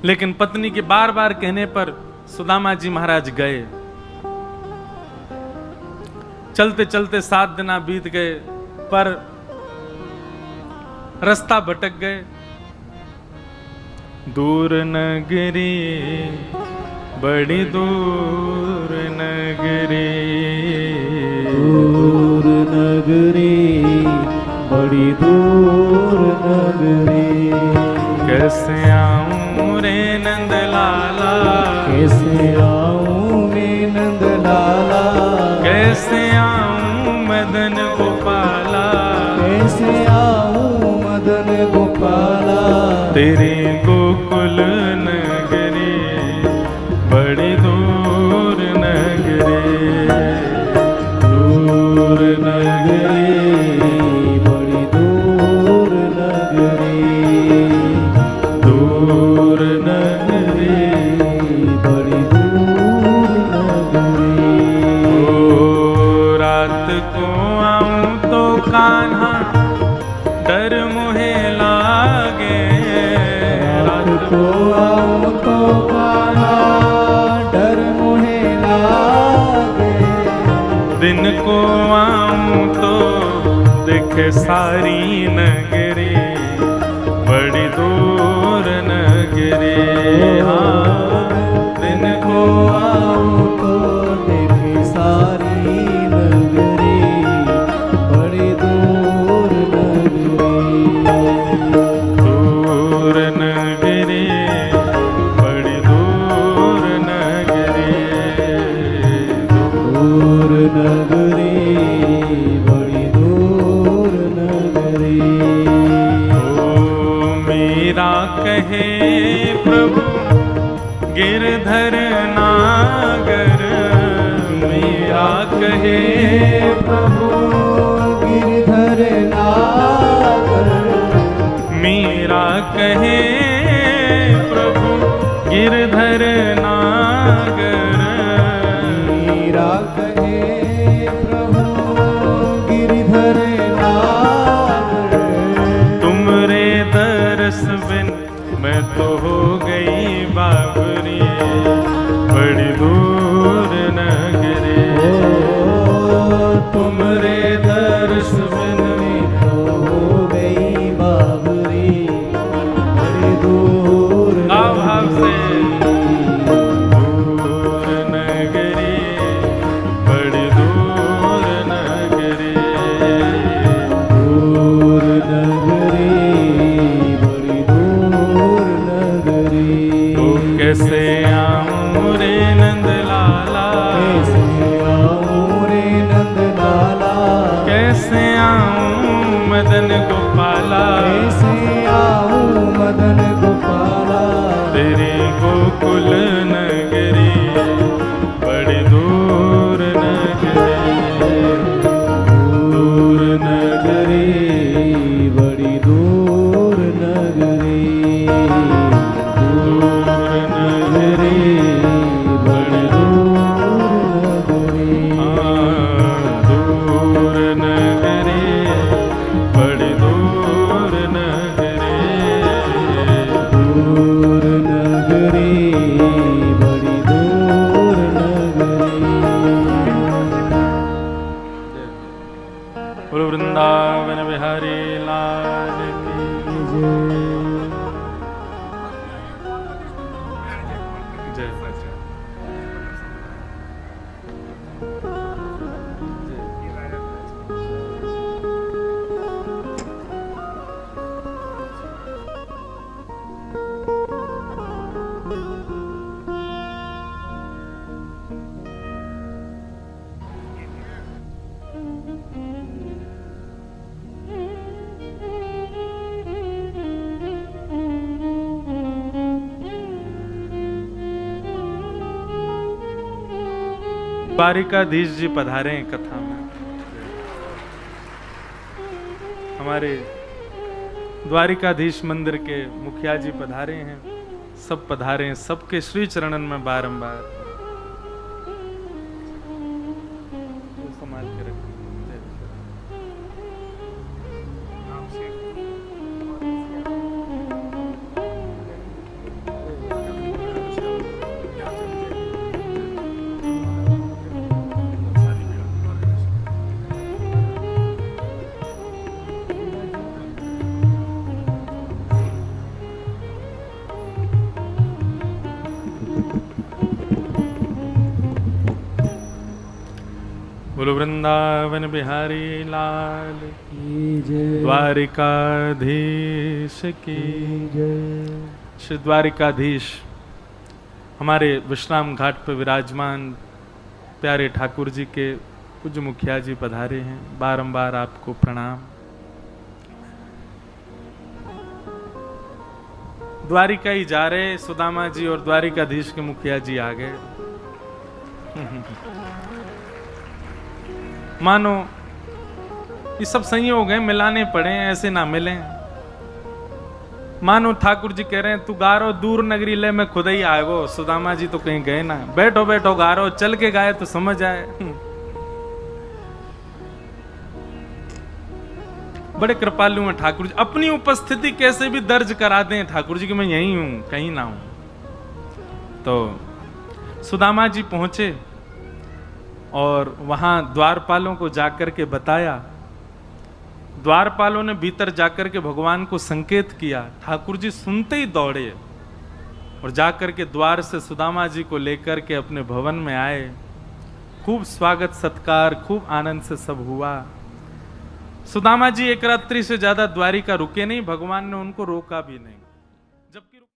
लेकिन पत्नी के बार बार कहने पर सुदामा जी महाराज गए। चलते चलते 7 दिन बीत गए पर रास्ता भटक गए। दूर नगरी बड़ी दूर नगरी, दूर नगरी बड़ी दूर नगरी, कैसे आऊं रे नंद लाला, कैसे आऊं मैं नंद लाला, कैसे आऊं मदन गोपाला, कैसे आऊं मदन गोपाला, तेरे गोकुल नगरी बड़ी दूर नगरी, दूर नगरी बड़ी दूर नगरी, दूर नगरी बड़ी दूर नगरी। ओ रात को आऊं तो कान्हा डर मुहे लागे, रात को आऊं तो कान्हा डर मुहे लागे, दिन को आऊं तो देखे सारी नगरी बड़ी दूर नगरी। हाँ, दिन को आऊं तो देखे सारी नगरी बड़ी दूर नगरी, दूर नगरी बड़ी दूर नगरी, दूर नगरी बड़ी दूर नगरी। ओ मेरा कहे प्रभु गिरधर नागर, मेरा कहे प्रभु गिरधर नागर, मेरा कहे प्रभु गिरधर नागर, मेरा कहे प्रभु गिरधर नागर, तुमरे दरस बिन मैं तो हो मदन गोपाला, कैसे आऊं मदन गोपाला, तेरी गोकुल नगरी बड़ी दूर नगरी, दूर नगरी बड़ी दूर नगरी, दूर नगरी बड़ी दूर नगरी, दूर नगरी बड़ी दूर नगरी, दूर नगरी बड़ी दूर नगरी। बोलो वृंदावन बिहारी लाल की जय। द्वारिकाधीश जी पधारे हैं कथा में। हमारे द्वारिकाधीश मंदिर के मुखिया जी पधारे हैं, सब पधारे हैं, सबके श्री चरणन में बारंबार संभाल के रखें। बोलो वृंदावन बिहारी लाल की जय, द्वारिकाधीश की जय। श्री द्वारिकाधीश हमारे विश्राम घाट पर विराजमान प्यारे ठाकुर जी के पूज्य मुखिया जी पधारे हैं, बारंबार आपको प्रणाम। द्वारिका ही जा रहे सुदामा जी और द्वारिकाधीश के मुखिया जी आ गए। मानो ये सब संयोग है, मिलाने पड़े, ऐसे ना मिले। मानो ठाकुर जी कह रहे हैं तू गारो दूर नगरी ले, मैं खुद ही आएगो। सुदामा जी तो कहीं गए ना, बैठो बैठो गारो, चल के गाए तो समझ आए। बड़े कृपालु हैं ठाकुर जी, अपनी उपस्थिति कैसे भी दर्ज करा दें ठाकुर जी कि मैं यहीं हूं, कहीं ना हूं। तो सुदामा जी पहुंचे और वहां द्वारपालों को जाकर के बताया। द्वारपालों ने भीतर जाकर के भगवान को संकेत किया। ठाकुर जी सुनते ही दौड़े और जाकर के द्वार से सुदामा जी को लेकर के अपने भवन में आए। खूब स्वागत सत्कार, खूब आनंद से सब हुआ। सुदामा जी एक रात्रि से ज्यादा द्वारिका रुके नहीं, भगवान ने उनको रोका भी नहीं।